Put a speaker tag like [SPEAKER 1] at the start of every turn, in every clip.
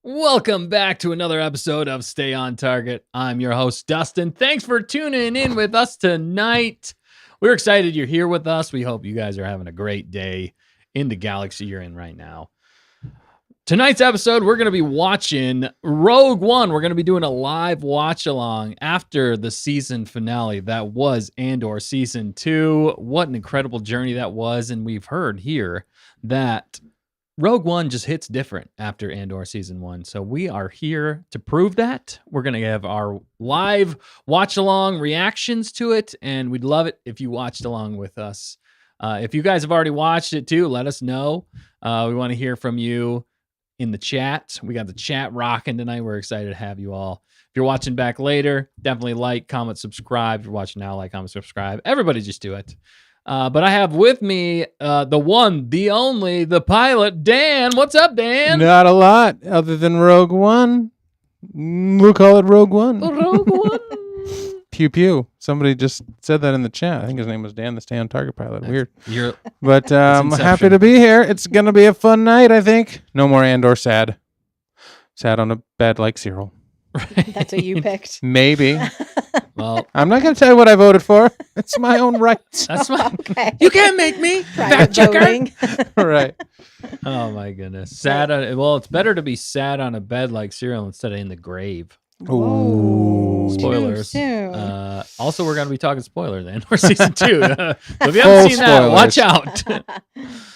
[SPEAKER 1] Welcome back to another episode of Stay on Target. I'm your host, Dustin. Thanks for tuning in with us tonight. We're excited you're here with us. We hope you guys are having a great day in the galaxy you're in right now. Tonight's episode, we're going to be watching Rogue One. We're going to be doing a live watch along after the season finale. That was Andor Season 2. What an incredible journey that was. And we've heard here that Rogue One just hits different after Andor Season 1. So we are here to prove that. We're going to have our live watch-along reactions to it, and we'd love it if you watched along with us. If you guys have already watched it too, let us know. We want to hear from you in the chat. We got the chat rocking tonight. We're excited to have you all. If you're watching back later, definitely like, comment, subscribe. If you're watching now, like, comment, subscribe. Everybody just do it. But I have with me the one, the only, the pilot, Dan. What's up, Dan?
[SPEAKER 2] Not a lot other than Rogue One. We'll call it Rogue One.
[SPEAKER 1] Rogue One.
[SPEAKER 2] Pew pew. Somebody just said that in the chat. I think his name was Dan, the Stay on Target pilot. Weird. But I'm happy to be here. It's going to be a fun night, I think. No more Andor sad. Sad on a bed like Cyril.
[SPEAKER 3] Right. That's what you picked.
[SPEAKER 2] Maybe.
[SPEAKER 1] Well,
[SPEAKER 2] I'm not going to tell you what I voted for. It's my own right.
[SPEAKER 1] That's my.
[SPEAKER 3] Okay.
[SPEAKER 1] You can't make me.
[SPEAKER 3] Private
[SPEAKER 1] Fact checker.
[SPEAKER 3] voting.
[SPEAKER 2] Right.
[SPEAKER 1] Oh my goodness. Sad. Well, it's better to be sad on a bed like Cyril instead of in the grave.
[SPEAKER 2] Ooh.
[SPEAKER 1] Spoilers.
[SPEAKER 3] Too soon.
[SPEAKER 1] Also, we're going to be talking spoilers then, or season 2. So if you haven't
[SPEAKER 2] Full
[SPEAKER 1] seen that,
[SPEAKER 2] spoilers.
[SPEAKER 1] watch out.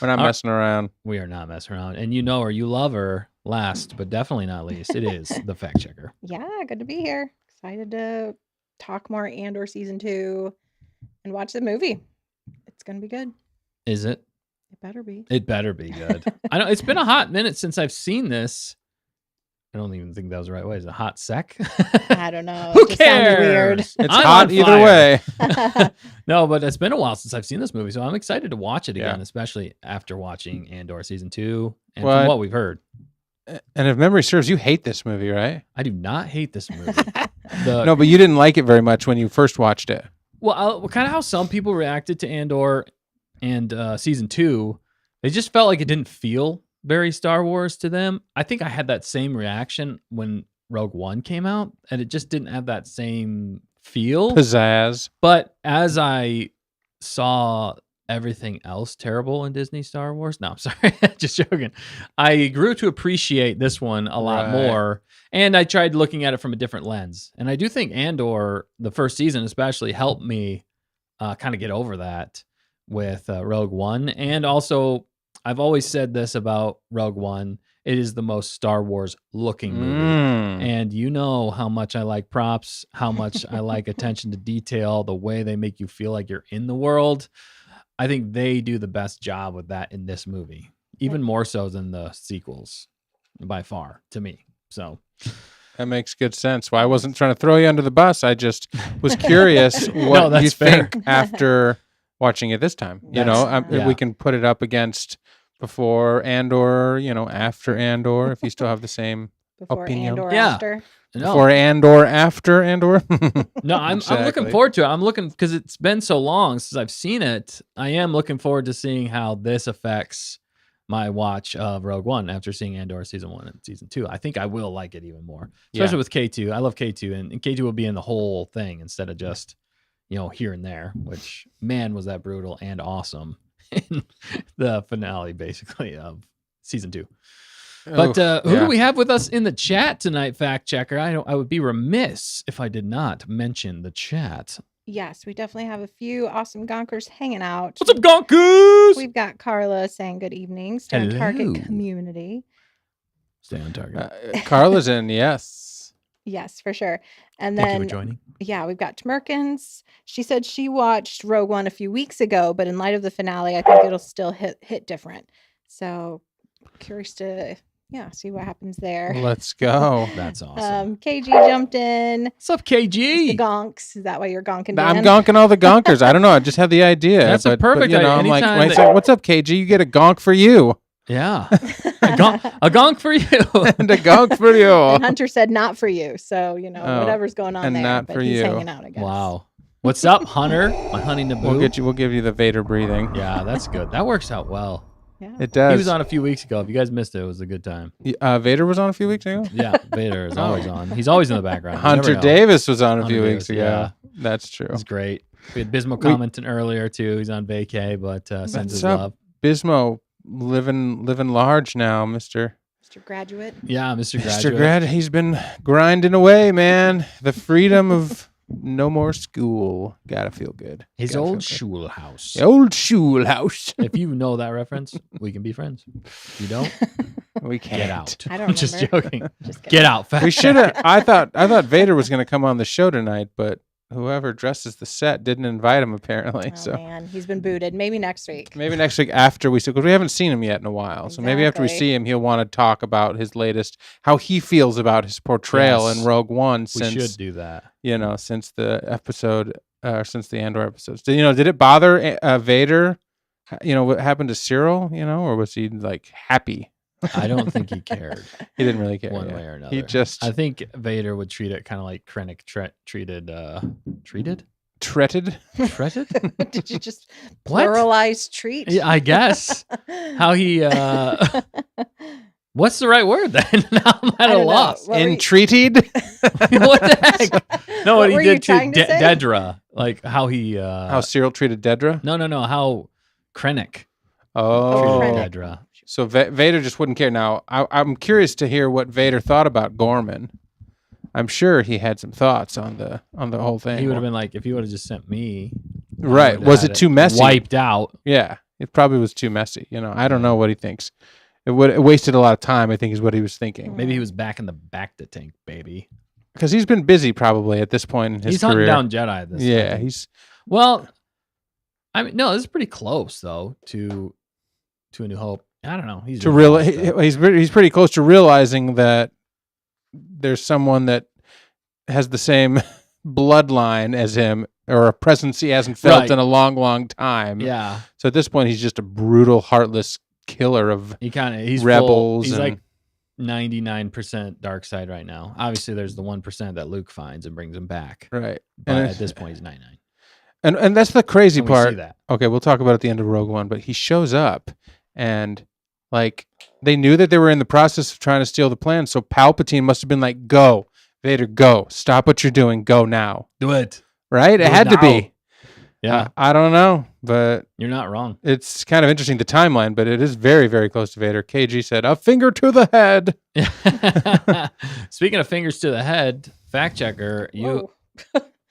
[SPEAKER 2] We're not messing around.
[SPEAKER 1] We are not messing around. And you know her, you love her. Last, but definitely not least, it is the fact checker.
[SPEAKER 3] Yeah, good to be here. Excited to talk more Andor Season 2 and watch the movie. It's going to be good.
[SPEAKER 1] Is it?
[SPEAKER 3] It better be.
[SPEAKER 1] It better be good. I know it's been a hot minute since I've seen this. I don't even think that was the right way. Is it a hot sec?
[SPEAKER 3] I don't know.
[SPEAKER 1] Who
[SPEAKER 3] It just sounded
[SPEAKER 1] cares?
[SPEAKER 3] weird.
[SPEAKER 2] It's
[SPEAKER 1] I'm
[SPEAKER 2] hot
[SPEAKER 1] on
[SPEAKER 2] either
[SPEAKER 1] fire.
[SPEAKER 2] way.
[SPEAKER 1] No, but it's been a while since I've seen this movie, so I'm excited to watch it again,
[SPEAKER 2] Yeah.
[SPEAKER 1] especially after watching Andor Season 2 and
[SPEAKER 2] What?
[SPEAKER 1] from what we've heard.
[SPEAKER 2] And if memory serves, you hate this movie, right?
[SPEAKER 1] I do not hate this movie.
[SPEAKER 2] No, but you didn't like it very much when you first watched it.
[SPEAKER 1] Well, kind of how some people reacted to Andor and Season 2, they just felt like it didn't feel very Star Wars to them. I think I had that same reaction when Rogue One came out, and it just didn't have that same feel.
[SPEAKER 2] Pizzazz.
[SPEAKER 1] But as I saw everything else terrible in Disney Star Wars, no, I'm sorry, just joking. I grew to appreciate this one a lot more, and I tried looking at it from a different lens. And I do think Andor, the first season especially, helped me kind of get over that with Rogue One. And also, I've always said this about Rogue One. It is the most Star Wars looking movie. And you know how much I like props, how much I like attention to detail, the way they make you feel like you're in the world. I think they do the best job with that in this movie, even more so than the sequels by far to me. So
[SPEAKER 2] that makes good sense. Well, I wasn't trying to throw you under the bus. I just was curious what you think after watching it this time. We can put it up against before Andor, after Andor, if you still have the same opinion.
[SPEAKER 3] Andor after.
[SPEAKER 1] No.
[SPEAKER 2] Before Andor, after Andor.
[SPEAKER 1] No, I'm looking forward to it. I'm looking because it's been so long since I've seen it. I am looking forward to seeing how this affects my watch of Rogue One after seeing Andor season 1 and season 2. I think I will like it even more, especially with K2. I love K2, and K2 will be in the whole thing instead of just here and there. Which, man, was that brutal and awesome in the finale, basically, of season 2. But who do we have with us in the chat tonight, Fact Checker? I would be remiss if I did not mention the chat.
[SPEAKER 3] Yes, we definitely have a few awesome Gonkers hanging out.
[SPEAKER 1] What's up, Gonkers?
[SPEAKER 3] We've got Carla saying good evening. Stay on target community.
[SPEAKER 1] Stay on target.
[SPEAKER 2] Carla's in, yes.
[SPEAKER 3] Yes, for sure. And then
[SPEAKER 1] thank you for joining.
[SPEAKER 3] Yeah, we've got Tmerkins. She said she watched Rogue One a few weeks ago, but in light of the finale, I think it'll still hit different. So curious to see what happens there.
[SPEAKER 2] Let's go.
[SPEAKER 1] That's awesome.
[SPEAKER 3] KG jumped in.
[SPEAKER 1] What's up, KG?
[SPEAKER 3] The gonks. Is that why you're gonking, Dan?
[SPEAKER 2] I'm gonking all the Gonkers. I don't know. I just had the idea.
[SPEAKER 1] That's a perfect idea.
[SPEAKER 2] I'm like, what's up, KG? You get a gonk for you.
[SPEAKER 1] Yeah. a gonk for you.
[SPEAKER 2] And a gonk for you.
[SPEAKER 3] And Hunter said not for you. So, whatever's going on
[SPEAKER 2] and
[SPEAKER 3] there.
[SPEAKER 2] Not
[SPEAKER 3] but
[SPEAKER 2] for
[SPEAKER 3] he's
[SPEAKER 2] you.
[SPEAKER 3] hanging out, I guess.
[SPEAKER 1] Wow. What's up, Hunter? My honey Naboo.
[SPEAKER 2] We'll give you the Vader breathing.
[SPEAKER 1] Yeah, that's good. That works out well.
[SPEAKER 3] Yeah.
[SPEAKER 2] It does.
[SPEAKER 1] He was on a few weeks ago. If you guys missed it, it was a good time.
[SPEAKER 2] Vader was on a few weeks ago?
[SPEAKER 1] Yeah, Vader is always on. He's always in the background.
[SPEAKER 2] Hunter Davis was on a few weeks ago.
[SPEAKER 1] Yeah.
[SPEAKER 2] That's true.
[SPEAKER 1] It's great. We had Bismo commenting earlier, too. He's on vacay, but sends his love.
[SPEAKER 2] Bismo living large now, Mr.
[SPEAKER 3] Graduate.
[SPEAKER 1] Yeah, Mr. Graduate.
[SPEAKER 2] Mr. Grad, he's been grinding away, man. The freedom of no more school. Gotta feel good.
[SPEAKER 1] His old shul house.
[SPEAKER 2] The old shul house.
[SPEAKER 1] If you know that reference, we can be friends. If you don't,
[SPEAKER 2] we can't.
[SPEAKER 1] Get out.
[SPEAKER 3] I don't
[SPEAKER 1] I'm just joking.
[SPEAKER 3] Just
[SPEAKER 1] get out.
[SPEAKER 2] We should have. I thought Vader was going to come on the show tonight, but whoever dresses the set didn't invite him apparently.
[SPEAKER 3] Oh, man, he's been booted. Maybe next week.
[SPEAKER 2] Maybe next week after we see, because we haven't seen him yet in a while.
[SPEAKER 3] Exactly.
[SPEAKER 2] So maybe after we see him, he'll want to talk about his latest, how he feels about his portrayal in Rogue One.
[SPEAKER 1] We should do that.
[SPEAKER 2] Since the episode, since the Andor episodes. Did it bother Vader? What happened to Cyril? Or was he like happy?
[SPEAKER 1] I don't think he cared.
[SPEAKER 2] He didn't really care
[SPEAKER 1] one way or another. I think Vader would treat it kind of like Krennic treated.
[SPEAKER 2] Treated?
[SPEAKER 3] Did you just pluralize treat?
[SPEAKER 1] Yeah, I guess. How he what's the right word then? Now I'm at a loss.
[SPEAKER 2] Entreated?
[SPEAKER 1] What the heck? No, what he did to Dedra. Like how he
[SPEAKER 2] how Cyril treated Dedra?
[SPEAKER 1] No, how Krennic
[SPEAKER 2] treated
[SPEAKER 1] Dedra.
[SPEAKER 2] So Vader just wouldn't care. Now, I'm curious to hear what Vader thought about Gorman. I'm sure he had some thoughts on the whole thing.
[SPEAKER 1] He would have been like, if he would have just sent me.
[SPEAKER 2] Right. Was it too messy?
[SPEAKER 1] Wiped out.
[SPEAKER 2] Yeah. It probably was too messy. I don't know what he thinks. It wasted a lot of time, I think, is what he was thinking.
[SPEAKER 1] Maybe he was back in the back to tank, baby.
[SPEAKER 2] Because he's been busy probably at this point in his career.
[SPEAKER 1] He's hunting down Jedi this time.
[SPEAKER 2] He's...
[SPEAKER 1] Well, I mean, no, this is pretty close, though, to A New Hope. I don't know.
[SPEAKER 2] He's pretty close to realizing that there's someone that has the same bloodline as him, or a presence he hasn't felt in a long, long time.
[SPEAKER 1] Yeah.
[SPEAKER 2] So at this point, he's just a brutal, heartless killer of
[SPEAKER 1] he's
[SPEAKER 2] rebels.
[SPEAKER 1] He's like 99% dark side right now. Obviously, there's the 1% that Luke finds and brings him back.
[SPEAKER 2] Right.
[SPEAKER 1] But at this point, he's 99.
[SPEAKER 2] And that's the crazy part.
[SPEAKER 1] We see that.
[SPEAKER 2] Okay, we'll talk about it at the end of Rogue One, but he shows up and like they knew that they were in the process of trying to steal the plan, so Palpatine must have been like, go. Vader, go. Stop what you're doing. Go now.
[SPEAKER 1] Do it.
[SPEAKER 2] Right? It had to be.
[SPEAKER 1] Yeah.
[SPEAKER 2] I don't know, but
[SPEAKER 1] you're not wrong.
[SPEAKER 2] It's kind of interesting, the timeline, but it is very, very close to Vader. KG said, a finger to the head.
[SPEAKER 1] Speaking of fingers to the head, fact checker,
[SPEAKER 3] Whoa.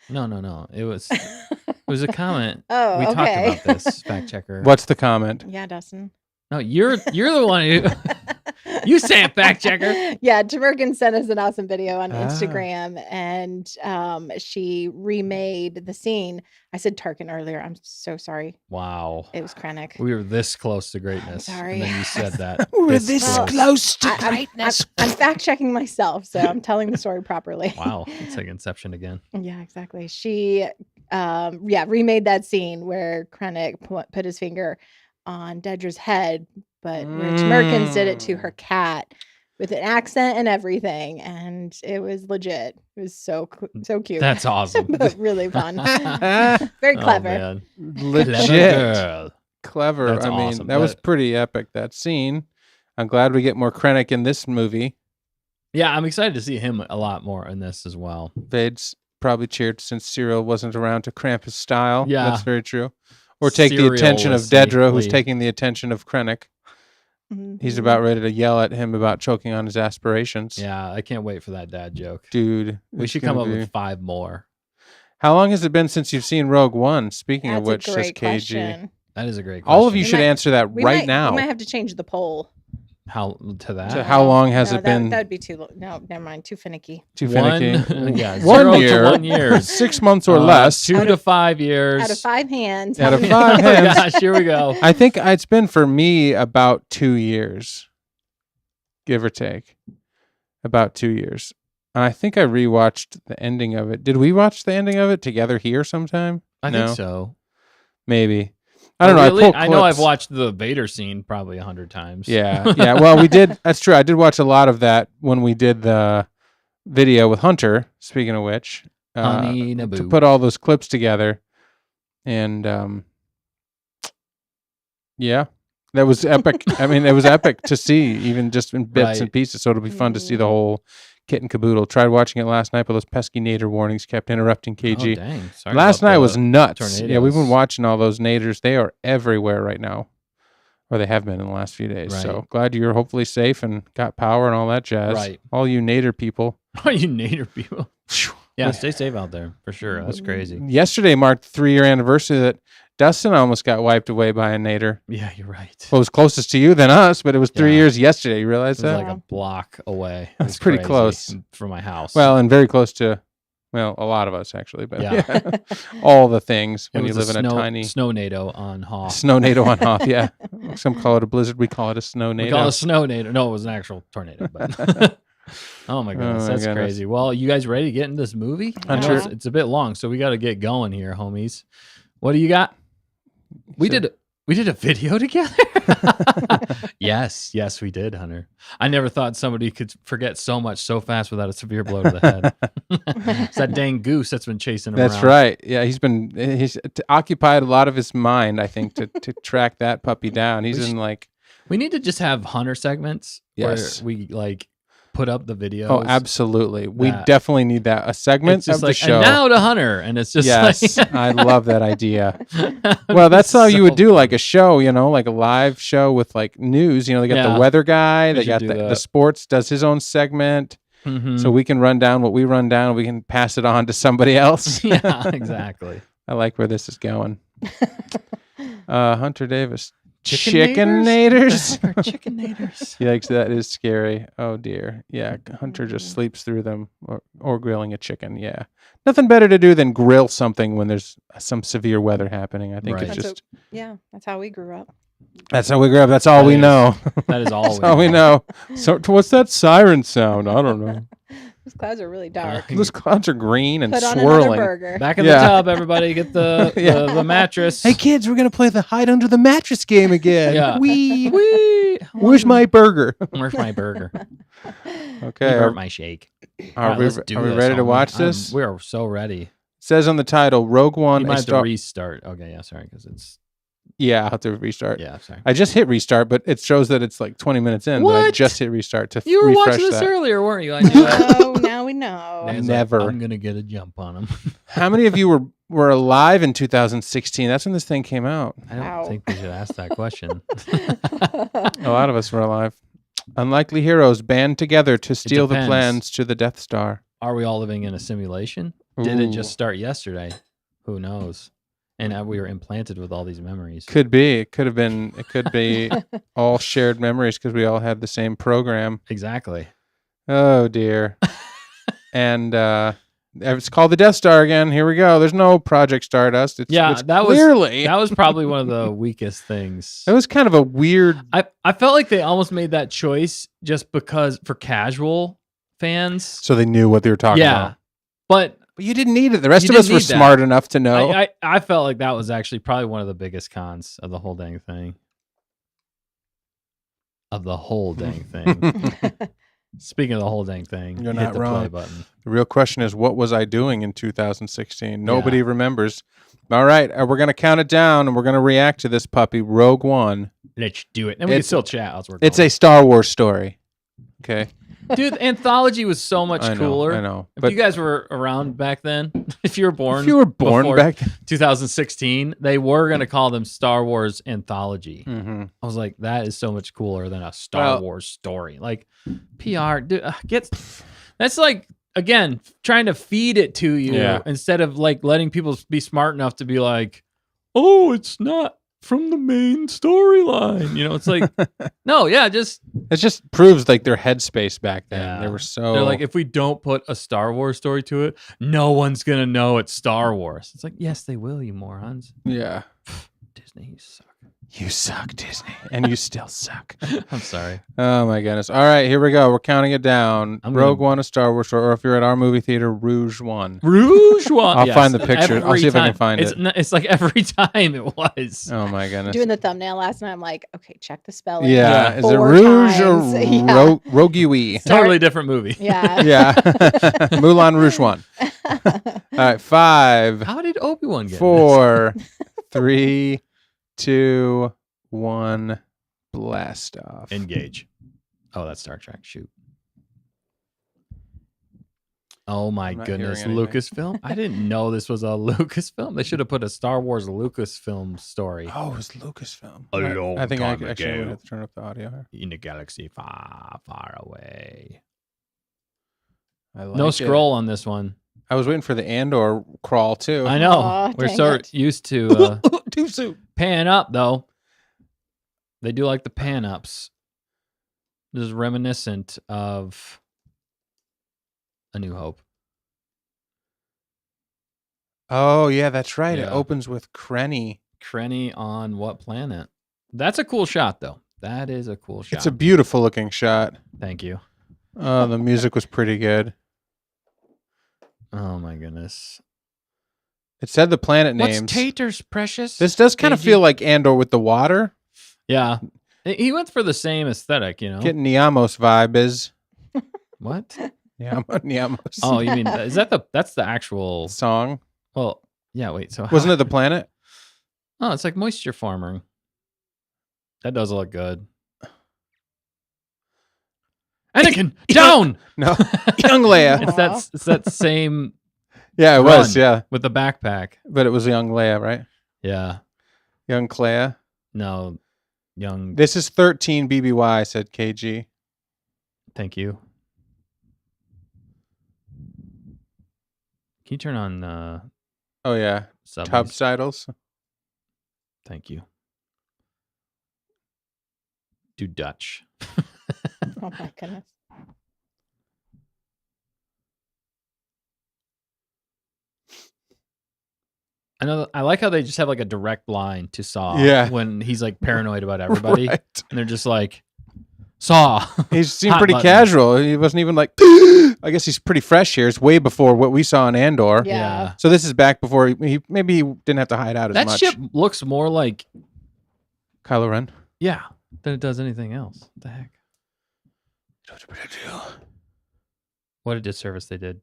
[SPEAKER 1] No. It was a comment.
[SPEAKER 3] Oh,
[SPEAKER 1] we
[SPEAKER 3] okay.
[SPEAKER 1] talked about this, fact checker.
[SPEAKER 2] What's the comment?
[SPEAKER 3] Yeah, Dustin.
[SPEAKER 1] No, you're the one who you say it, fact checker.
[SPEAKER 3] Yeah, Tamerkin sent us an awesome video on Instagram, and she remade the scene. I said Tarkin earlier. I'm so sorry.
[SPEAKER 1] Wow.
[SPEAKER 3] It was Krennic.
[SPEAKER 1] We were this close to greatness.
[SPEAKER 3] I'm sorry.
[SPEAKER 1] And then you said that.
[SPEAKER 2] We're this close to
[SPEAKER 3] greatness. I'm fact checking myself, so I'm telling the story properly.
[SPEAKER 1] Wow. It's like Inception again.
[SPEAKER 3] Yeah, exactly. She remade that scene where Krennic put his finger on Dedra's head, but where Tamerkin did it to her cat with an accent and everything, and it was legit. It was so cute.
[SPEAKER 1] That's awesome.
[SPEAKER 3] But really fun. Very clever.
[SPEAKER 1] Oh,
[SPEAKER 2] legit. Clever.
[SPEAKER 1] That's awesome.
[SPEAKER 2] That was pretty epic, that scene. I'm glad we get more Krennic in this movie.
[SPEAKER 1] Yeah, I'm excited to see him a lot more in this as well.
[SPEAKER 2] Vade's probably cheered since Cyril wasn't around to cramp his style.
[SPEAKER 1] Yeah.
[SPEAKER 2] That's very true. Or take the attention of Dedra, who's taking the attention of Krennic.
[SPEAKER 3] Mm-hmm.
[SPEAKER 2] He's about ready to yell at him about choking on his aspirations.
[SPEAKER 1] Yeah, I can't wait for that dad joke.
[SPEAKER 2] Dude.
[SPEAKER 1] We should come up with 5 more.
[SPEAKER 2] How long has it been since you've seen Rogue One? Speaking
[SPEAKER 3] That's
[SPEAKER 2] of which, says KG.
[SPEAKER 3] Question.
[SPEAKER 1] That is a great question.
[SPEAKER 2] All of you should answer that right now.
[SPEAKER 3] We might have to change the poll.
[SPEAKER 1] How to that?
[SPEAKER 2] So how long has it been?
[SPEAKER 3] That would be too. No, never mind. Too finicky.
[SPEAKER 2] Too finicky.
[SPEAKER 1] 1 year. 1 year.
[SPEAKER 2] 6 months or less.
[SPEAKER 1] 2 to 5 years.
[SPEAKER 3] Out of 5 hands.
[SPEAKER 2] Out of 5 hands.
[SPEAKER 1] Oh gosh, here we go.
[SPEAKER 2] I think it's been for me about 2 years, give or take, about 2 years. And I think I rewatched the ending of it. Did we watch the ending of it together here sometime?
[SPEAKER 1] I think so.
[SPEAKER 2] Maybe. I don't know.
[SPEAKER 1] Really?
[SPEAKER 2] I
[SPEAKER 1] know I've watched the Vader scene probably 100 times.
[SPEAKER 2] Yeah. Well, we did. That's true. I did watch a lot of that when we did the video with Hunter, speaking of which.
[SPEAKER 1] Honey Naboo.
[SPEAKER 2] To put all those clips together. And, yeah, that was epic. I mean, it was epic to see, even just in bits and pieces. So it'll be fun to see the whole kit and caboodle. Tried watching it last night, but those pesky nader warnings kept interrupting KG.
[SPEAKER 1] Oh, dang. Sorry
[SPEAKER 2] last night was nuts.
[SPEAKER 1] Tornadoes.
[SPEAKER 2] Yeah, we've been watching all those naders. They are everywhere right now, or they have been in the last few days.
[SPEAKER 1] Right.
[SPEAKER 2] So glad you're hopefully safe and got power and all that jazz.
[SPEAKER 1] Right.
[SPEAKER 2] All you nader people.
[SPEAKER 1] All you nader people. Yeah, stay safe out there for sure. That's crazy.
[SPEAKER 2] Yesterday marked the 3-year anniversary that Dustin almost got wiped away by a nader.
[SPEAKER 1] Yeah, you're right.
[SPEAKER 2] Well, it was closest to you than us, but it was 3 years yesterday. You realize that?
[SPEAKER 1] It was like a block away.
[SPEAKER 2] That's pretty close
[SPEAKER 1] from my house.
[SPEAKER 2] Well, and very close to, a lot of us actually. But
[SPEAKER 1] yeah.
[SPEAKER 2] All the things when you live in a tiny
[SPEAKER 1] snow-nado on Hoth.
[SPEAKER 2] Snow-nado on Hoth, yeah. Some call it a blizzard. We call it a snow-nado.
[SPEAKER 1] We call it a snow-nado. No, it was an actual tornado. But oh my goodness, that's crazy. Well, you guys ready to get into this movie? It's a bit long, so we got to get going here, homies. What do you got? We did a video together. Yes, we did, Hunter. I never thought somebody could forget so much so fast without a severe blow to the head. It's that dang goose that's been chasing him around.
[SPEAKER 2] That's right. Yeah, he's occupied a lot of his mind, I think, to track that puppy down. We
[SPEAKER 1] need to just have Hunter segments where we put up the videos.
[SPEAKER 2] Oh, absolutely. We definitely need that. A segment of the show.
[SPEAKER 1] And now to Hunter. And it's just
[SPEAKER 2] I love that idea. Well, that's how you would do like a show, like a live show with like news. They got the weather guy. They got the sports, does his own segment. Mm-hmm. So we can run down what we run down. We can pass it on to somebody else.
[SPEAKER 1] Yeah, exactly.
[SPEAKER 2] I like where this is going. Hunter Davis. Chickenators?
[SPEAKER 1] Chickenators.
[SPEAKER 2] Yikes, that is scary. Oh dear. Yeah, Hunter just sleeps through them or grilling a chicken. Yeah. Nothing better to do than grill something when there's some severe weather happening. I think it's just
[SPEAKER 3] that's how we grew up.
[SPEAKER 2] That's how we grew up. That's all we know.
[SPEAKER 1] That is all
[SPEAKER 2] That's all we know. So what's that siren sound? I don't know.
[SPEAKER 3] Those clouds are really dark.
[SPEAKER 2] Those clouds are green and
[SPEAKER 3] Put on
[SPEAKER 2] swirling.
[SPEAKER 3] another burger.
[SPEAKER 1] Back in the tub, everybody. Get the mattress.
[SPEAKER 2] Hey kids, we're gonna play the hide under the mattress game again.
[SPEAKER 1] Yeah.
[SPEAKER 2] Wee. Where's my burger?
[SPEAKER 1] Where's my burger?
[SPEAKER 2] Okay.
[SPEAKER 1] Where's my shake?
[SPEAKER 2] Are we ready to watch this?
[SPEAKER 1] We are so ready.
[SPEAKER 2] It says on the title, Rogue One.
[SPEAKER 1] You might have to restart. Okay, yeah, sorry, because it's
[SPEAKER 2] Yeah, I'll have to restart.
[SPEAKER 1] Yeah, sorry.
[SPEAKER 2] I just hit restart, but it shows that it's like 20 minutes in. But I
[SPEAKER 1] What?
[SPEAKER 2] just hit restart to
[SPEAKER 1] You were
[SPEAKER 2] refresh
[SPEAKER 1] watching this
[SPEAKER 2] that.
[SPEAKER 1] earlier, weren't you? I knew that.
[SPEAKER 3] Oh, now we know.
[SPEAKER 1] Dan's
[SPEAKER 2] Never.
[SPEAKER 1] Like, I'm gonna get a jump on him.
[SPEAKER 2] How many of you were alive in 2016? That's when this thing came out.
[SPEAKER 1] I don't think we should ask that question.
[SPEAKER 2] A lot of us were alive. Unlikely heroes band together to steal the plans to the Death Star.
[SPEAKER 1] Are we all living in a simulation? Did it just
[SPEAKER 2] Ooh.
[SPEAKER 1] start yesterday? Who knows? And we were implanted with all these memories.
[SPEAKER 2] Could be. It could have been. It could be all shared memories because we all had the same program.
[SPEAKER 1] Exactly.
[SPEAKER 2] Oh dear. And it's called the Death Star again. Here we go. There's no Project Stardust. It's clearly
[SPEAKER 1] that was probably one of the weakest things.
[SPEAKER 2] It was kind of a weird.
[SPEAKER 1] I felt like they almost made that choice just because for casual fans.
[SPEAKER 2] So they knew what they were talking about.
[SPEAKER 1] But
[SPEAKER 2] you didn't need it. The rest of us were smart enough to know.
[SPEAKER 1] I felt like that was actually probably one of the biggest cons of the whole dang thing. Speaking of the whole dang thing,
[SPEAKER 2] you're
[SPEAKER 1] hit
[SPEAKER 2] not
[SPEAKER 1] the
[SPEAKER 2] wrong.
[SPEAKER 1] play button.
[SPEAKER 2] The real question is, what was I doing in 2016? Nobody remembers. All right, we're going to count it down, and we're going to react to this puppy, Rogue One.
[SPEAKER 1] Let's do it. And we can still chat.
[SPEAKER 2] It's a Star Wars story. Okay.
[SPEAKER 1] Dude, the anthology was so much cooler.
[SPEAKER 2] I know.
[SPEAKER 1] If you guys were around back then, if you were born
[SPEAKER 2] back
[SPEAKER 1] 2016, they were going to call them Star Wars Anthology.
[SPEAKER 2] Mm-hmm.
[SPEAKER 1] I was like, that is so much cooler than a Star Wars story. Like, PR, dude, that's like, again, trying to feed it to you instead of like letting people be smart enough to be like, oh, it's not from the main storyline. You know, it's like, no, it
[SPEAKER 2] just proves like their headspace back then.
[SPEAKER 1] Yeah.
[SPEAKER 2] They're
[SPEAKER 1] like, if we don't put a Star Wars story to it, no one's gonna know it's Star Wars. It's like, yes, they will, you morons.
[SPEAKER 2] Yeah.
[SPEAKER 1] Disney, you suck.
[SPEAKER 2] You suck, Disney. And you still suck.
[SPEAKER 1] I'm sorry.
[SPEAKER 2] Oh my goodness. All right, here we go. We're counting it down. Rogue One, a Star Wars story, or if you're at our movie theater, Rouge One.
[SPEAKER 1] Rouge One.
[SPEAKER 2] I'll find the picture. I'll see if I can find it.
[SPEAKER 1] It's like every time it was.
[SPEAKER 2] Oh my goodness.
[SPEAKER 3] Doing the thumbnail last night, I'm like, okay, check the spelling.
[SPEAKER 2] Yeah. Is it Rouge or Rogue?
[SPEAKER 1] Totally different movie.
[SPEAKER 3] Yeah.
[SPEAKER 2] Yeah. Moulin Rouge One. All right, 5.
[SPEAKER 1] How did Obi-Wan get
[SPEAKER 2] 4, 3, 2, 1, blast off.
[SPEAKER 1] Engage. Oh, that's Star Trek. Shoot. Oh my goodness, Lucasfilm. I didn't know this was a Lucasfilm. They should have put a Star Wars Lucasfilm story.
[SPEAKER 2] Oh, it was Lucasfilm.
[SPEAKER 1] I think I
[SPEAKER 2] actually would have to turn up the audio here.
[SPEAKER 1] In a galaxy far, far away.
[SPEAKER 2] Like
[SPEAKER 1] no scroll on this one.
[SPEAKER 2] I was waiting for the Andor crawl too.
[SPEAKER 1] I know. We're so used to
[SPEAKER 2] too soon.
[SPEAKER 1] Pan up though. They do like the pan ups. This is reminiscent of A New Hope.
[SPEAKER 2] Oh yeah, that's right.
[SPEAKER 1] Yeah.
[SPEAKER 2] It opens with Krenny.
[SPEAKER 1] Krenny on what planet? That's a cool shot though. That is a cool shot.
[SPEAKER 2] It's a beautiful looking shot.
[SPEAKER 1] Thank you.
[SPEAKER 2] Oh, the music was pretty good.
[SPEAKER 1] Oh my goodness.
[SPEAKER 2] It said the planet names.
[SPEAKER 1] What's Taters, precious?
[SPEAKER 2] This does kind of feel like Andor with the water.
[SPEAKER 1] Yeah. He went for the same aesthetic, you know.
[SPEAKER 2] Getting Niamos vibe.
[SPEAKER 1] What?
[SPEAKER 2] Yeah, Niamos.
[SPEAKER 1] Oh, you mean that's the actual
[SPEAKER 2] song?
[SPEAKER 1] Well, yeah, wait. So
[SPEAKER 2] wasn't it the planet?
[SPEAKER 1] Oh, it's like moisture farming. That does look good. Anakin, down!
[SPEAKER 2] No, young Leia.
[SPEAKER 1] It's that same.
[SPEAKER 2] Yeah, it was. Yeah,
[SPEAKER 1] with the backpack.
[SPEAKER 2] But it was young Leia, right?
[SPEAKER 1] Yeah.
[SPEAKER 2] Young Clea.
[SPEAKER 1] No, young.
[SPEAKER 2] This is 13 BBY. Said KG.
[SPEAKER 1] Thank you. Can you turn on?
[SPEAKER 2] Oh yeah, subtitles.
[SPEAKER 1] Thank you. Do Dutch.
[SPEAKER 3] Oh my goodness.
[SPEAKER 1] I like how they just have like a direct line to Saw.
[SPEAKER 2] Yeah.
[SPEAKER 1] When he's like paranoid about everybody, right. And they're just like, Saw.
[SPEAKER 2] He seemed pretty casual. He wasn't even like. I guess he's pretty fresh here. It's way before what we saw in Andor.
[SPEAKER 3] Yeah.
[SPEAKER 2] So this is back before he maybe he didn't have to hide out as much.
[SPEAKER 1] That ship looks more like
[SPEAKER 2] Kylo Ren.
[SPEAKER 1] Yeah, than it does anything else. What the heck? What a disservice they did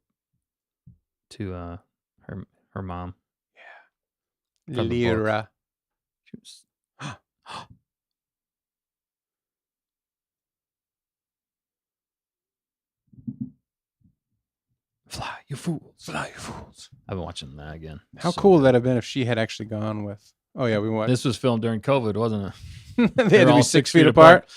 [SPEAKER 1] to her mom.
[SPEAKER 2] Yeah. Lyra.
[SPEAKER 1] She was Fly, you fools.
[SPEAKER 2] Fly, you fools.
[SPEAKER 1] I've been watching that again.
[SPEAKER 2] How cool would that have been if she had actually gone with... Oh, yeah, we watched...
[SPEAKER 1] This was filmed during COVID, wasn't it?
[SPEAKER 2] They had to be 6 feet apart.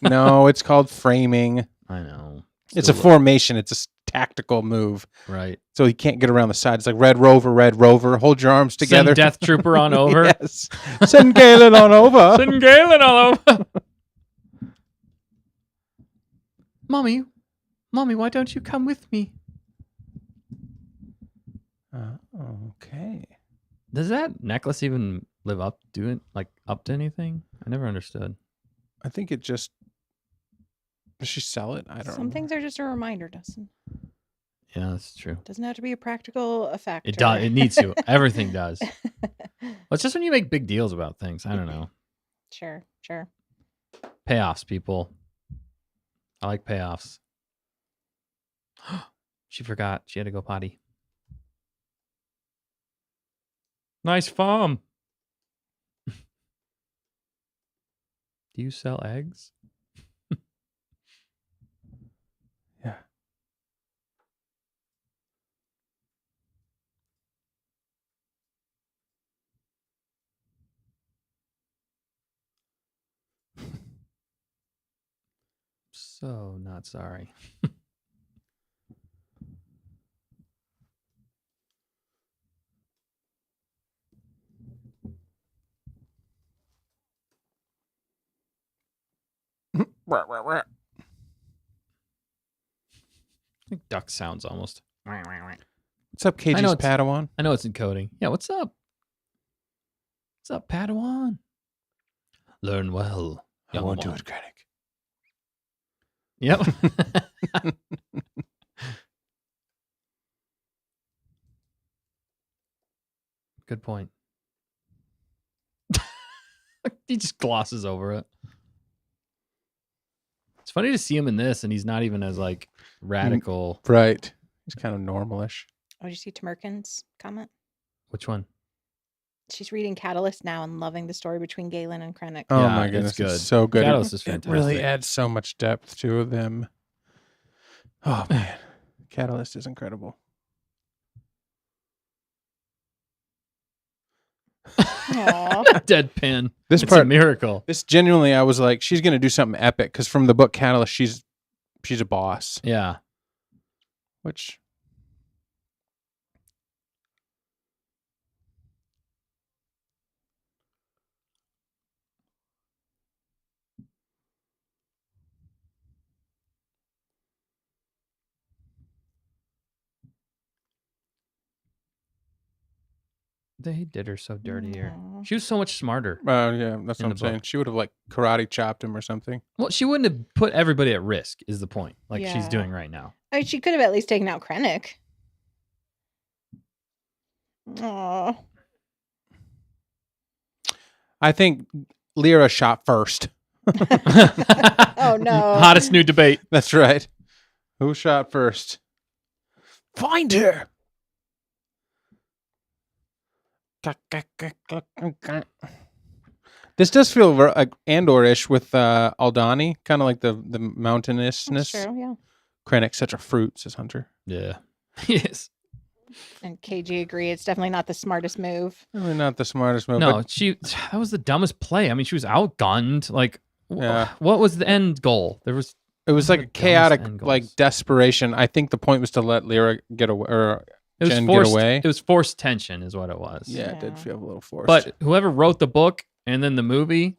[SPEAKER 2] No, it's called framing.
[SPEAKER 1] I know.
[SPEAKER 2] It's a formation. It's a tactical move.
[SPEAKER 1] Right.
[SPEAKER 2] So he can't get around the side. It's like Red Rover. Hold your arms together.
[SPEAKER 1] Send Death Trooper on over.
[SPEAKER 2] Yes. Send Galen on over.
[SPEAKER 1] Send Galen on over. Mommy, why don't you come with me?
[SPEAKER 2] Okay.
[SPEAKER 1] Does that necklace even live up to anything? I never understood.
[SPEAKER 2] I think it just... Does she sell it? I don't know.
[SPEAKER 3] Some things are just a reminder, Dustin.
[SPEAKER 1] Yeah, that's true.
[SPEAKER 3] Doesn't have to be a practical effect.
[SPEAKER 1] It does. It needs to. Everything does. Well, it's just when you make big deals about things. I don't know.
[SPEAKER 3] Sure.
[SPEAKER 1] Payoffs, people. I like payoffs. She forgot. She had to go potty. Nice farm. Do you sell eggs?
[SPEAKER 2] Yeah.
[SPEAKER 1] So not sorry. I think duck sounds almost.
[SPEAKER 2] What's up, KG's Padawan?
[SPEAKER 1] I know it's encoding. Yeah, what's up? What's up, Padawan? Learn well.
[SPEAKER 2] I won't do it, Krennic.
[SPEAKER 1] Yep. Good point. He just glosses over it. It's funny to see him in this, and he's not even as like radical.
[SPEAKER 2] Right. He's kind of normalish.
[SPEAKER 3] Oh, did you see Tamerkin's comment?
[SPEAKER 1] Which one?
[SPEAKER 3] She's reading Catalyst now and loving the story between Galen and Krennic.
[SPEAKER 2] Oh
[SPEAKER 1] Yeah,
[SPEAKER 2] my goodness,
[SPEAKER 1] it's good.
[SPEAKER 2] it's so good.
[SPEAKER 1] Catalyst is fantastic.
[SPEAKER 2] It really adds so much depth to them. Oh man, Catalyst is incredible.
[SPEAKER 3] Aww.
[SPEAKER 1] Deadpan.
[SPEAKER 2] This
[SPEAKER 1] It's
[SPEAKER 2] part,
[SPEAKER 1] a miracle.
[SPEAKER 2] this genuinely, I was like, she's gonna do something epic because from the book Catalyst, she's a boss,
[SPEAKER 1] Yeah.
[SPEAKER 2] which.
[SPEAKER 1] They did her so dirty here.
[SPEAKER 3] Aw.
[SPEAKER 1] She was so much smarter.
[SPEAKER 2] Yeah, that's
[SPEAKER 1] In
[SPEAKER 2] what I'm
[SPEAKER 1] the
[SPEAKER 2] saying.
[SPEAKER 1] book.
[SPEAKER 2] She would have like karate chopped him or something.
[SPEAKER 1] Well, she wouldn't have put everybody at risk, is the point. Like she's
[SPEAKER 3] Yeah.
[SPEAKER 1] doing right now.
[SPEAKER 3] I mean, she could have at least taken out Krennic. Aw.
[SPEAKER 2] I think Lyra shot first.
[SPEAKER 3] Oh, no.
[SPEAKER 1] Hottest new debate.
[SPEAKER 2] That's right. Who shot first? Find her. This does feel like Andor-ish with Aldani, kind of like the
[SPEAKER 3] That's
[SPEAKER 2] mountainousness.
[SPEAKER 3] true, yeah.
[SPEAKER 2] Krennic, such a fruit, says Hunter.
[SPEAKER 1] Yeah. Yes.
[SPEAKER 3] And KG agree. It's definitely not the smartest move.
[SPEAKER 2] Really not the smartest move.
[SPEAKER 1] No,
[SPEAKER 2] but
[SPEAKER 1] that was the dumbest play. I mean, she was outgunned. Like,
[SPEAKER 2] Yeah.
[SPEAKER 1] what was the end goal? There was
[SPEAKER 2] it was like a
[SPEAKER 1] the dumbest
[SPEAKER 2] chaotic,
[SPEAKER 1] end
[SPEAKER 2] like
[SPEAKER 1] goals.
[SPEAKER 2] desperation. I think the point was to let Lyra get away, or
[SPEAKER 1] it was
[SPEAKER 2] Jen
[SPEAKER 1] forced.
[SPEAKER 2] get away.
[SPEAKER 1] It was forced tension, is what it was.
[SPEAKER 2] Yeah, it did
[SPEAKER 3] Yeah.
[SPEAKER 2] feel a little forced.
[SPEAKER 1] But whoever wrote the book and then the movie,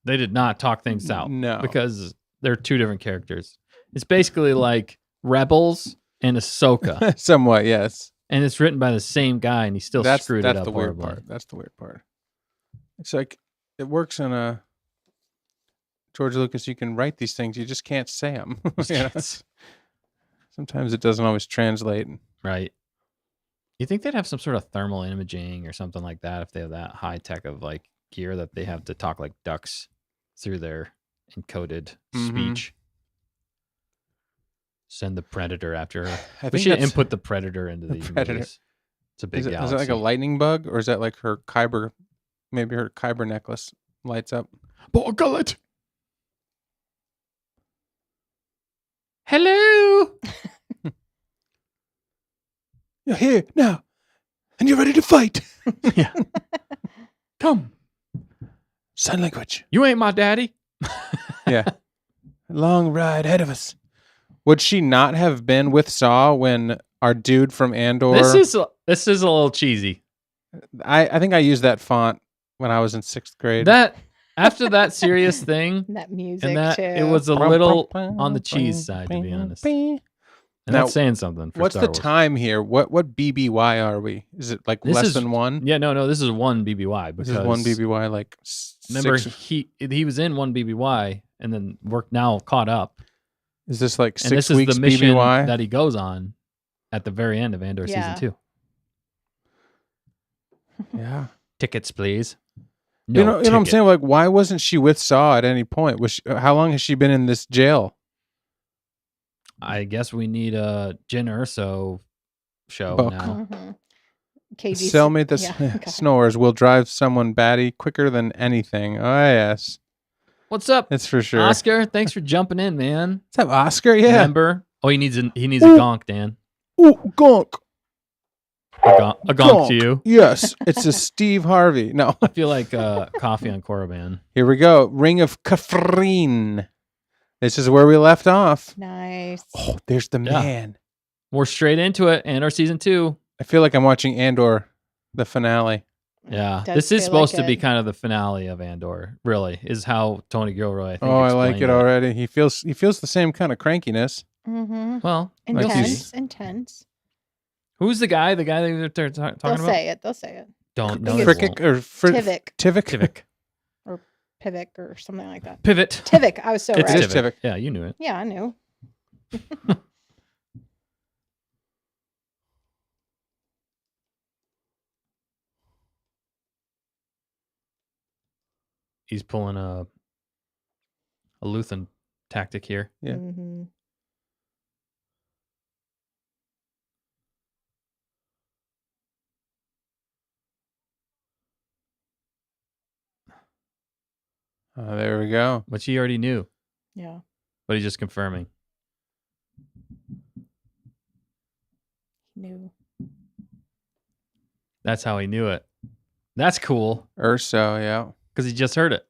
[SPEAKER 1] they did not talk things out.
[SPEAKER 2] No.
[SPEAKER 1] Because they're two different characters. It's basically like Rebels and Ahsoka,
[SPEAKER 2] somewhat, yes.
[SPEAKER 1] and it's written by the same guy, and he still screwed it up
[SPEAKER 2] the weird
[SPEAKER 1] horribly.
[SPEAKER 2] part. That's the weird part. It's like it works in a George Lucas. You can write these things, you just can't say them. Sometimes it doesn't always translate.
[SPEAKER 1] Right. You think they'd have some sort of thermal imaging or something like that if they have that high tech of like gear that they have to talk like ducks through their encoded
[SPEAKER 2] Mhm.
[SPEAKER 1] speech? Send the predator after her.
[SPEAKER 2] I
[SPEAKER 1] We
[SPEAKER 2] think
[SPEAKER 1] should
[SPEAKER 2] that's-
[SPEAKER 1] input the predator into
[SPEAKER 2] The
[SPEAKER 1] these
[SPEAKER 2] Predator.
[SPEAKER 1] movies. It's a big
[SPEAKER 2] Is it
[SPEAKER 1] galaxy.
[SPEAKER 2] like a lightning bug, or is that like her kyber? Maybe her kyber necklace lights up.
[SPEAKER 1] Bogglet. Hello.
[SPEAKER 2] You're here now, and you're ready to fight.
[SPEAKER 1] Yeah. Come.
[SPEAKER 2] Sign language.
[SPEAKER 1] You ain't my daddy.
[SPEAKER 2] Yeah. Long ride ahead of us. Would she not have been with Saw when our dude from Andor?
[SPEAKER 1] This is a little cheesy.
[SPEAKER 2] I think I used that font when I was in 6th grade.
[SPEAKER 1] That after that serious thing,
[SPEAKER 3] That music
[SPEAKER 1] and that
[SPEAKER 3] too.
[SPEAKER 1] it was a little on the cheese side, to be honest. And
[SPEAKER 2] Now,
[SPEAKER 1] that's saying something. For
[SPEAKER 2] what's
[SPEAKER 1] Star
[SPEAKER 2] the
[SPEAKER 1] Wars.
[SPEAKER 2] time here? What BBY are we? Is it like
[SPEAKER 1] This
[SPEAKER 2] less
[SPEAKER 1] is-
[SPEAKER 2] than 1?
[SPEAKER 1] Yeah, no. This is one BBY.
[SPEAKER 2] This
[SPEAKER 1] Because
[SPEAKER 2] is 1 BBY. Like
[SPEAKER 1] remember,
[SPEAKER 2] 6.
[SPEAKER 1] he was in one BBY and then worked now caught up.
[SPEAKER 2] Is this like
[SPEAKER 1] And
[SPEAKER 2] 6
[SPEAKER 1] this is
[SPEAKER 2] weeks
[SPEAKER 1] the mission
[SPEAKER 2] BBY?
[SPEAKER 1] that he goes on at the very end of Andor
[SPEAKER 3] Yeah.
[SPEAKER 1] season 2.
[SPEAKER 2] Yeah.
[SPEAKER 1] Tickets, please.
[SPEAKER 2] You know what I'm
[SPEAKER 1] ticket.
[SPEAKER 2] saying? Like, why wasn't she with Saw at any point? How long has she been in this jail?
[SPEAKER 1] I guess we need a Jyn Erso show
[SPEAKER 2] Book.
[SPEAKER 1] now.
[SPEAKER 3] Mhm. KG.
[SPEAKER 2] Cellmate the
[SPEAKER 3] yeah, okay.
[SPEAKER 2] snores will drive someone batty quicker than anything. Oh, yes.
[SPEAKER 1] What's up,
[SPEAKER 2] It's for sure.
[SPEAKER 1] Oscar? Thanks for jumping in, man.
[SPEAKER 2] What's up, Oscar? Yeah.
[SPEAKER 1] Remember? Oh, he needs a
[SPEAKER 2] Ooh.
[SPEAKER 1] gonk, Dan.
[SPEAKER 2] Ooh, gonk.
[SPEAKER 1] A gonk to you.
[SPEAKER 2] Yes. It's a Steve Harvey. No.
[SPEAKER 1] I feel like coffee on Korriban.
[SPEAKER 2] Here we go. Ring of Kafrine. This is where we left off.
[SPEAKER 3] Nice.
[SPEAKER 2] Oh, there's the
[SPEAKER 1] Yeah.
[SPEAKER 2] man.
[SPEAKER 1] We're straight into it. Andor season 2.
[SPEAKER 2] I feel like I'm watching Andor, the finale.
[SPEAKER 1] Yeah,
[SPEAKER 3] Does
[SPEAKER 1] this is
[SPEAKER 3] feel
[SPEAKER 1] supposed
[SPEAKER 3] like
[SPEAKER 1] to be
[SPEAKER 3] it.
[SPEAKER 1] kind of the finale of Andor. Really, is how Tony Gilroy. I think
[SPEAKER 2] Oh, I like
[SPEAKER 1] explained
[SPEAKER 2] it already. He feels the same kind of crankiness.
[SPEAKER 3] Mm-hmm.
[SPEAKER 1] Well,
[SPEAKER 2] Like
[SPEAKER 3] Intense.
[SPEAKER 2] he's-
[SPEAKER 3] Intense.
[SPEAKER 1] who's the guy? The guy that they're talking
[SPEAKER 3] They'll
[SPEAKER 1] about?
[SPEAKER 3] say it. They'll say it.
[SPEAKER 1] Don't know.
[SPEAKER 3] think
[SPEAKER 1] they
[SPEAKER 3] it's
[SPEAKER 2] Frickick
[SPEAKER 1] won't.
[SPEAKER 2] or
[SPEAKER 3] Tivik.
[SPEAKER 2] Tivik.
[SPEAKER 1] Tivik.
[SPEAKER 3] Pivik or something like that.
[SPEAKER 1] Pivot.
[SPEAKER 3] Tivik. I was so
[SPEAKER 1] It's
[SPEAKER 3] right.
[SPEAKER 2] It is Tivik.
[SPEAKER 1] Yeah, you knew it.
[SPEAKER 3] Yeah, I knew.
[SPEAKER 1] He's pulling a Luthen tactic here.
[SPEAKER 2] Yeah.
[SPEAKER 3] Mm-hmm.
[SPEAKER 2] Oh, there we go.
[SPEAKER 1] Which he already knew,
[SPEAKER 3] Yeah.
[SPEAKER 1] but he's just confirming.
[SPEAKER 3] Knew.
[SPEAKER 1] That's how he knew it. That's cool
[SPEAKER 2] Urso, yeah.
[SPEAKER 1] because he just heard it.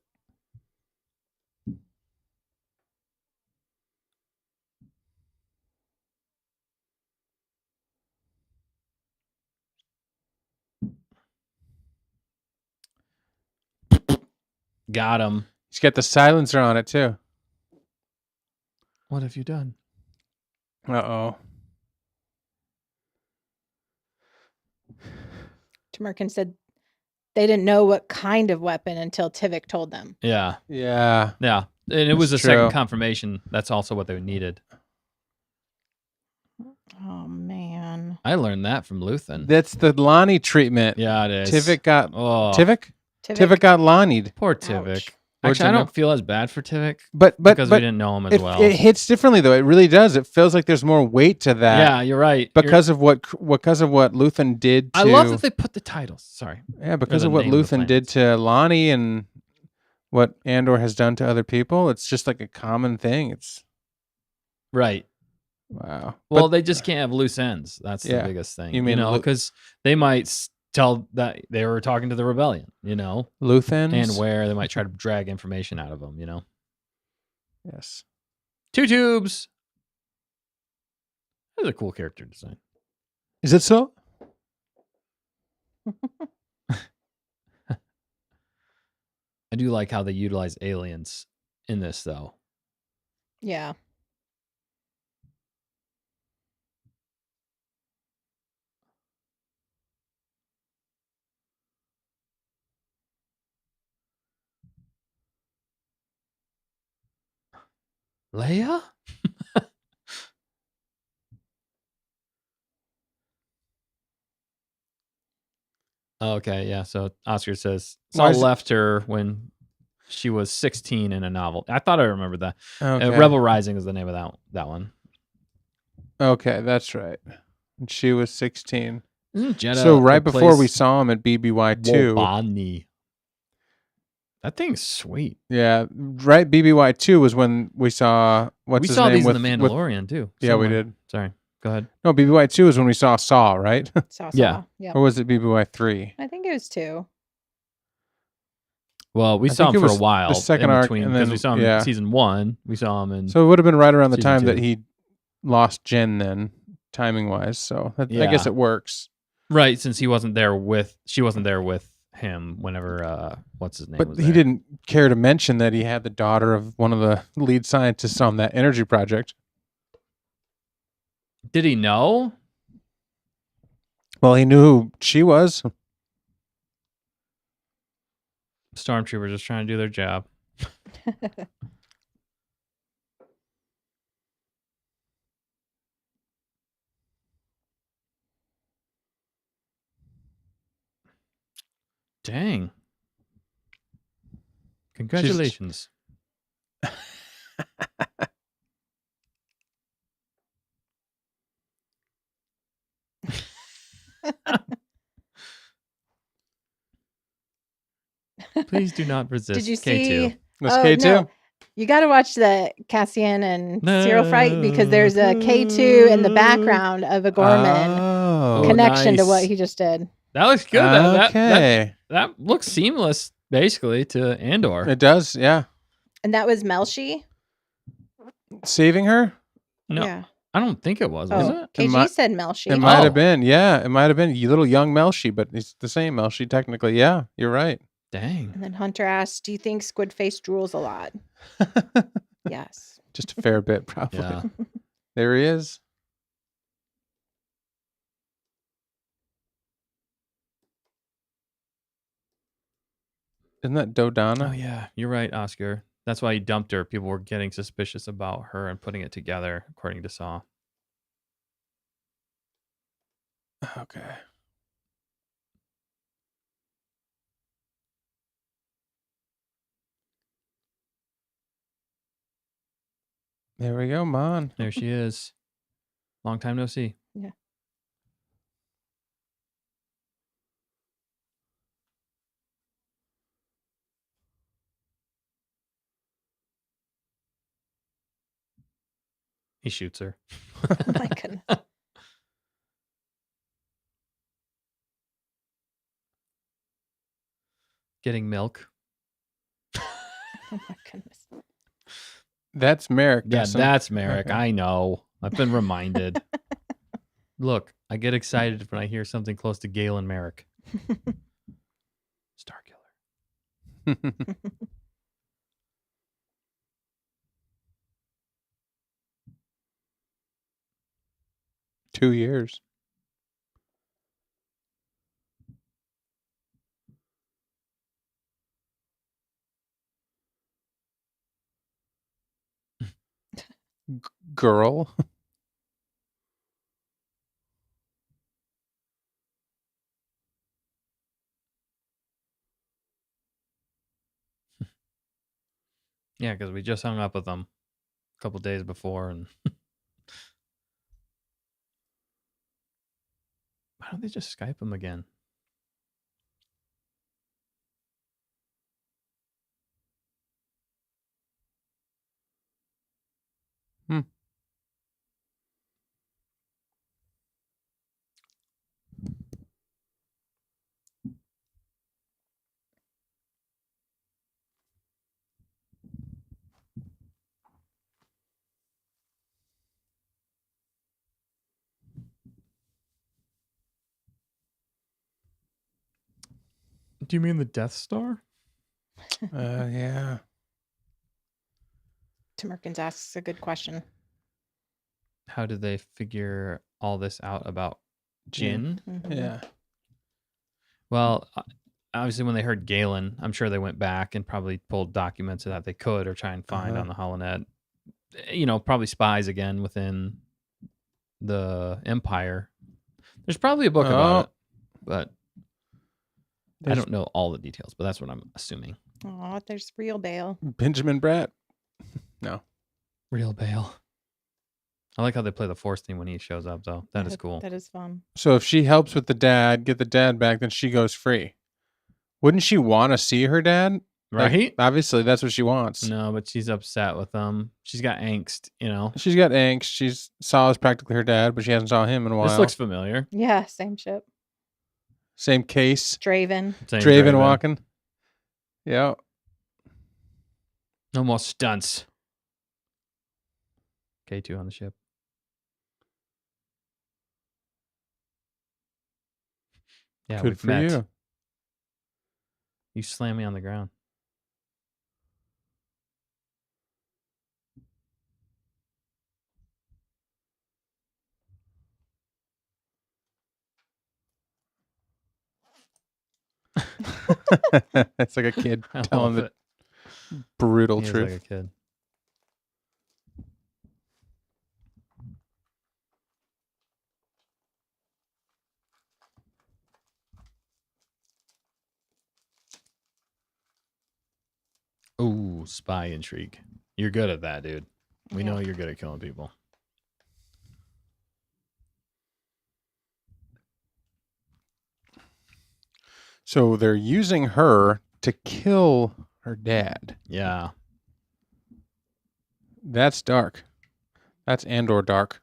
[SPEAKER 1] Got him.
[SPEAKER 2] He's got the silencer on it too.
[SPEAKER 1] What have you done?
[SPEAKER 2] Uh-oh.
[SPEAKER 3] Tamerkin said they didn't know what kind of weapon until Tivik told them.
[SPEAKER 1] Yeah.
[SPEAKER 2] Yeah.
[SPEAKER 1] Yeah. And it was a
[SPEAKER 2] That's
[SPEAKER 1] second
[SPEAKER 2] true.
[SPEAKER 1] confirmation. That's also what they needed.
[SPEAKER 3] Oh man.
[SPEAKER 1] I learned that from Luthen.
[SPEAKER 2] That's the Lonnie treatment.
[SPEAKER 1] Yeah, it is.
[SPEAKER 2] Tivik got
[SPEAKER 1] Oh,
[SPEAKER 2] Tivik? Tivik got Lonnied.
[SPEAKER 1] poor
[SPEAKER 3] Ouch.
[SPEAKER 1] Tivik.
[SPEAKER 2] Poor
[SPEAKER 1] Actually, I
[SPEAKER 2] Tivik.
[SPEAKER 1] don't feel as bad for Tivik
[SPEAKER 2] But
[SPEAKER 1] because we didn't know him as
[SPEAKER 2] it,
[SPEAKER 1] well.
[SPEAKER 2] it hits differently though. It really does. It feels like there's more weight to that.
[SPEAKER 1] Yeah, you're right.
[SPEAKER 2] Because of what Luthen did to
[SPEAKER 1] I love that they put the titles. Sorry.
[SPEAKER 2] Yeah, because
[SPEAKER 1] the
[SPEAKER 2] of what
[SPEAKER 1] name of the
[SPEAKER 2] Luthen did to Lonnie and what Andor has done to other people. It's just like a common thing. It's
[SPEAKER 1] Right.
[SPEAKER 2] wow.
[SPEAKER 1] Well, they just can't have loose ends. That's the
[SPEAKER 2] Yeah.
[SPEAKER 1] biggest thing.
[SPEAKER 2] You mean
[SPEAKER 1] because they might tell that they were talking to the rebellion,
[SPEAKER 2] Luthens
[SPEAKER 1] and where they might try to drag information out of them,
[SPEAKER 2] Yes.
[SPEAKER 1] 2 tubes. That's a cool character design.
[SPEAKER 2] Is it so?
[SPEAKER 1] I do like how they utilize aliens in this, though.
[SPEAKER 3] Yeah.
[SPEAKER 1] Leia? Okay, yeah. So Oscar says
[SPEAKER 2] Why
[SPEAKER 1] Saul
[SPEAKER 2] is it-
[SPEAKER 1] left her when she was 16 in a novel. I thought I remembered that.
[SPEAKER 2] Okay.
[SPEAKER 1] Rebel Rising is the name of that one.
[SPEAKER 2] Okay, that's right. And she was 16.
[SPEAKER 1] Isn't Jeddah
[SPEAKER 2] So
[SPEAKER 1] a
[SPEAKER 2] right before we
[SPEAKER 1] place-
[SPEAKER 2] saw him at BBY2.
[SPEAKER 1] Wobani. That thing's sweet.
[SPEAKER 2] Yeah, right. BBY2 was when we saw
[SPEAKER 1] we saw these in The Mandalorian too.
[SPEAKER 2] Yeah, we did.
[SPEAKER 1] Sorry, go ahead.
[SPEAKER 2] No, BBY2 is when we saw Saw, right?
[SPEAKER 3] Saw.
[SPEAKER 1] Yeah.
[SPEAKER 2] Or was it BBY3?
[SPEAKER 3] I think it was 2.
[SPEAKER 1] Well, we saw him for a while.
[SPEAKER 2] The second arc, and
[SPEAKER 1] because
[SPEAKER 2] then
[SPEAKER 1] we saw him in season 1. We saw him in.
[SPEAKER 2] So it would have been right around the time
[SPEAKER 1] 2.
[SPEAKER 2] that he lost Jen, then timing wise. So I guess it works.
[SPEAKER 1] Right, since she wasn't there with him whenever what's his name
[SPEAKER 2] But
[SPEAKER 1] was
[SPEAKER 2] he
[SPEAKER 1] there.
[SPEAKER 2] didn't care to mention that he had the daughter of one of the lead scientists on that energy project.
[SPEAKER 1] Did he know?
[SPEAKER 2] Well, he knew who she was.
[SPEAKER 1] Stormtroopers just trying to do their job. Dang. Congratulations. Please do not resist.
[SPEAKER 3] Did you
[SPEAKER 1] K2.
[SPEAKER 3] see?
[SPEAKER 2] That's K2?
[SPEAKER 3] No. You got to watch the Cassian and Cyril fight because there's a K2 in the background of a Gorman connection to what he just did.
[SPEAKER 1] That looks good.
[SPEAKER 2] Okay.
[SPEAKER 1] That looks seamless, basically, to Andor.
[SPEAKER 2] It does, yeah.
[SPEAKER 3] And that was Melshi?
[SPEAKER 2] Saving her?
[SPEAKER 1] No,
[SPEAKER 3] Yeah.
[SPEAKER 1] I don't think it was it?
[SPEAKER 3] KG said Melshi.
[SPEAKER 2] It might have been, yeah. It might have been you little young Melshi, but it's the same Melshi technically. Yeah, you're right.
[SPEAKER 1] Dang.
[SPEAKER 3] And then Hunter asked, do you think Squid Face drools a lot? Yes.
[SPEAKER 2] Just a fair bit, probably.
[SPEAKER 1] Yeah.
[SPEAKER 2] There he is. Isn't that Dodonna?
[SPEAKER 1] Oh, yeah. You're right, Oscar. That's why he dumped her. People were getting suspicious about her and putting it together, according to Saw.
[SPEAKER 2] Okay. There we go, Mon.
[SPEAKER 1] There she is. Long time no see.
[SPEAKER 3] Yeah.
[SPEAKER 1] He shoots her.
[SPEAKER 3] Oh my goodness.
[SPEAKER 1] Getting milk.
[SPEAKER 3] Oh my goodness.
[SPEAKER 2] That's Merrick.
[SPEAKER 1] Yeah,
[SPEAKER 2] Dustin.
[SPEAKER 1] that's Merrick.
[SPEAKER 2] Okay.
[SPEAKER 1] I know. I've been reminded. Look, I get excited when I hear something close to Galen Merrick. Star Killer.
[SPEAKER 2] 2 years. Girl.
[SPEAKER 1] Yeah, because we just hung up with them a couple days before, and why don't they just Skype them again? Do you mean the Death Star?
[SPEAKER 2] Yeah.
[SPEAKER 3] Tamerkins asks a good question.
[SPEAKER 1] How did they figure all this out about Jin?
[SPEAKER 3] Mm-hmm.
[SPEAKER 2] Yeah.
[SPEAKER 1] Well, obviously, when they heard Galen, I'm sure they went back and probably pulled documents that they could or try and find on the HoloNet. You know, probably spies again within the Empire. There's probably a book about it, but I don't know all the details, but that's what I'm assuming.
[SPEAKER 3] Oh, there's real Bale.
[SPEAKER 2] Benjamin Bratt. No.
[SPEAKER 1] Real Bale. I like how they play the Force theme when he shows up, though. That is cool.
[SPEAKER 3] That is fun.
[SPEAKER 2] So if she helps with the dad, get the dad back, then she goes free. Wouldn't she want to see her dad?
[SPEAKER 1] Right?
[SPEAKER 2] Like, obviously, that's what she wants.
[SPEAKER 1] No, but she's upset with him. She's got angst, you know?
[SPEAKER 2] She's got angst. She's Saw is practically her dad, but she hasn't saw him in a while.
[SPEAKER 1] This looks familiar.
[SPEAKER 3] Yeah, same ship.
[SPEAKER 2] Same case.
[SPEAKER 3] Draven.
[SPEAKER 2] Draven walking. Yeah.
[SPEAKER 1] No more stunts. K2 on the ship. Yeah,
[SPEAKER 2] good for
[SPEAKER 1] met.
[SPEAKER 2] you.
[SPEAKER 1] You slam me on the ground.
[SPEAKER 2] It's like a kid telling the brutal truth.
[SPEAKER 1] Like a kid. Ooh, spy intrigue. You're good at that, dude. We know you're good at killing people.
[SPEAKER 2] So they're using her to kill her dad.
[SPEAKER 1] Yeah.
[SPEAKER 2] That's dark. That's Andor dark.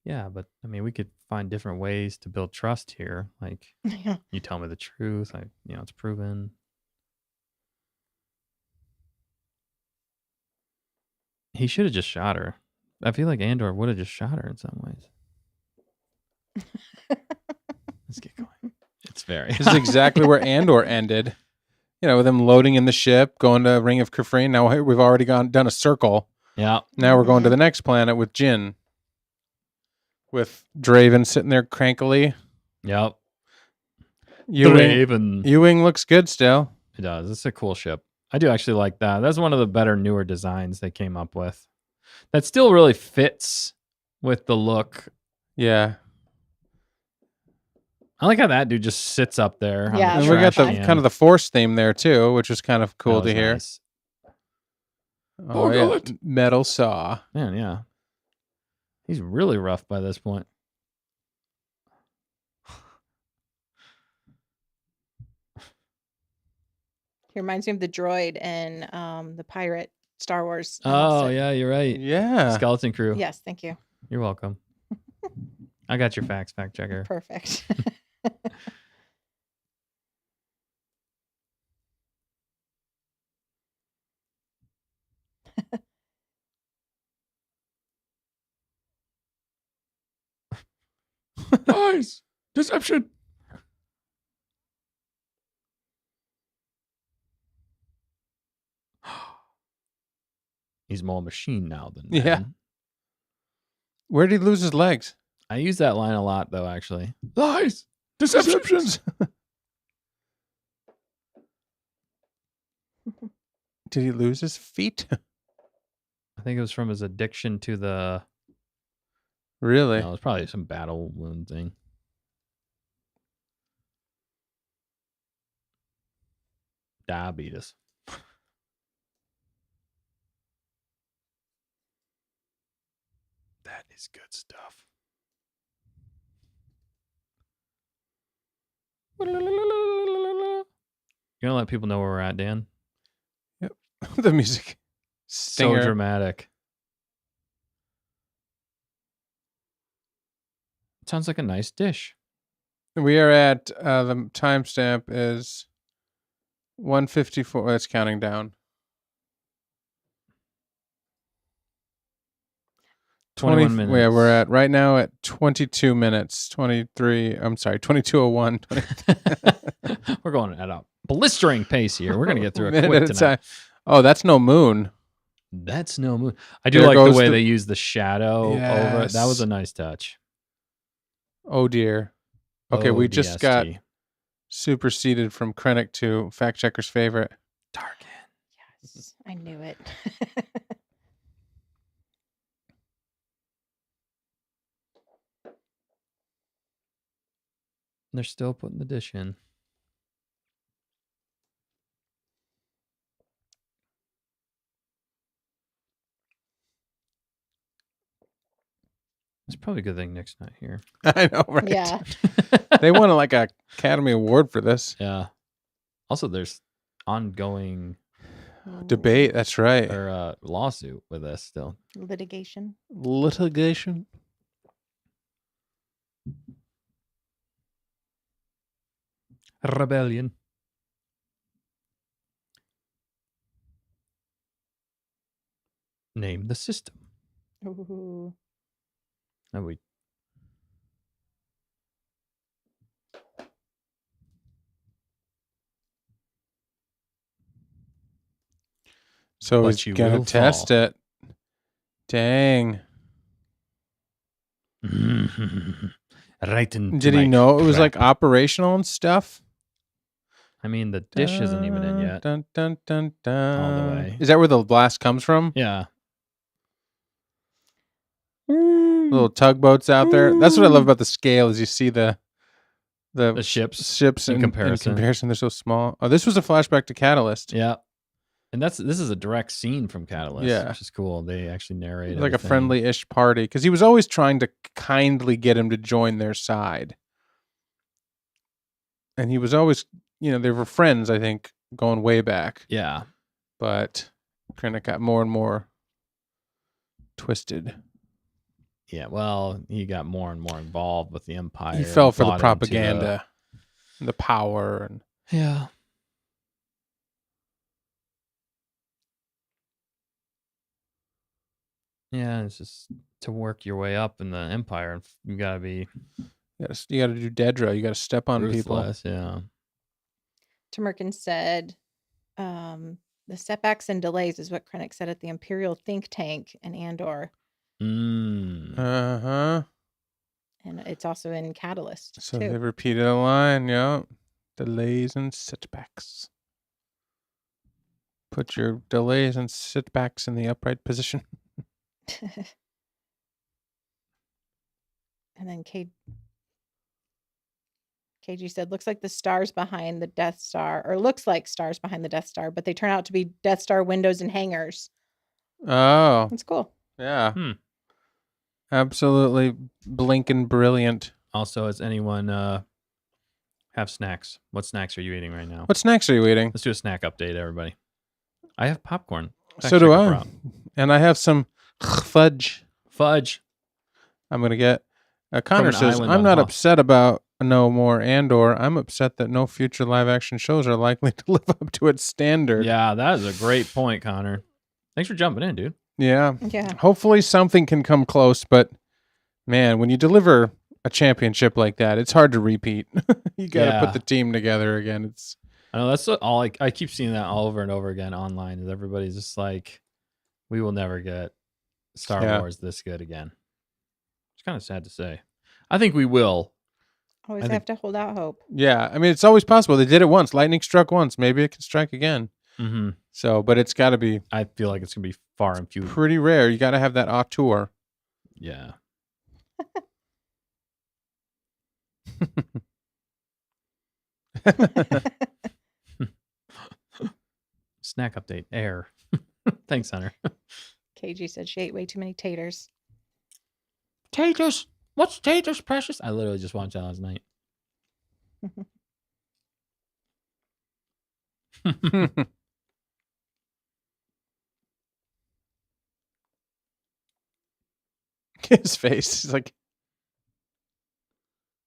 [SPEAKER 1] Yeah, but I mean, we could find different ways to build trust here. Like, you tell me the truth. It's proven. He should have just shot her. I feel like Andor would have just shot her in some ways. Let's get going. It's very.
[SPEAKER 2] This is exactly where Andor ended. With them loading in the ship, going to Ring of Kafrene. Now we've already done a circle.
[SPEAKER 1] Yeah.
[SPEAKER 2] Now we're going to the next planet with Jin. With Draven sitting there crankily.
[SPEAKER 1] Yep.
[SPEAKER 2] Ewing looks good still.
[SPEAKER 1] It does. It's a cool ship. I do actually like that. That's one of the better, newer designs they came up with. That still really fits with the look.
[SPEAKER 2] Yeah.
[SPEAKER 1] I like how that dude just sits up there.
[SPEAKER 3] Yeah.
[SPEAKER 2] And we got the kind of the Force theme there too, which was kind of cool to hear.
[SPEAKER 1] Nice.
[SPEAKER 2] Oh, yeah. Metal saw.
[SPEAKER 1] Man, yeah. He's really rough by this point.
[SPEAKER 3] He reminds me of the droid in the pirate Star Wars.
[SPEAKER 1] Oh, yeah, you're right.
[SPEAKER 2] Yeah.
[SPEAKER 1] Skeleton Crew.
[SPEAKER 3] Yes, thank you.
[SPEAKER 1] You're welcome. I got your fact checker.
[SPEAKER 3] Perfect.
[SPEAKER 1] Lies! Deception! He's more machine now than man.
[SPEAKER 2] Yeah. Where did he lose his legs?
[SPEAKER 1] I use that line a lot, though, actually.
[SPEAKER 2] Lies! Deceptions! Did he lose his feet?
[SPEAKER 1] I think it was from his addiction to the...
[SPEAKER 2] Really?
[SPEAKER 1] No, it was probably some battle wound thing. Diabetes. That is good stuff. You gonna let people know where we're at, Dan?
[SPEAKER 2] Yep. The music. Stinger.
[SPEAKER 1] So dramatic. It sounds like a nice dish.
[SPEAKER 2] We are at the timestamp is 1:54. That's counting down.
[SPEAKER 1] 21 minutes.
[SPEAKER 2] Yeah, we're at right now at 22 minutes. 23. I'm sorry, 22:01.
[SPEAKER 1] We're going at a blistering pace here. We're gonna get through it
[SPEAKER 2] minute
[SPEAKER 1] quick
[SPEAKER 2] at a
[SPEAKER 1] tonight.
[SPEAKER 2] time. Oh, that's no moon.
[SPEAKER 1] That's no moon. I do
[SPEAKER 2] There
[SPEAKER 1] like the
[SPEAKER 2] goes
[SPEAKER 1] way
[SPEAKER 2] the-
[SPEAKER 1] they use the shadow over it. That was a nice touch.
[SPEAKER 2] Oh dear. Okay, we just got
[SPEAKER 1] ODST.
[SPEAKER 2] superseded from Krennic to fact checker's favorite.
[SPEAKER 1] Tarkin.
[SPEAKER 3] Yes, I knew it.
[SPEAKER 1] They're still putting the dish in. It's probably a good thing Nick's not here.
[SPEAKER 2] I know, right?
[SPEAKER 3] Yeah.
[SPEAKER 2] They won like a Academy Award for this.
[SPEAKER 1] Yeah. Also, there's ongoing
[SPEAKER 2] debate. That's right.
[SPEAKER 1] Or lawsuit with this still.
[SPEAKER 3] Litigation.
[SPEAKER 1] Rebellion. Name the system.
[SPEAKER 3] Ooh.
[SPEAKER 1] Oh, we.
[SPEAKER 2] So
[SPEAKER 1] But
[SPEAKER 2] he's
[SPEAKER 1] you
[SPEAKER 2] gonna
[SPEAKER 1] will
[SPEAKER 2] test
[SPEAKER 1] fall.
[SPEAKER 2] it. Dang.
[SPEAKER 1] Right into
[SPEAKER 2] Did he
[SPEAKER 1] my
[SPEAKER 2] know it was
[SPEAKER 1] trap.
[SPEAKER 2] like operational and stuff?
[SPEAKER 1] I mean, the dish isn't even in yet.
[SPEAKER 2] Dun, dun, dun, dun.
[SPEAKER 1] All the way.
[SPEAKER 2] Is that where the blast comes from?
[SPEAKER 1] Yeah.
[SPEAKER 2] Little tugboats out there. That's what I love about the scale is you see the ships
[SPEAKER 1] in
[SPEAKER 2] in
[SPEAKER 1] comparison.
[SPEAKER 2] they're so small. Oh, this was a flashback to Catalyst.
[SPEAKER 1] Yeah. And this is a direct scene from Catalyst,
[SPEAKER 2] Yeah.
[SPEAKER 1] which is cool. They actually narrate
[SPEAKER 2] Like
[SPEAKER 1] everything.
[SPEAKER 2] a friendly-ish party because he was always trying to kindly get him to join their side. And he was always, they were friends, I think, going way back.
[SPEAKER 1] Yeah.
[SPEAKER 2] But Krennic got more and more twisted.
[SPEAKER 1] Yeah, well, he got more and more involved with the Empire.
[SPEAKER 2] He fell for the
[SPEAKER 1] bought into
[SPEAKER 2] propaganda, and the power, and
[SPEAKER 1] Yeah. Yeah, it's just to work your way up in the Empire. You gotta be
[SPEAKER 2] you gotta do Dedra. You gotta step on people.
[SPEAKER 1] ruthless. Yeah.
[SPEAKER 3] Tamerkin said, the setbacks and delays is what Krennic said at the Imperial think tank in Andor.
[SPEAKER 2] Uh-huh.
[SPEAKER 3] And it's also in Catalyst,
[SPEAKER 2] So
[SPEAKER 3] too.
[SPEAKER 2] they repeated a line, yeah. Delays and setbacks. Put your delays and setbacks in the upright position.
[SPEAKER 3] And then KG said, looks like stars behind the Death Star, but they turn out to be Death Star windows and hangars.
[SPEAKER 2] Oh.
[SPEAKER 3] That's cool.
[SPEAKER 2] Yeah. Absolutely blinking brilliant.
[SPEAKER 1] Also, does anyone have snacks? What snacks are you eating right now?
[SPEAKER 2] What snacks are you eating?
[SPEAKER 1] Let's do a snack update, everybody. I have popcorn.
[SPEAKER 2] So do I. And I have some fudge. I'm going to get... Connor says, I'm not upset about no more Andor. I'm upset that no future live-action shows are likely to live up to its standard.
[SPEAKER 1] Yeah, that is a great point, Connor. Thanks for jumping in, dude.
[SPEAKER 2] Yeah.
[SPEAKER 3] Yeah.
[SPEAKER 2] Hopefully something can come close, but man, when you deliver a championship like that, it's hard to repeat. You got to put the team together again.
[SPEAKER 1] I know that's all I keep seeing that all over and over again online is everybody's just like, we will never get Star Wars this good again. It's kind of sad to say. I think we will.
[SPEAKER 3] Always have to hold out hope.
[SPEAKER 2] Yeah. I mean, it's always possible. They did it once. Lightning struck once. Maybe it can strike again.
[SPEAKER 1] Mm-hmm.
[SPEAKER 2] So, but it's got to be.
[SPEAKER 1] I feel like it's going to be far and few.
[SPEAKER 2] Pretty rare. You got to have that auteur.
[SPEAKER 1] Yeah. Snack update. Air. Thanks, Hunter.
[SPEAKER 3] KG said she ate way too many taters.
[SPEAKER 1] Taters? What's taters, precious? I literally just watched that last night.
[SPEAKER 2] His face is like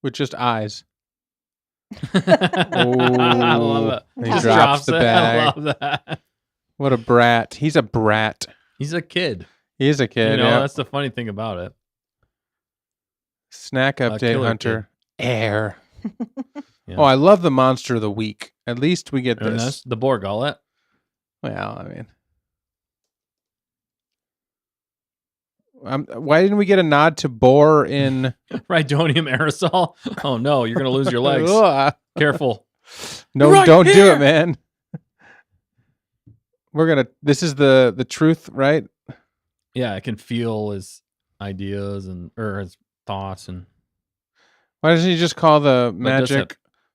[SPEAKER 2] with just eyes.
[SPEAKER 1] I love it.
[SPEAKER 2] He drops the bag.
[SPEAKER 1] I love that.
[SPEAKER 2] What a brat. He's a brat.
[SPEAKER 1] He's a kid.
[SPEAKER 2] He is a kid.
[SPEAKER 1] That's the funny thing about it.
[SPEAKER 2] Snack update, Hunter.
[SPEAKER 1] Kid.
[SPEAKER 2] Air. Yeah. Oh, I love the monster of the week. At least we get this.
[SPEAKER 1] That's the boar gullet.
[SPEAKER 2] Well, I mean, why didn't we get a nod to boar in
[SPEAKER 1] Rhydonium aerosol? Oh no, you're gonna lose your legs. Careful.
[SPEAKER 2] No, don't do it, man. This is the truth, right?
[SPEAKER 1] Yeah, I can feel his ideas or his thoughts and.
[SPEAKER 2] Why doesn't he just call the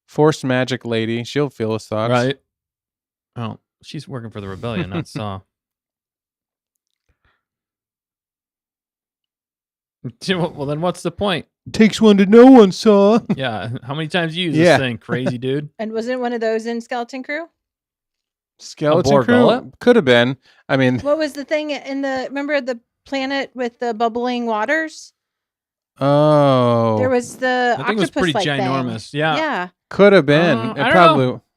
[SPEAKER 2] forced magic lady? She'll feel his thoughts.
[SPEAKER 1] Right. Oh, she's working for the rebellion, not Saw. Well, then what's the point?
[SPEAKER 2] Takes one to know one, Saw.
[SPEAKER 1] Yeah. How many times you use this thing, crazy dude?
[SPEAKER 3] And wasn't one of those in Skeleton Crew?
[SPEAKER 2] Skeleton Crew? Could have been. I mean.
[SPEAKER 3] What was the thing remember the planet with the bubbling waters?
[SPEAKER 2] Oh.
[SPEAKER 3] There was the
[SPEAKER 1] I think it was pretty ginormous.
[SPEAKER 3] Thing.
[SPEAKER 1] Yeah.
[SPEAKER 3] Yeah.
[SPEAKER 2] Could have been.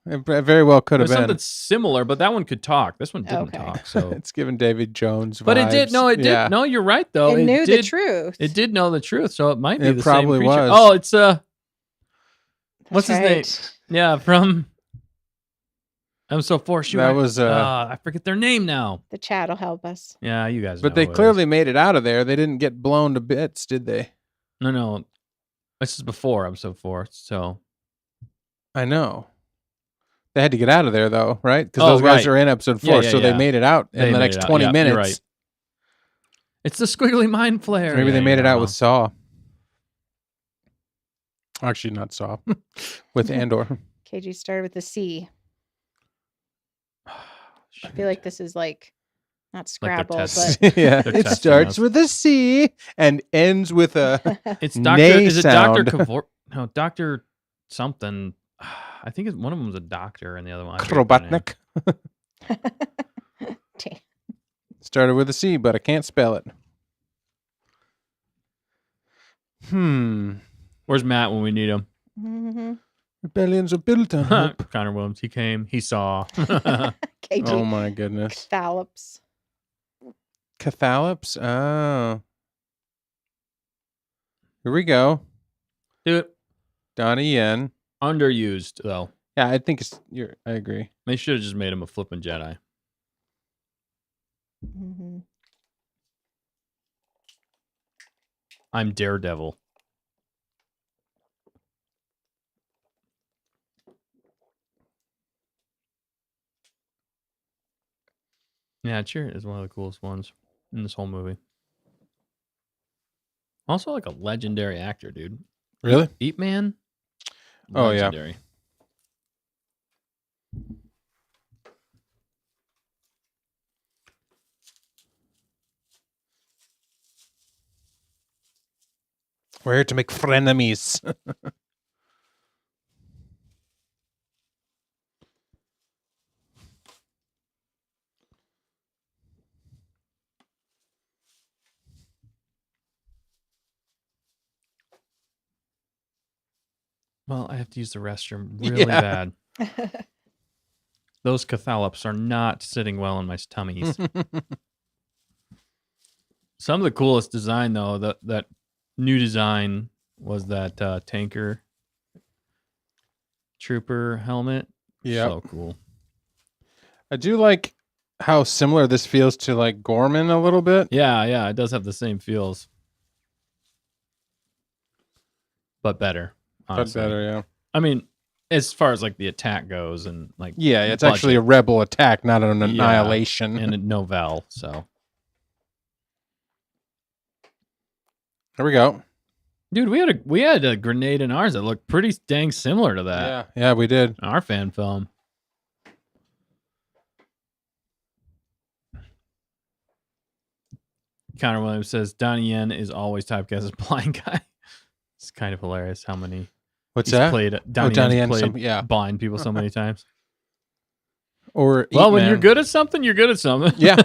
[SPEAKER 2] It very well could have been.
[SPEAKER 1] Something similar, but that one could talk. This one didn't talk. So
[SPEAKER 2] it's giving David Jones vibes.
[SPEAKER 1] But it did. No, it did. No, you're right though.
[SPEAKER 3] It knew the truth.
[SPEAKER 1] It did know the truth, so it might be the
[SPEAKER 2] probably
[SPEAKER 1] same creature.
[SPEAKER 2] was.
[SPEAKER 1] Oh, it's what's his name? Yeah, from I'm so for sure.
[SPEAKER 2] That was
[SPEAKER 1] I forget their name now.
[SPEAKER 3] The chat will help us.
[SPEAKER 1] Yeah, you guys.
[SPEAKER 2] But they clearly made it out of there. They didn't get blown to bits, did they?
[SPEAKER 1] No. This is before episode 4, so
[SPEAKER 2] I know. They had to get out of there though, right? Because those guys are in episode 4, so they made it out in the next 20 minutes. You're right.
[SPEAKER 1] It's the squiggly mind flare.
[SPEAKER 2] Maybe they made it out with Saw. Actually, not Saw. With Andor.
[SPEAKER 3] KG started with a C. I feel like this is not Scrabble, but
[SPEAKER 2] it starts with a C and ends with a
[SPEAKER 1] it's Dr. Is it Dr. Kavor? No, Dr. something. I think one of them was a doctor and the other one
[SPEAKER 2] Krobatnik. Started with a C, but I can't spell it.
[SPEAKER 1] Where's Matt when we need him?
[SPEAKER 3] Mm-hmm.
[SPEAKER 2] Rebellions are built on hope.
[SPEAKER 1] Connor Williams, he came, he saw.
[SPEAKER 3] KG.
[SPEAKER 2] Oh my goodness. Cathalops? Oh. Here we go.
[SPEAKER 1] Dude.
[SPEAKER 2] Donnie Yen.
[SPEAKER 1] Underused, though.
[SPEAKER 2] Yeah, I think I agree.
[SPEAKER 1] They should have just made him a flippin' Jedi.
[SPEAKER 3] Mm-hmm.
[SPEAKER 1] I'm Daredevil. Yeah, Chirrut is one of the coolest ones in this whole movie. Also, a legendary actor, dude.
[SPEAKER 2] Really?
[SPEAKER 1] Eat Man?
[SPEAKER 2] Oh,
[SPEAKER 1] legendary.
[SPEAKER 2] Yeah. We're here to make frenemies.
[SPEAKER 1] Well, I have to use the restroom really bad. Those Cathalops are not sitting well in my tummies. Some of the coolest design, though, that new design was that tanker trooper helmet.
[SPEAKER 2] Yeah.
[SPEAKER 1] So cool.
[SPEAKER 2] I do like how similar this feels to Gorman a little bit.
[SPEAKER 1] Yeah, it does have the same feels. But better. Honestly.
[SPEAKER 2] But better, yeah.
[SPEAKER 1] I mean, as far as the attack goes and
[SPEAKER 2] yeah, it's actually a rebel attack, not an annihilation.
[SPEAKER 1] And a novelle, so.
[SPEAKER 2] There we go.
[SPEAKER 1] Dude, we had a grenade in ours that looked pretty dang similar to that.
[SPEAKER 2] Yeah, we did.
[SPEAKER 1] Our fan film. Connor Williams says Donnie Yen is always typecast as blind guy. It's kind of hilarious how many.
[SPEAKER 2] What's that?
[SPEAKER 1] Played Donnie Yen played blind people so many times.
[SPEAKER 2] Or
[SPEAKER 1] when you're good at something, you're good at something.
[SPEAKER 2] Yeah.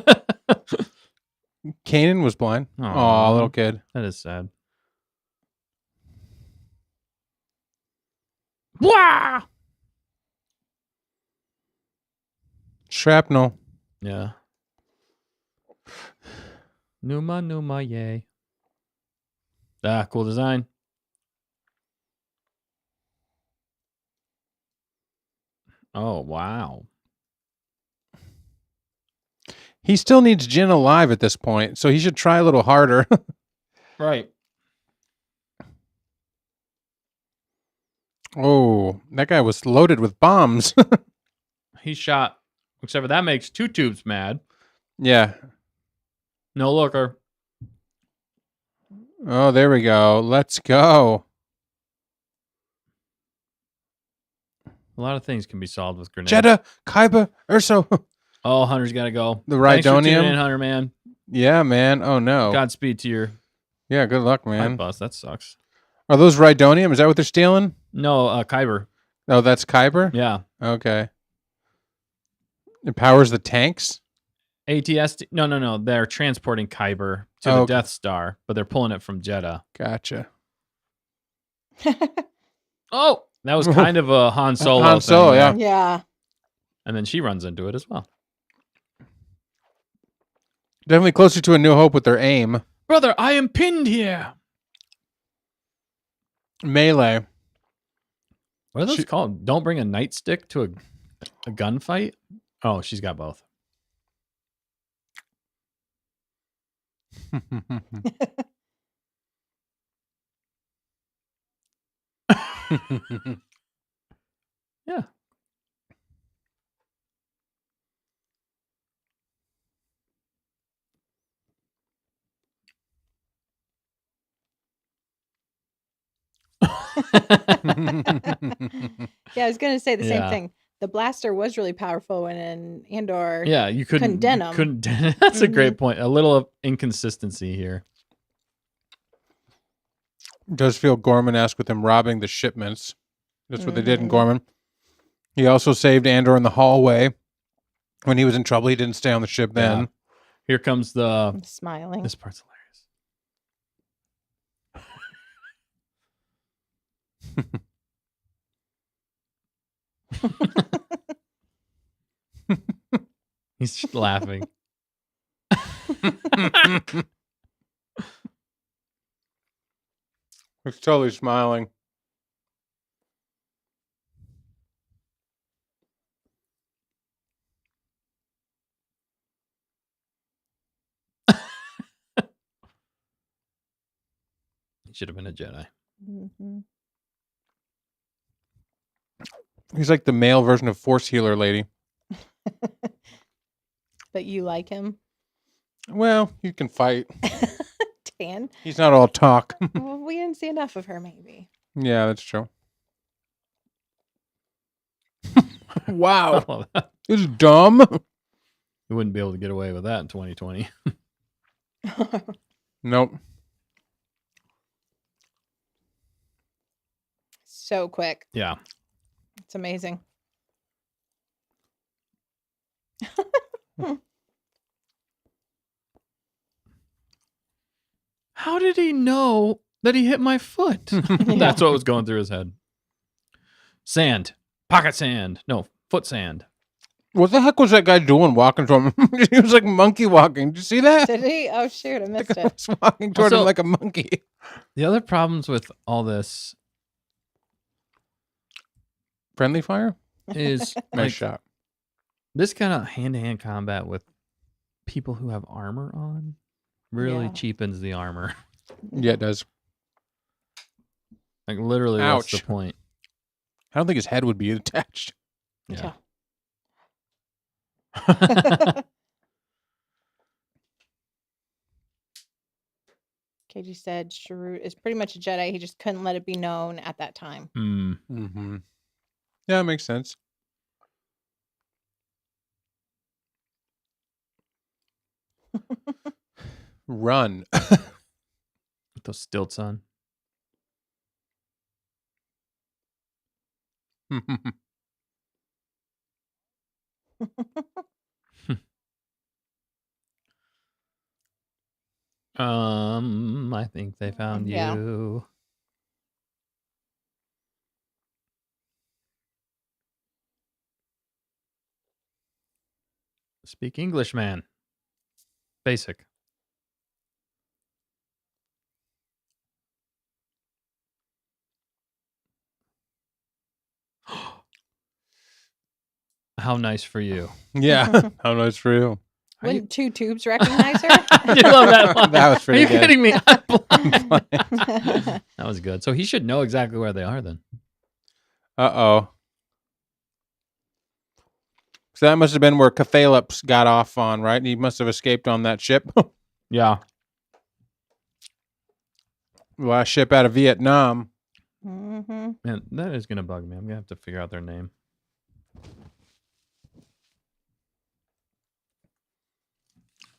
[SPEAKER 2] Kanan was blind. Oh, little kid.
[SPEAKER 1] That is sad. Wah!
[SPEAKER 2] Shrapnel.
[SPEAKER 1] Yeah. Numa, yay. Cool design. Oh, wow.
[SPEAKER 2] He still needs Jin alive at this point, so he should try a little harder.
[SPEAKER 1] Right.
[SPEAKER 2] Oh, that guy was loaded with bombs.
[SPEAKER 1] He shot Except for that makes 2 tubes mad.
[SPEAKER 2] Yeah.
[SPEAKER 1] No looker.
[SPEAKER 2] Oh, there we go. Let's go.
[SPEAKER 1] A lot of things can be solved with grenades.
[SPEAKER 2] Jeddah, Kaiba, Urso.
[SPEAKER 1] Oh, Hunter's got to go.
[SPEAKER 2] The
[SPEAKER 1] Thanks for tuning
[SPEAKER 2] Rhydonium.
[SPEAKER 1] in, Hunter, man.
[SPEAKER 2] Yeah, man. Oh, no.
[SPEAKER 1] Godspeed to your
[SPEAKER 2] Yeah, good luck,
[SPEAKER 1] pipe
[SPEAKER 2] man.
[SPEAKER 1] bus. That sucks.
[SPEAKER 2] Are those Rhydonium? Is that what they're stealing?
[SPEAKER 1] No, Kyber.
[SPEAKER 2] Oh, that's Kyber?
[SPEAKER 1] Yeah.
[SPEAKER 2] Okay. It powers the tanks?
[SPEAKER 1] ATST. No. They're transporting Kyber to the Death Star, but they're pulling it from Jeddah.
[SPEAKER 2] Gotcha.
[SPEAKER 1] Oh, that was kind of a Han Solo
[SPEAKER 2] Han Solo,
[SPEAKER 1] thing.
[SPEAKER 2] yeah.
[SPEAKER 3] Yeah.
[SPEAKER 1] And then she runs into it as well.
[SPEAKER 2] Definitely closer to A New Hope with their aim.
[SPEAKER 1] Brother, I am pinned here.
[SPEAKER 2] Melee.
[SPEAKER 1] What are those called? Don't bring a nightstick to a gunfight? Oh, she's got both. Yeah.
[SPEAKER 3] Yeah, I was going to say the same thing. The blaster was really powerful when in Andor.
[SPEAKER 1] Yeah, you couldn't
[SPEAKER 3] dent 'em.
[SPEAKER 1] Couldn't dent. That's a great point. A little of inconsistency here.
[SPEAKER 2] It does feel Gorman-esque with him robbing the shipments. That's what they did in Gorman. He also saved Andor in the hallway. When he was in trouble, he didn't stay on the ship then.
[SPEAKER 1] Yeah. Here comes the...
[SPEAKER 3] I'm smiling.
[SPEAKER 1] This part's hilarious. He's just laughing.
[SPEAKER 2] He's totally smiling.
[SPEAKER 1] He should have been a Jedi.
[SPEAKER 3] Mm-hmm.
[SPEAKER 2] He's like the male version of Force Healer Lady.
[SPEAKER 3] But you like him?
[SPEAKER 2] Well, he can fight.
[SPEAKER 3] Dan?
[SPEAKER 2] He's not all talk.
[SPEAKER 3] Well, we didn't see enough of her, maybe.
[SPEAKER 2] Yeah, that's true. Wow.
[SPEAKER 1] I love that.
[SPEAKER 2] This is dumb.
[SPEAKER 1] You wouldn't be able to get away with that in 2020.
[SPEAKER 2] Nope.
[SPEAKER 3] So quick.
[SPEAKER 1] Yeah.
[SPEAKER 3] It's amazing.
[SPEAKER 1] How did he know that he hit my foot? That's what was going through his head. Sand. Pocket sand. No, foot sand.
[SPEAKER 2] What the heck was that guy doing walking from him? He was like monkey walking. Did you see that?
[SPEAKER 3] Did he? Oh, shoot. I missed
[SPEAKER 2] He
[SPEAKER 3] it.
[SPEAKER 2] was walking toward him like a monkey.
[SPEAKER 1] The other problems with all this
[SPEAKER 2] Friendly fire?
[SPEAKER 1] is
[SPEAKER 2] Nice
[SPEAKER 1] like,
[SPEAKER 2] shot.
[SPEAKER 1] this kind of hand-to-hand combat with people who have armor on really
[SPEAKER 3] Yeah.
[SPEAKER 1] cheapens the armor.
[SPEAKER 2] Yeah, it does.
[SPEAKER 1] Like literally, that's the
[SPEAKER 2] Ouch.
[SPEAKER 1] point.
[SPEAKER 2] I don't think his head would be attached.
[SPEAKER 1] Yeah.
[SPEAKER 3] KG said Sharut is pretty much a Jedi. He just couldn't let it be known at that time.
[SPEAKER 2] Mm-hmm. Yeah, it makes sense. Run.
[SPEAKER 1] With those stilts on. I think they found
[SPEAKER 3] Yeah.
[SPEAKER 1] you. Speak English, man. Basic. How nice for you.
[SPEAKER 2] Yeah. How nice for you.
[SPEAKER 3] Wouldn't 2 tubes recognize her?
[SPEAKER 1] I do love that line.
[SPEAKER 2] That was pretty
[SPEAKER 1] Are you
[SPEAKER 2] good.
[SPEAKER 1] kidding me? I'm blind. That was good. So he should know exactly where they are then.
[SPEAKER 2] Uh-oh. So that must have been where Cathalops got off on, right? He must have escaped on that ship.
[SPEAKER 1] Yeah.
[SPEAKER 2] Last ship out of Vietnam.
[SPEAKER 3] Mm-hmm.
[SPEAKER 1] Man, that is going to bug me. I'm going to have to figure out their name.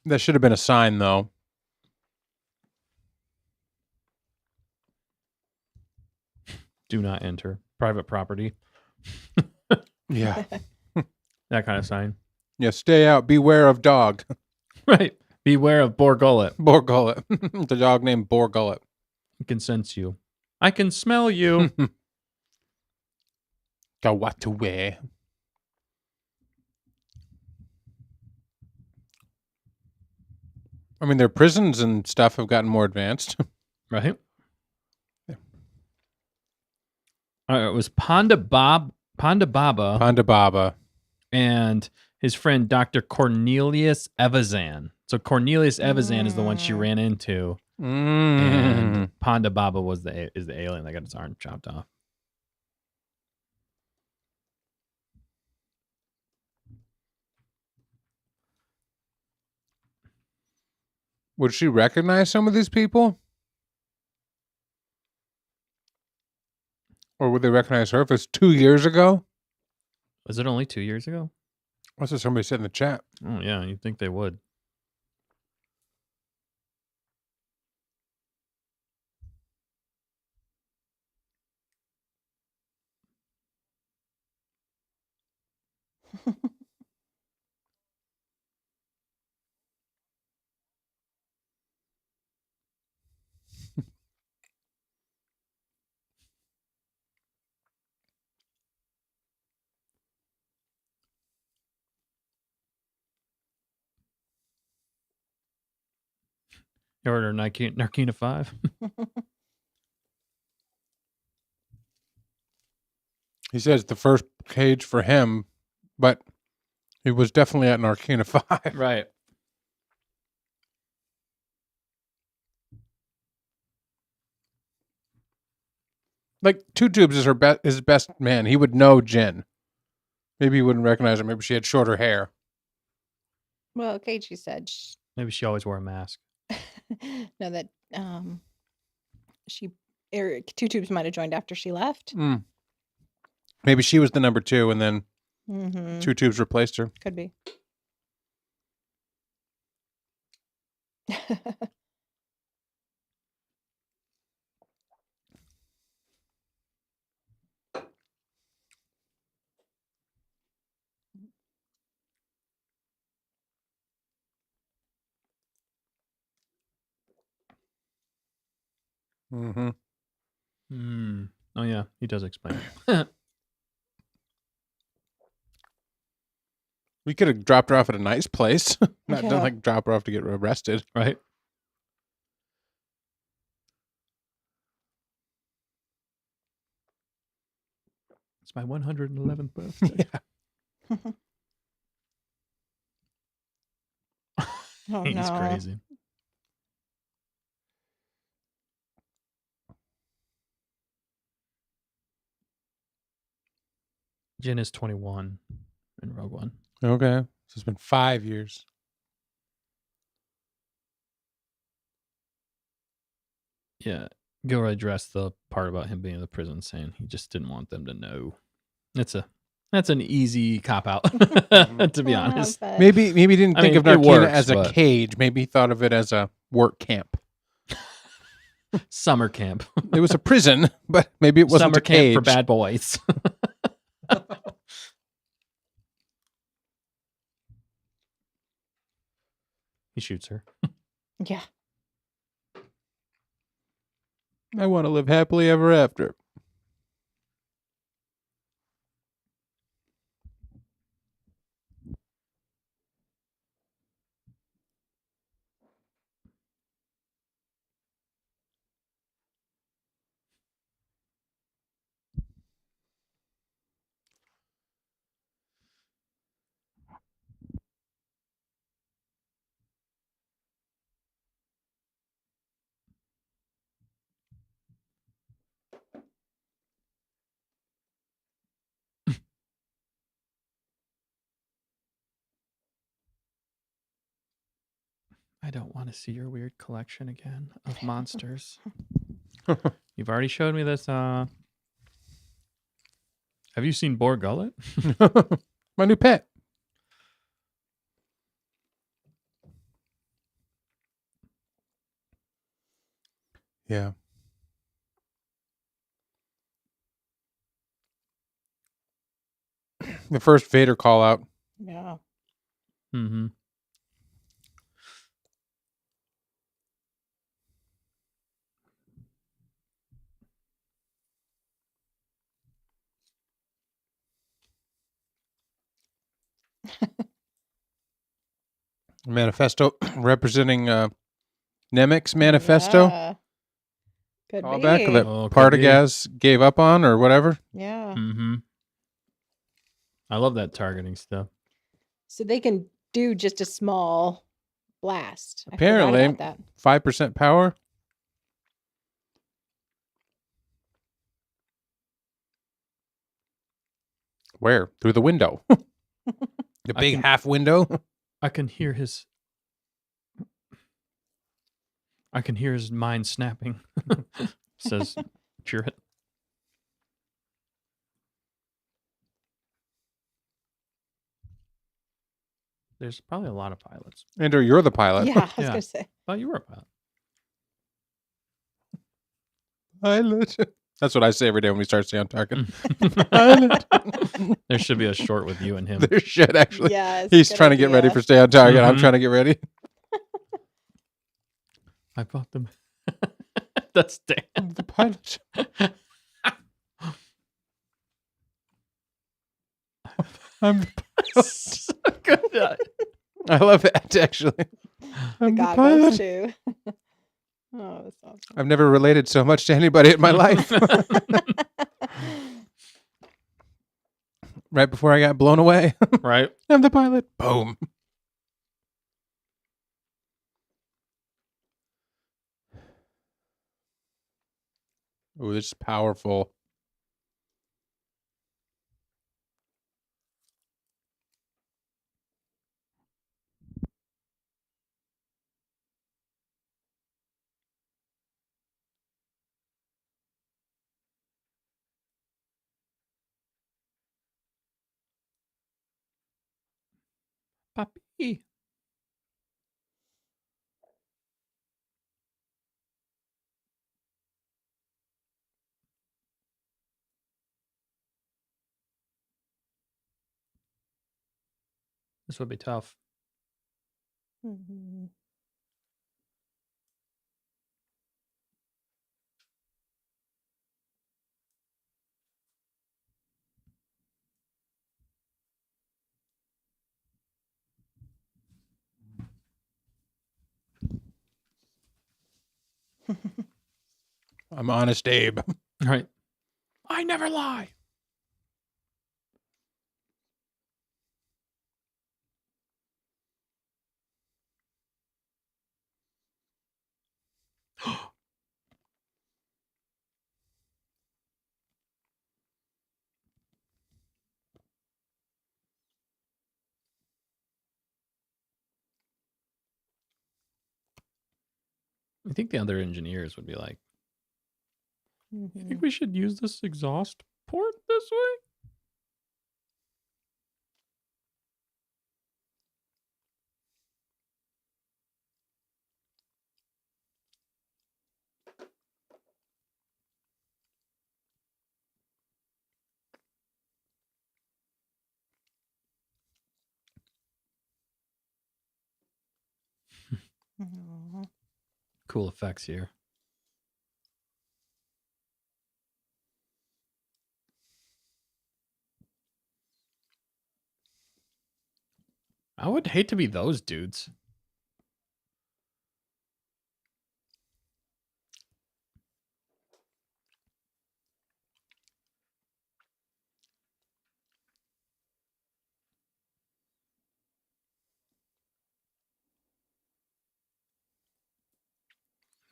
[SPEAKER 2] That should have been a sign, though.
[SPEAKER 1] Do not enter. Private property.
[SPEAKER 2] Yeah.
[SPEAKER 1] That kind of sign.
[SPEAKER 2] Yeah, stay out. Beware of dog.
[SPEAKER 1] Right. Beware of Boar Gullet.
[SPEAKER 2] Boar Gullet. The dog named Boar Gullet.
[SPEAKER 1] I can sense you. I can smell you.
[SPEAKER 2] Got what to wear. I mean, their prisons and stuff have gotten more advanced.
[SPEAKER 1] Right?
[SPEAKER 2] Yeah.
[SPEAKER 1] It was Panda Baba
[SPEAKER 2] Panda Baba.
[SPEAKER 1] and his friend Dr. Cornelius Evazan. So Cornelius Evazan is the one she ran into, and Panda Baba is the alien that got its arm chopped off.
[SPEAKER 2] Would she recognize some of these people? Or would they recognize her if it's 2 years ago?
[SPEAKER 1] Was it only 2 years ago?
[SPEAKER 2] What's what somebody said in the chat?
[SPEAKER 1] Oh, yeah. You'd think they would. You order Narkina 5?
[SPEAKER 2] He says the first cage for him, but he was definitely at Narkina 5.
[SPEAKER 1] Right.
[SPEAKER 2] Like, Two Tubes is his best man. He would know Jen. Maybe he wouldn't recognize her. Maybe she had shorter hair.
[SPEAKER 3] Well, Keiichi said
[SPEAKER 1] Maybe she always wore a mask.
[SPEAKER 3] no, that Two Tubes might have joined after she left.
[SPEAKER 2] Maybe she was the number 2, and then
[SPEAKER 3] Mm-hmm.
[SPEAKER 2] Two Tubes replaced her.
[SPEAKER 3] Could be.
[SPEAKER 2] Mm-hmm.
[SPEAKER 1] Oh, yeah. He does explain it.
[SPEAKER 2] We could have dropped her off at a nice place. Not
[SPEAKER 3] Yeah.
[SPEAKER 2] like drop her off to get arrested.
[SPEAKER 1] Right? It's my 111th birthday.
[SPEAKER 2] Yeah.
[SPEAKER 3] Oh,
[SPEAKER 1] He's
[SPEAKER 3] no.
[SPEAKER 1] crazy. Jin is 21 in Rogue One.
[SPEAKER 2] Okay. So it's been 5 years.
[SPEAKER 1] Yeah. Gilroy addressed the part about him being in the prison, saying he just didn't want them to know. That's an easy cop out, to be honest.
[SPEAKER 3] But
[SPEAKER 2] Maybe he didn't think of
[SPEAKER 1] it
[SPEAKER 2] Narkina
[SPEAKER 1] works,
[SPEAKER 2] as a
[SPEAKER 1] but-
[SPEAKER 2] cage. Maybe he thought of it as a work camp.
[SPEAKER 1] Summer camp.
[SPEAKER 2] It was a prison, but maybe it wasn't
[SPEAKER 1] Summer
[SPEAKER 2] a cage.
[SPEAKER 1] camp for bad boys. He shoots her.
[SPEAKER 3] yeah.
[SPEAKER 2] I want to live happily ever after.
[SPEAKER 1] I don't want to see your weird collection again of monsters. You've already showed me this. Have you seen Boar Gullet?
[SPEAKER 2] My new pet. Yeah. The first Vader call out.
[SPEAKER 3] Yeah.
[SPEAKER 1] Mm-hmm.
[SPEAKER 2] Manifesto representing Nemec's manifesto.
[SPEAKER 3] Yeah. Could
[SPEAKER 2] Callback
[SPEAKER 3] be.
[SPEAKER 2] that
[SPEAKER 1] Oh, could
[SPEAKER 2] Partagaz gave up on or whatever.
[SPEAKER 3] Yeah.
[SPEAKER 1] Mm-hmm. I love that targeting stuff.
[SPEAKER 3] So they can do just a small blast.
[SPEAKER 2] Apparently,
[SPEAKER 3] I forgot about
[SPEAKER 2] 5% power. Where? Through the window. The big half window.
[SPEAKER 1] I can hear his mind snapping. Says Chirrut. There's probably a lot of pilots.
[SPEAKER 2] Andrew, you're the
[SPEAKER 3] that.
[SPEAKER 2] pilot.
[SPEAKER 3] Yeah, I was
[SPEAKER 1] Yeah.
[SPEAKER 3] gonna say.
[SPEAKER 1] Thought you were a pilot.
[SPEAKER 2] Pilot. That's what I say every day when we start staying on target.
[SPEAKER 1] Pilot. There should be a short with you and him.
[SPEAKER 2] There should actually.
[SPEAKER 3] Yes.
[SPEAKER 2] He's trying to get ready for stay on target. I'm
[SPEAKER 1] Mhm.
[SPEAKER 2] trying to get ready.
[SPEAKER 1] I bought them. That's Dan.
[SPEAKER 2] I'm the pilot. I'm the pilot.
[SPEAKER 1] So good.
[SPEAKER 2] I love that, actually.
[SPEAKER 3] The
[SPEAKER 2] I'm the
[SPEAKER 3] goggles
[SPEAKER 2] pilot.
[SPEAKER 3] too. Oh, that's awesome.
[SPEAKER 2] I've never related so much to anybody in my life. Right before I got blown away.
[SPEAKER 1] Right?
[SPEAKER 2] I'm the pilot. Boom. Ooh, this is powerful.
[SPEAKER 1] Puppy. This would be tough.
[SPEAKER 3] Mhm.
[SPEAKER 2] I'm Honest Abe.
[SPEAKER 1] Right. I never lie. I think the other engineers would be like, I think
[SPEAKER 3] Mhm.
[SPEAKER 1] we should use this exhaust port this way.
[SPEAKER 3] Aw.
[SPEAKER 1] Cool effects here. I would hate to be those dudes.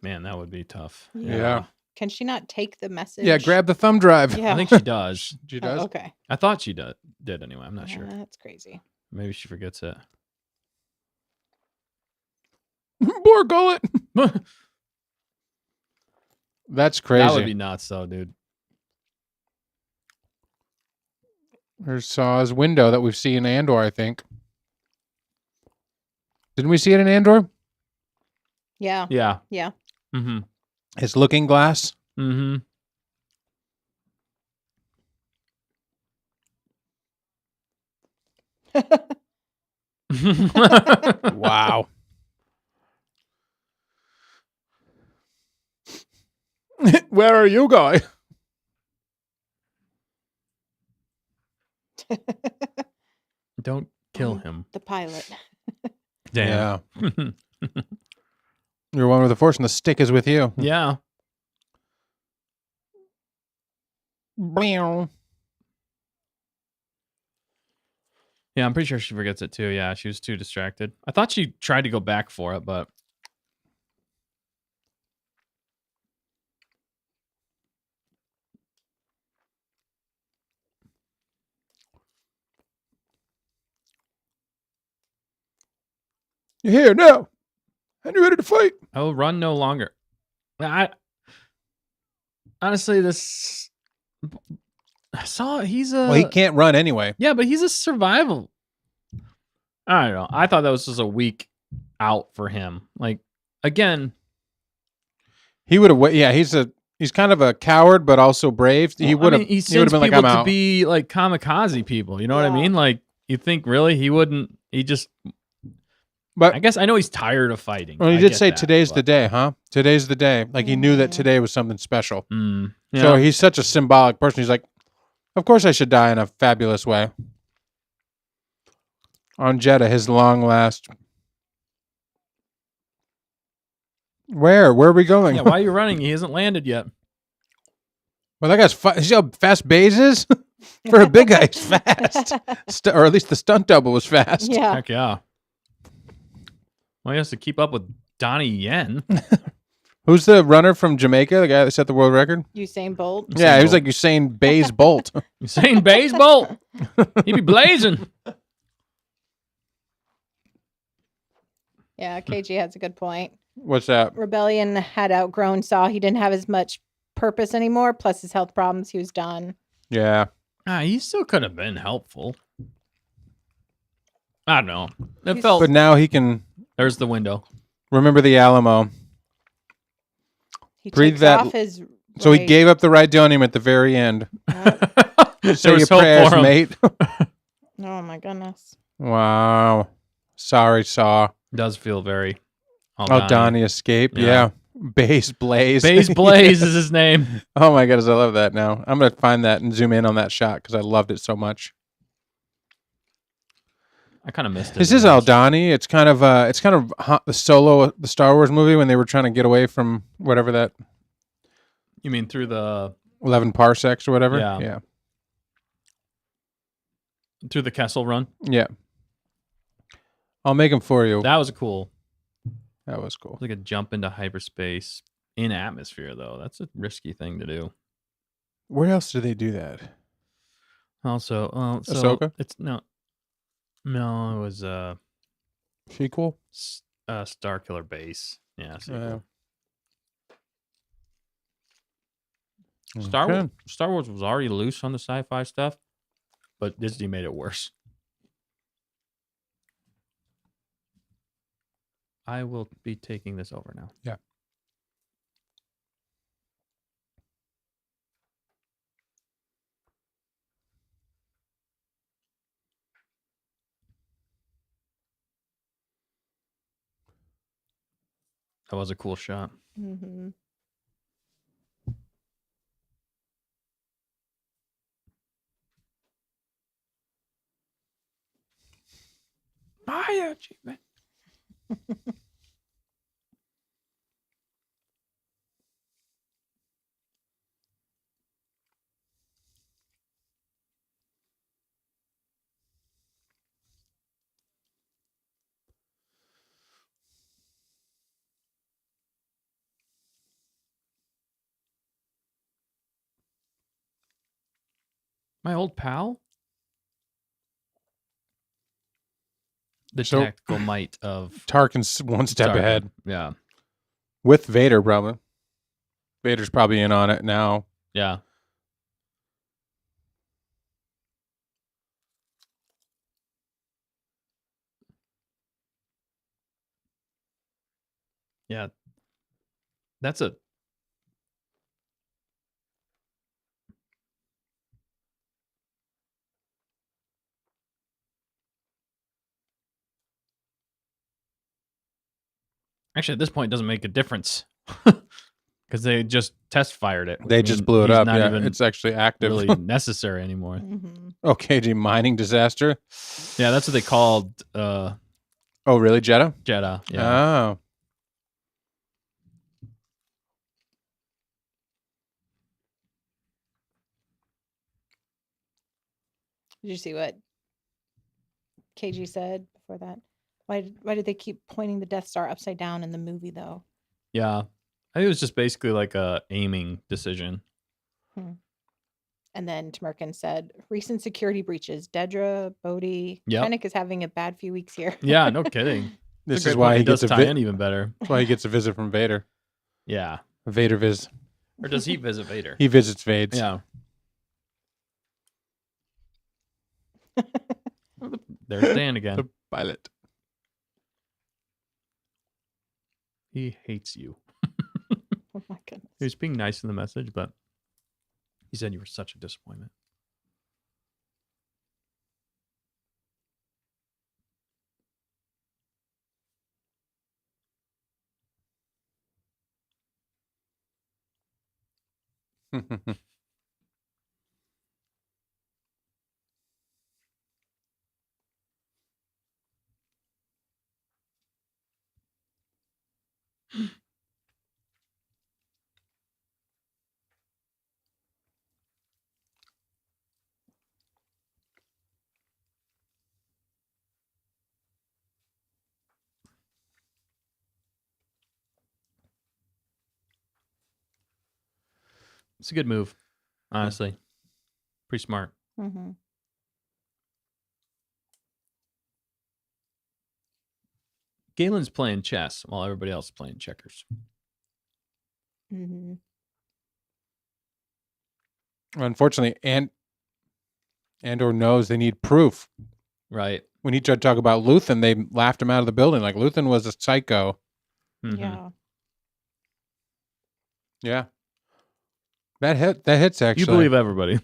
[SPEAKER 1] Man, that would be tough.
[SPEAKER 2] Yeah.
[SPEAKER 3] Can she not take the message?
[SPEAKER 2] Yeah, grab the thumb drive.
[SPEAKER 3] Yeah.
[SPEAKER 1] I think she does.
[SPEAKER 2] She
[SPEAKER 3] Oh,
[SPEAKER 2] does.
[SPEAKER 3] okay.
[SPEAKER 1] I thought she did anyway. I'm not sure.
[SPEAKER 3] That's crazy.
[SPEAKER 1] Maybe she forgets it.
[SPEAKER 2] Poor gullet. That's crazy.
[SPEAKER 1] That would be nuts, though, dude.
[SPEAKER 2] There's Saw's window that we've seen in Andor, I think. Didn't we see it in Andor?
[SPEAKER 3] Yeah.
[SPEAKER 1] Yeah.
[SPEAKER 3] Yeah.
[SPEAKER 1] Mm-hmm.
[SPEAKER 2] His looking glass.
[SPEAKER 1] Mm-hmm.
[SPEAKER 2] Wow. Where are you going?
[SPEAKER 1] Don't kill him.
[SPEAKER 3] The pilot.
[SPEAKER 1] Damn.
[SPEAKER 2] Yeah. You're one with the force and the stick is with you.
[SPEAKER 1] Yeah.
[SPEAKER 2] Meow.
[SPEAKER 1] Yeah, I'm pretty sure she forgets it too. Yeah, she was too distracted. I thought she tried to go back for it, but
[SPEAKER 2] You're here now. And you're ready to fight.
[SPEAKER 1] I will run no longer. I honestly, this he's a
[SPEAKER 2] Well, he can't run anyway.
[SPEAKER 1] Yeah, but he's a survival. I don't know. I thought that was just a weak out for him. Like again,
[SPEAKER 2] He would have. Yeah, he's kind of a coward, but also brave. He would have.
[SPEAKER 1] He
[SPEAKER 2] would have
[SPEAKER 1] sends
[SPEAKER 2] been like,
[SPEAKER 1] people
[SPEAKER 2] I'm
[SPEAKER 1] to
[SPEAKER 2] out.
[SPEAKER 1] be like kamikaze people. You know what I
[SPEAKER 3] Yeah.
[SPEAKER 1] mean? Like you think really he wouldn't? He just.
[SPEAKER 2] But
[SPEAKER 1] I guess I know he's tired of fighting.
[SPEAKER 2] Well, he
[SPEAKER 1] I
[SPEAKER 2] did
[SPEAKER 1] get
[SPEAKER 2] say
[SPEAKER 1] that,
[SPEAKER 2] today's the
[SPEAKER 1] but-
[SPEAKER 2] day, huh? Today's the day. Like he knew that
[SPEAKER 3] Mhm.
[SPEAKER 2] today was something special.
[SPEAKER 1] Yeah.
[SPEAKER 2] So he's such a symbolic person. He's like, of course I should die in a fabulous way. On Jeddah, his long last. Where? Where are we going?
[SPEAKER 1] Yeah, why are you running? He hasn't landed yet.
[SPEAKER 2] Well, that guy's see how fast Baze is? For a big guy, he's fast. Or at least the stunt double was fast.
[SPEAKER 3] Yeah.
[SPEAKER 1] Heck yeah. Well, he has to keep up with Donnie Yen.
[SPEAKER 2] Who's the runner from Jamaica? The guy that set the world record?
[SPEAKER 3] Usain Bolt.
[SPEAKER 2] Yeah, he was
[SPEAKER 1] Bolt.
[SPEAKER 2] like Usain Baze Bolt.
[SPEAKER 1] Usain baseball. He be blazing.
[SPEAKER 3] Yeah, KG has a good point.
[SPEAKER 2] What's that?
[SPEAKER 3] Rebellion had outgrown Saw. He didn't have as much purpose anymore. Plus his health problems. He was done.
[SPEAKER 2] Yeah.
[SPEAKER 1] He still could have been helpful. I don't know. It
[SPEAKER 3] He's-
[SPEAKER 1] felt.
[SPEAKER 2] But now he can
[SPEAKER 1] There's the window.
[SPEAKER 2] remember the Alamo.
[SPEAKER 3] He
[SPEAKER 2] Breathe
[SPEAKER 3] takes
[SPEAKER 2] that-
[SPEAKER 3] off his.
[SPEAKER 2] So he
[SPEAKER 3] right-
[SPEAKER 2] gave up the rydonium at the very end.
[SPEAKER 1] There
[SPEAKER 2] Say your
[SPEAKER 1] was hope
[SPEAKER 2] prayers,
[SPEAKER 1] for him.
[SPEAKER 2] mate.
[SPEAKER 3] Oh my goodness.
[SPEAKER 2] Wow. Sorry, Saw.
[SPEAKER 1] Does feel very.
[SPEAKER 2] Oh, Donnie escaped.
[SPEAKER 1] Yeah.
[SPEAKER 2] Yeah. Base Blaze.
[SPEAKER 1] Base Blaze is his name.
[SPEAKER 2] Oh my goodness, I love that now. I'm going to find that and zoom in on that shot because I loved it so much.
[SPEAKER 1] I kind of missed it.
[SPEAKER 2] This is Aldani. It's kind of the Solo, the Star Wars movie when they were trying to get away from whatever that
[SPEAKER 1] You mean through the
[SPEAKER 2] 11 parsecs or whatever.
[SPEAKER 1] Yeah.
[SPEAKER 2] Yeah.
[SPEAKER 1] through the Kessel run?
[SPEAKER 2] Yeah. I'll make them for you.
[SPEAKER 1] That was cool.
[SPEAKER 2] That was cool.
[SPEAKER 1] It's like a jump into hyperspace in atmosphere, though. That's a risky thing to do.
[SPEAKER 2] Where else do they do that?
[SPEAKER 1] Also, so
[SPEAKER 2] Ahsoka?
[SPEAKER 1] it's no, it was
[SPEAKER 2] Sequel?
[SPEAKER 1] Star Killer Base. Yeah, sequel.
[SPEAKER 2] Okay.
[SPEAKER 1] Star Wars was already loose on the sci-fi stuff, but Disney made it worse. I will be taking this over now.
[SPEAKER 2] Yeah.
[SPEAKER 1] That was a cool shot.
[SPEAKER 3] Mm-hmm.
[SPEAKER 1] My achievement. My old pal? The tactical might of
[SPEAKER 2] Tarkin's one step ahead.
[SPEAKER 1] Yeah.
[SPEAKER 2] With Vader, probably. Vader's probably in on it now.
[SPEAKER 1] Yeah. Yeah. That's a... Actually, at this point, it doesn't make a difference. Because they just test fired it.
[SPEAKER 2] They just blew it up. Yeah, it's actually active.
[SPEAKER 1] Really necessary anymore.
[SPEAKER 3] Mm-hmm.
[SPEAKER 2] Oh, KG mining disaster.
[SPEAKER 1] Yeah, that's what they called.
[SPEAKER 2] Oh, really, Jeddah?
[SPEAKER 1] Jeddah. Yeah.
[SPEAKER 2] Oh.
[SPEAKER 3] Did you see what KG said before that? Why did they keep pointing the Death Star upside down in the movie, though?
[SPEAKER 1] Yeah. I think it was just basically like a aiming decision.
[SPEAKER 3] And then Tamerkin said, recent security breaches. Dedra, Bodhi,
[SPEAKER 1] Yep.
[SPEAKER 3] Krennic is having a bad few weeks here.
[SPEAKER 1] Yeah, no kidding.
[SPEAKER 2] This is why he gets a
[SPEAKER 1] tie in even better.
[SPEAKER 2] That's why he gets a visit from Vader.
[SPEAKER 1] Yeah.
[SPEAKER 2] Vader visit.
[SPEAKER 1] Or does he visit Vader?
[SPEAKER 2] He visits Vades.
[SPEAKER 1] Yeah. There's Dan again.
[SPEAKER 2] The pilot.
[SPEAKER 1] He hates you.
[SPEAKER 3] Oh my goodness.
[SPEAKER 1] He was being nice in the message, but he said you were such a disappointment. It's a good move, honestly. Pretty smart.
[SPEAKER 3] Mm-hmm.
[SPEAKER 1] Galen's playing chess while everybody else is playing checkers.
[SPEAKER 3] Mm-hmm.
[SPEAKER 2] Unfortunately, Andor knows they need proof.
[SPEAKER 1] Right.
[SPEAKER 2] When he tried to talk about Luthen, they laughed him out of the building. Like, Luthen was a psycho.
[SPEAKER 1] Mm-hmm.
[SPEAKER 3] Yeah.
[SPEAKER 2] Yeah. That hits, actually.
[SPEAKER 1] You believe everybody.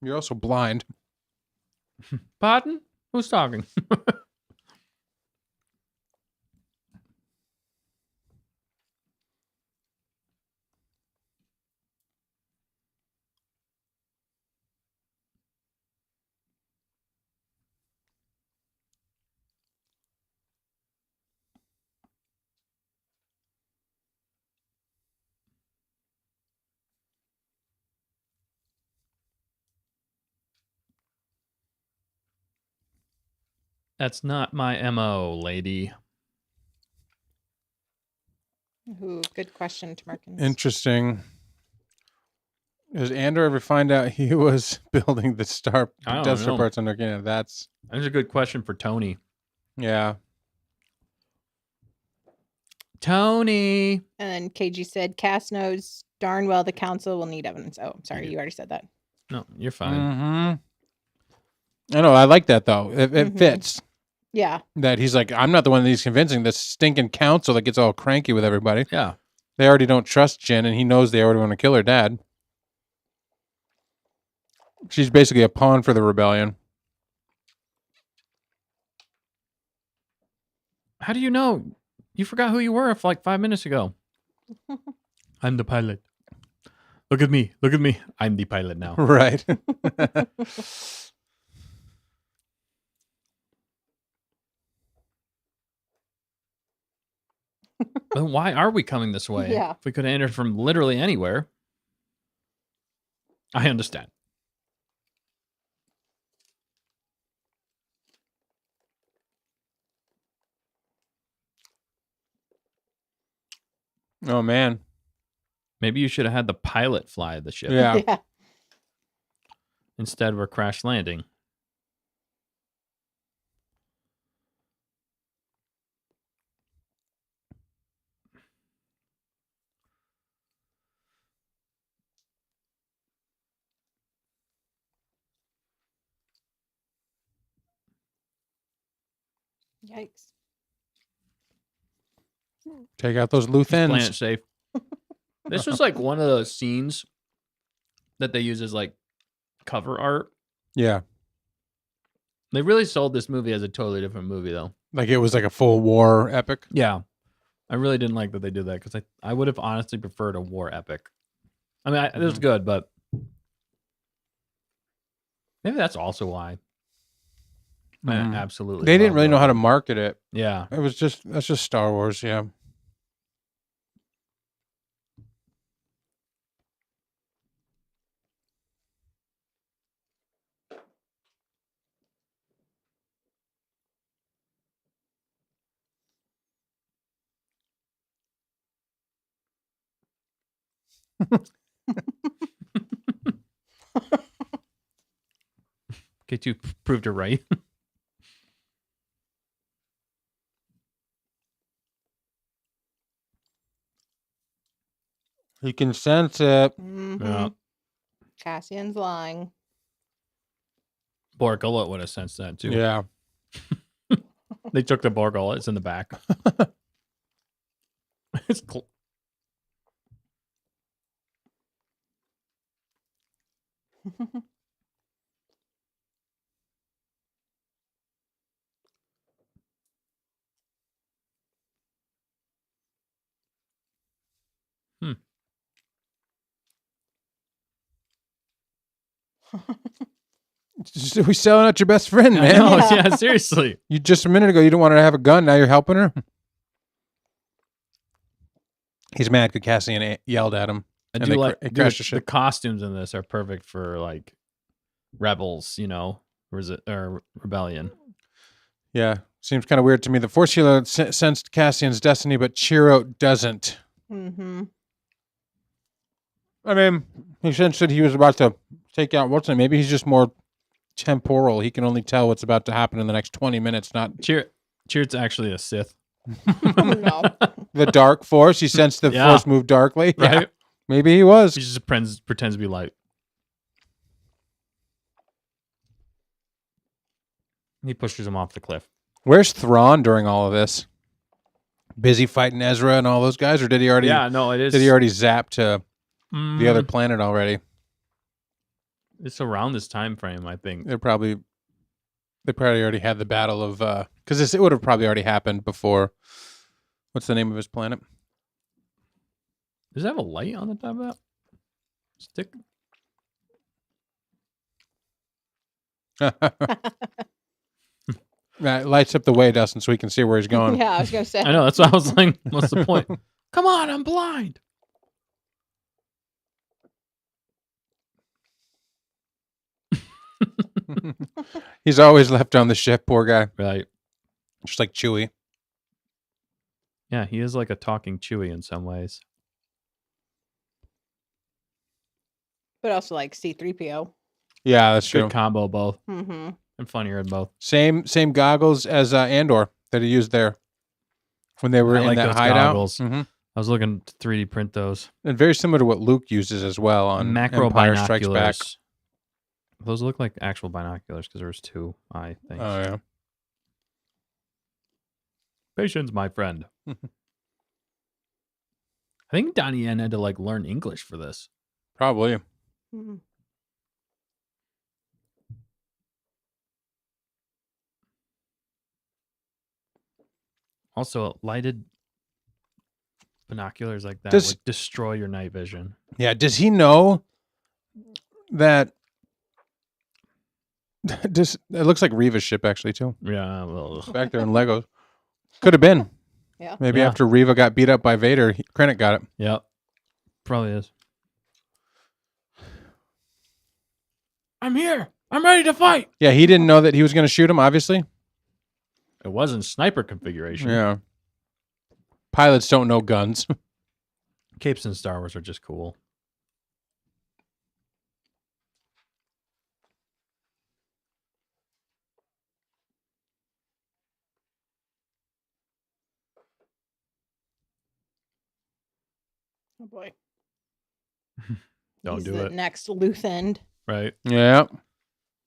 [SPEAKER 2] You're also blind.
[SPEAKER 1] Pardon? Who's talking? That's not my MO, lady.
[SPEAKER 3] Ooh, good question, Tamerkin.
[SPEAKER 2] Interesting. Does Andor ever find out he was building the Death Star parts under Canada? That's
[SPEAKER 1] a good question for Tony.
[SPEAKER 2] Yeah.
[SPEAKER 3] Tony. And then KG said, Cass knows darn well the council will need evidence. Oh, I'm sorry. You already said that.
[SPEAKER 1] No, you're fine.
[SPEAKER 2] Mm-hmm. I know. I like that, though. It fits.
[SPEAKER 3] Yeah.
[SPEAKER 2] That he's like, I'm not the one that he's convincing this stinking council that gets all cranky with everybody.
[SPEAKER 1] Yeah.
[SPEAKER 2] They already don't trust Jen, and he knows they already want to kill her dad. She's basically a pawn for the rebellion.
[SPEAKER 1] How do you know? You forgot who you were for like 5 minutes ago. I'm the pilot. Look at me. Look at me. I'm the pilot now.
[SPEAKER 2] Right.
[SPEAKER 1] But why are we coming this way?
[SPEAKER 3] Yeah.
[SPEAKER 1] If we could have entered from literally anywhere. I understand.
[SPEAKER 2] Oh, man.
[SPEAKER 1] Maybe you should have had the pilot fly the ship.
[SPEAKER 2] Yeah.
[SPEAKER 1] Instead, we're crash landing.
[SPEAKER 3] Yikes.
[SPEAKER 2] Take out those loose
[SPEAKER 1] Playing it
[SPEAKER 2] ends.
[SPEAKER 1] safe. This was like one of those scenes that they use as like cover art.
[SPEAKER 2] Yeah.
[SPEAKER 1] They really sold this movie as a totally different movie, though.
[SPEAKER 2] Like it was like a full war epic.
[SPEAKER 1] Yeah. I really didn't like that they did that because I would have honestly preferred a war epic. I mean, it was good, but maybe that's also why. I absolutely.
[SPEAKER 2] They didn't really know how to market it.
[SPEAKER 1] Yeah.
[SPEAKER 2] That's just Star Wars. Yeah.
[SPEAKER 1] K2 proved her right.
[SPEAKER 2] You can sense it.
[SPEAKER 1] Yeah.
[SPEAKER 3] Cassian's lying.
[SPEAKER 1] Borgullet would have sensed that too.
[SPEAKER 2] Yeah.
[SPEAKER 1] They took the Borgullet. It's in the back. It's
[SPEAKER 2] We selling out your best friend, man.
[SPEAKER 1] I know, yeah, seriously.
[SPEAKER 2] You just a minute ago you didn't want her to have a gun. Now you're helping her. He's mad because Cassian yelled at him.
[SPEAKER 1] I do like the costumes in this are perfect for like rebels, or rebellion.
[SPEAKER 2] Yeah, seems kind of weird to me. The Force healer sensed Cassian's destiny, but Chiro doesn't.
[SPEAKER 3] Mm-hmm.
[SPEAKER 2] I mean, he sensed that he was about to take out what's it? Maybe he's just more temporal. He can only tell what's about to happen in the next 20 minutes. Not
[SPEAKER 1] Chirrut's actually a Sith.
[SPEAKER 3] No.
[SPEAKER 2] The dark Force. He sensed the Force move darkly.
[SPEAKER 1] Right?
[SPEAKER 2] Yeah, maybe he was.
[SPEAKER 1] He just pretends to be light. He pushes him off the cliff.
[SPEAKER 2] Where's Thrawn during all of this? Busy fighting Ezra and all those guys, or did he already?
[SPEAKER 1] Yeah, no, it is.
[SPEAKER 2] Did he already zap to the other planet already?
[SPEAKER 1] It's around this time frame, I think.
[SPEAKER 2] They probably already had the battle of because it would have probably already happened before. What's the name of his planet?
[SPEAKER 1] Does it have a light on the top of that stick?
[SPEAKER 2] That lights up the way, Dustin, so we can see where he's going.
[SPEAKER 3] Yeah, I was gonna say.
[SPEAKER 1] I know, that's what I was like. What's the point? Come on, I'm blind.
[SPEAKER 2] He's always left on the ship, poor guy.
[SPEAKER 1] Right.
[SPEAKER 2] Just like Chewie.
[SPEAKER 1] Yeah, he is like a talking Chewie in some ways.
[SPEAKER 3] But also like C-3PO.
[SPEAKER 2] Yeah, that's true.
[SPEAKER 1] Good combo, both.
[SPEAKER 3] Mm-hmm.
[SPEAKER 1] And funnier in both.
[SPEAKER 2] Same goggles as Andor that he used there when they were in that hideout.
[SPEAKER 1] Mm-hmm. I was looking to 3D print those.
[SPEAKER 2] And very similar to what Luke uses as well on
[SPEAKER 1] macro
[SPEAKER 2] Empire
[SPEAKER 1] binoculars.
[SPEAKER 2] Strikes Back.
[SPEAKER 1] Those look like actual binoculars because there was two, I think.
[SPEAKER 2] Oh, yeah.
[SPEAKER 1] Patience, my friend. I think Donnie Yen had to like learn English for this.
[SPEAKER 2] Probably.
[SPEAKER 3] Mm-hmm.
[SPEAKER 1] Also, lighted binoculars like that would destroy your night vision.
[SPEAKER 2] Yeah, does he know that it looks like Reva's ship actually too.
[SPEAKER 1] Yeah, well,
[SPEAKER 2] back there in Legos. Could have been.
[SPEAKER 3] Yeah.
[SPEAKER 2] Maybe after Reva got beat up by Vader, Krennic got it.
[SPEAKER 1] Yep. Probably is. I'm here. I'm ready to fight.
[SPEAKER 2] Yeah, he didn't know that he was going to shoot him, obviously.
[SPEAKER 1] It wasn't sniper configuration.
[SPEAKER 2] Yeah. Pilots don't know guns.
[SPEAKER 1] Capes in Star Wars are just cool.
[SPEAKER 3] Oh boy.
[SPEAKER 1] Don't
[SPEAKER 3] He's
[SPEAKER 1] do
[SPEAKER 3] the
[SPEAKER 1] it.
[SPEAKER 3] next Luthend.
[SPEAKER 1] Right.
[SPEAKER 2] Yeah.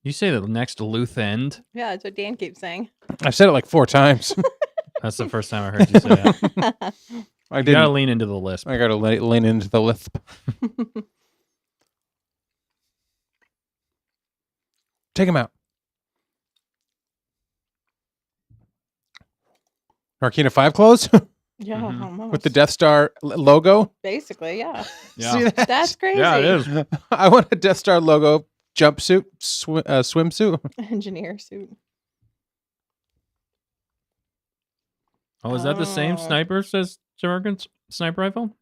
[SPEAKER 1] You say the next Luth end?
[SPEAKER 3] Yeah, that's what Dan keeps saying.
[SPEAKER 2] I've said it like 4 times.
[SPEAKER 1] That's the first time I heard you say it.
[SPEAKER 2] I
[SPEAKER 1] gotta lean into the lisp.
[SPEAKER 2] I gotta lean into the lisp. Take him out. Narkina 5 clothes?
[SPEAKER 3] Yeah, almost.
[SPEAKER 2] With the Death Star logo?
[SPEAKER 3] Basically, yeah.
[SPEAKER 2] See that?
[SPEAKER 3] That's crazy.
[SPEAKER 1] Yeah, it is.
[SPEAKER 2] I want a Death Star logo jumpsuit, swimsuit.
[SPEAKER 3] Engineer suit.
[SPEAKER 1] Oh, is that the same sniper as American sniper rifle?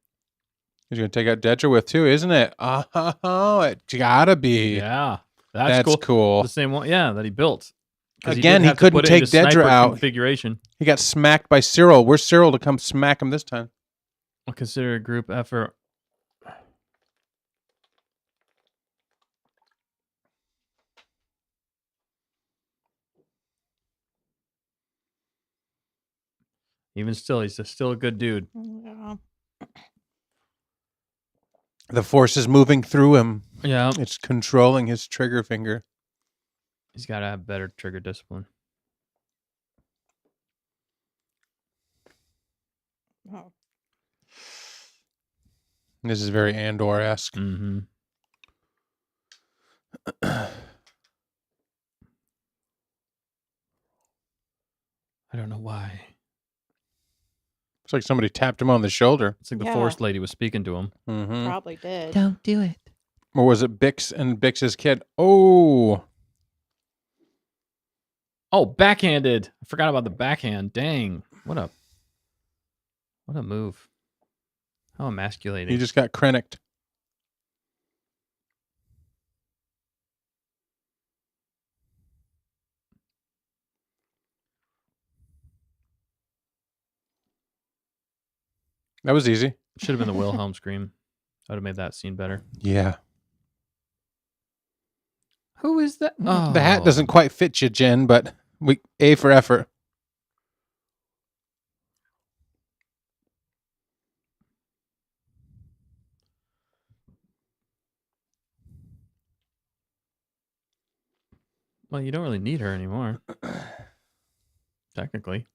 [SPEAKER 2] He's going to take out Dedra with too, isn't it? Oh, it gotta be.
[SPEAKER 1] Yeah.
[SPEAKER 2] That's cool.
[SPEAKER 1] The same one, yeah, that he built.
[SPEAKER 2] Again, he couldn't take Dedra out.
[SPEAKER 1] Configuration.
[SPEAKER 2] He got smacked by Cyril. Where's Cyril to come smack him this time?
[SPEAKER 1] I'll consider a group effort. Even still, he's still a good dude.
[SPEAKER 3] Yeah.
[SPEAKER 2] The force is moving through him.
[SPEAKER 1] Yeah.
[SPEAKER 2] It's controlling his trigger finger.
[SPEAKER 1] He's got to have better trigger discipline.
[SPEAKER 3] Oh.
[SPEAKER 2] This is very Andor-esque.
[SPEAKER 1] Mm-hmm. I don't know why.
[SPEAKER 2] It's like somebody tapped him on the shoulder.
[SPEAKER 1] It's like the Force lady was speaking to him.
[SPEAKER 2] Mm-hmm.
[SPEAKER 3] Probably did.
[SPEAKER 1] Don't do it.
[SPEAKER 2] Or was it Bix and Bix's kid? Oh,
[SPEAKER 1] backhanded. I forgot about the backhand. Dang. What a move. How emasculating.
[SPEAKER 2] he just got Krennic'd. That was easy.
[SPEAKER 1] Should have been the Wilhelm scream. I would have made that scene better.
[SPEAKER 2] Yeah.
[SPEAKER 1] Who is that? Oh.
[SPEAKER 2] The hat doesn't quite fit you, Jen, but A for effort.
[SPEAKER 1] Well, you don't really need her anymore. Technically.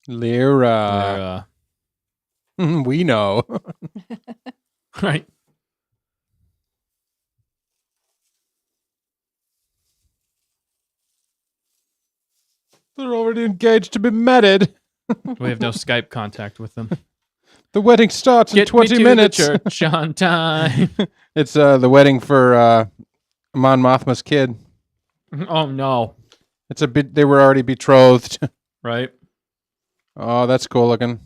[SPEAKER 2] Lyra. We know.
[SPEAKER 1] Right.
[SPEAKER 2] They're already engaged to be married.
[SPEAKER 1] We have no Skype contact with them.
[SPEAKER 2] The wedding starts in 20 minutes.
[SPEAKER 1] The church on time.
[SPEAKER 2] It's the wedding for Mon Mothma's kid.
[SPEAKER 1] Oh no.
[SPEAKER 2] It's they were already betrothed.
[SPEAKER 1] Right.
[SPEAKER 2] Oh, that's cool looking.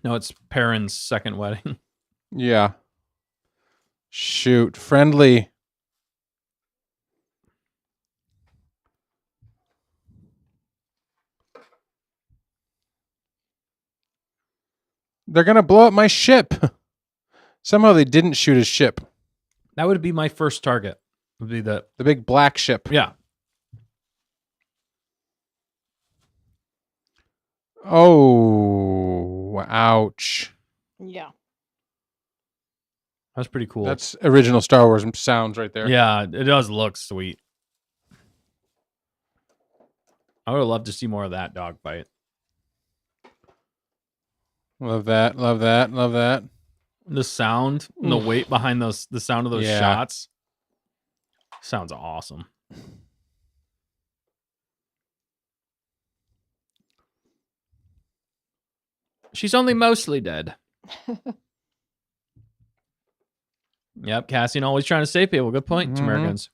[SPEAKER 1] No, it's Perrin's second wedding.
[SPEAKER 2] Yeah. Shoot, friendly. They're going to blow up my ship. Somehow they didn't shoot his ship.
[SPEAKER 1] That would be my first target. Would be the
[SPEAKER 2] big black ship.
[SPEAKER 1] Yeah.
[SPEAKER 2] Oh, ouch.
[SPEAKER 3] Yeah.
[SPEAKER 1] That's pretty cool.
[SPEAKER 2] That's original Star Wars sounds right there.
[SPEAKER 1] Yeah, it does look sweet. I would have loved to see more of that dogfight.
[SPEAKER 2] Love that, love that, love that.
[SPEAKER 1] The sound and the weight behind the sound of those shots sounds awesome. She's only mostly dead. Yep, Cassian always trying to save people. Good point, Americans.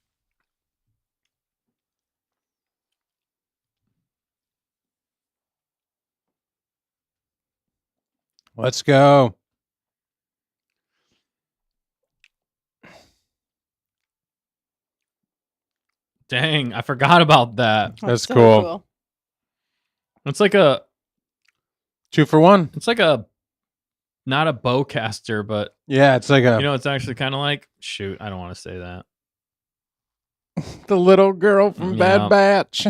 [SPEAKER 2] Let's go.
[SPEAKER 1] Dang, I forgot about that.
[SPEAKER 2] That's
[SPEAKER 3] so
[SPEAKER 2] cool.
[SPEAKER 1] It's like a
[SPEAKER 2] 2 for 1.
[SPEAKER 1] It's like a not a bowcaster, but
[SPEAKER 2] yeah, it's like a
[SPEAKER 1] it's actually kind of like shoot. I don't want to say that.
[SPEAKER 2] The little girl from Bad Batch.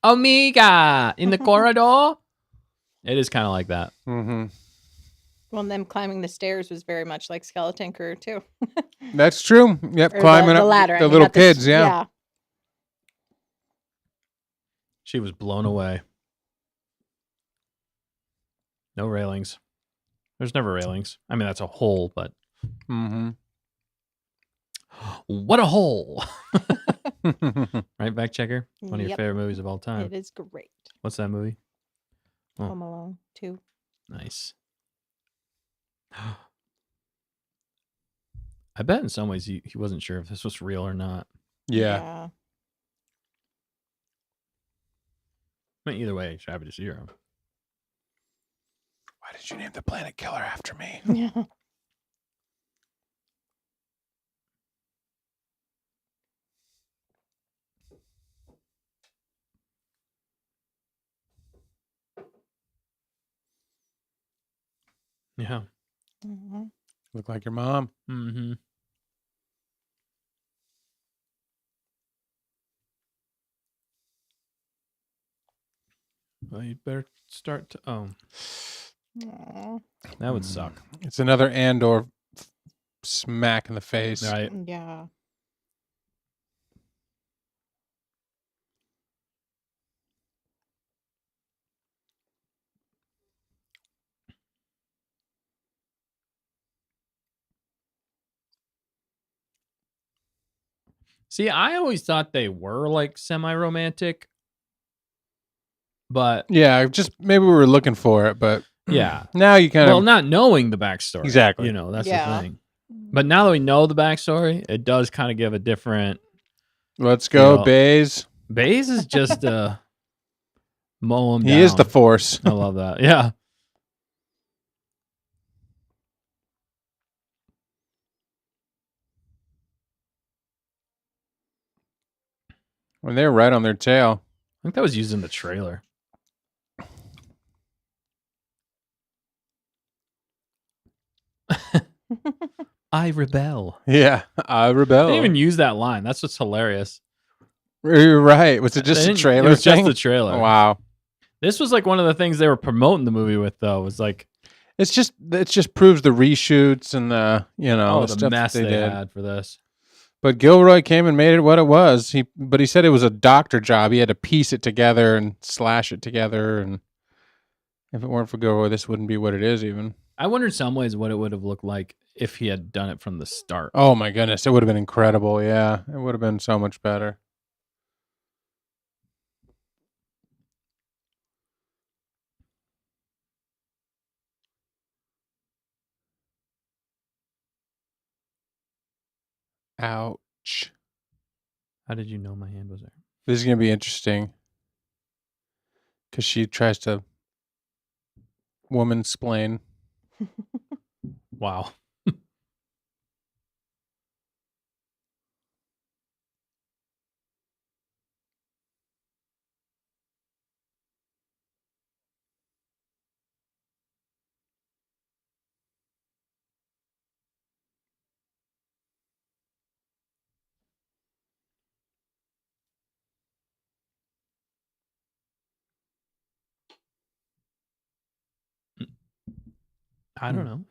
[SPEAKER 1] Omega in the corridor. It is kind of like that.
[SPEAKER 2] Mm-hmm.
[SPEAKER 3] Well, and them climbing the stairs was very much like Skeleton Crew too.
[SPEAKER 2] That's true. Yep,
[SPEAKER 3] Or
[SPEAKER 2] climbing
[SPEAKER 3] the
[SPEAKER 2] up
[SPEAKER 3] ladder.
[SPEAKER 2] the little kids.
[SPEAKER 3] Yeah.
[SPEAKER 1] She was blown away. No railings. There's never railings. I mean, that's a hole, but
[SPEAKER 2] Mm-hmm.
[SPEAKER 1] what a hole! Right, Back Checker? One of your
[SPEAKER 3] Yep.
[SPEAKER 1] favorite movies of all time.
[SPEAKER 3] It is great.
[SPEAKER 1] What's that movie? Oh.
[SPEAKER 3] Home Alone 2.
[SPEAKER 1] Nice. I bet in some ways he wasn't sure if this was real or not.
[SPEAKER 2] Yeah.
[SPEAKER 1] But either way, he's happy to see her.
[SPEAKER 2] Why did you name the planet killer after me?
[SPEAKER 3] Yeah.
[SPEAKER 1] Yeah.
[SPEAKER 3] Mm-hmm.
[SPEAKER 2] Look like your mom.
[SPEAKER 1] Mm-hmm. Well, you'd better start to... Oh.
[SPEAKER 3] Aww.
[SPEAKER 1] That would suck.
[SPEAKER 2] It's another Andor smack in the face.
[SPEAKER 1] Right.
[SPEAKER 3] Yeah.
[SPEAKER 1] See, I always thought they were like semi-romantic, but
[SPEAKER 2] yeah, just maybe we were looking for it, but
[SPEAKER 1] yeah,
[SPEAKER 2] now you kind
[SPEAKER 1] well,
[SPEAKER 2] of
[SPEAKER 1] not knowing the backstory,
[SPEAKER 2] Exactly.
[SPEAKER 1] You know, that's
[SPEAKER 3] Yeah.
[SPEAKER 1] the thing. But now that we know the backstory, it does kind of give a different.
[SPEAKER 2] Let's go,
[SPEAKER 1] feel.
[SPEAKER 2] Baze.
[SPEAKER 1] Baze is just a mow him down.
[SPEAKER 2] He is the Force.
[SPEAKER 1] I love that. Yeah.
[SPEAKER 2] When they're right on their tail.
[SPEAKER 1] I think that was used in the trailer. I rebel.
[SPEAKER 2] Yeah, I rebel.
[SPEAKER 1] They didn't even use that line. That's what's hilarious.
[SPEAKER 2] You're right. Was it just a trailer?
[SPEAKER 1] It was
[SPEAKER 2] thing?
[SPEAKER 1] just the trailer.
[SPEAKER 2] Oh, wow.
[SPEAKER 1] This was like one of the things they were promoting the movie with, though. Was like
[SPEAKER 2] it just proves the reshoots and the
[SPEAKER 1] the
[SPEAKER 2] stuff
[SPEAKER 1] mess
[SPEAKER 2] that
[SPEAKER 1] they
[SPEAKER 2] did.
[SPEAKER 1] had for this.
[SPEAKER 2] But Gilroy came and made it what it was. He said it was a doctor job. He had to piece it together and slash it together. And if it weren't for Gilroy, this wouldn't be what it is. Even
[SPEAKER 1] I wonder in some ways what it would have looked like if he had done it from the start.
[SPEAKER 2] oh my goodness, it would have been incredible. Yeah, it would have been so much better. Ouch.
[SPEAKER 1] How did you know my hand was there?
[SPEAKER 2] This is going to be interesting. Because she tries to woman-splain.
[SPEAKER 1] Wow. I don't know.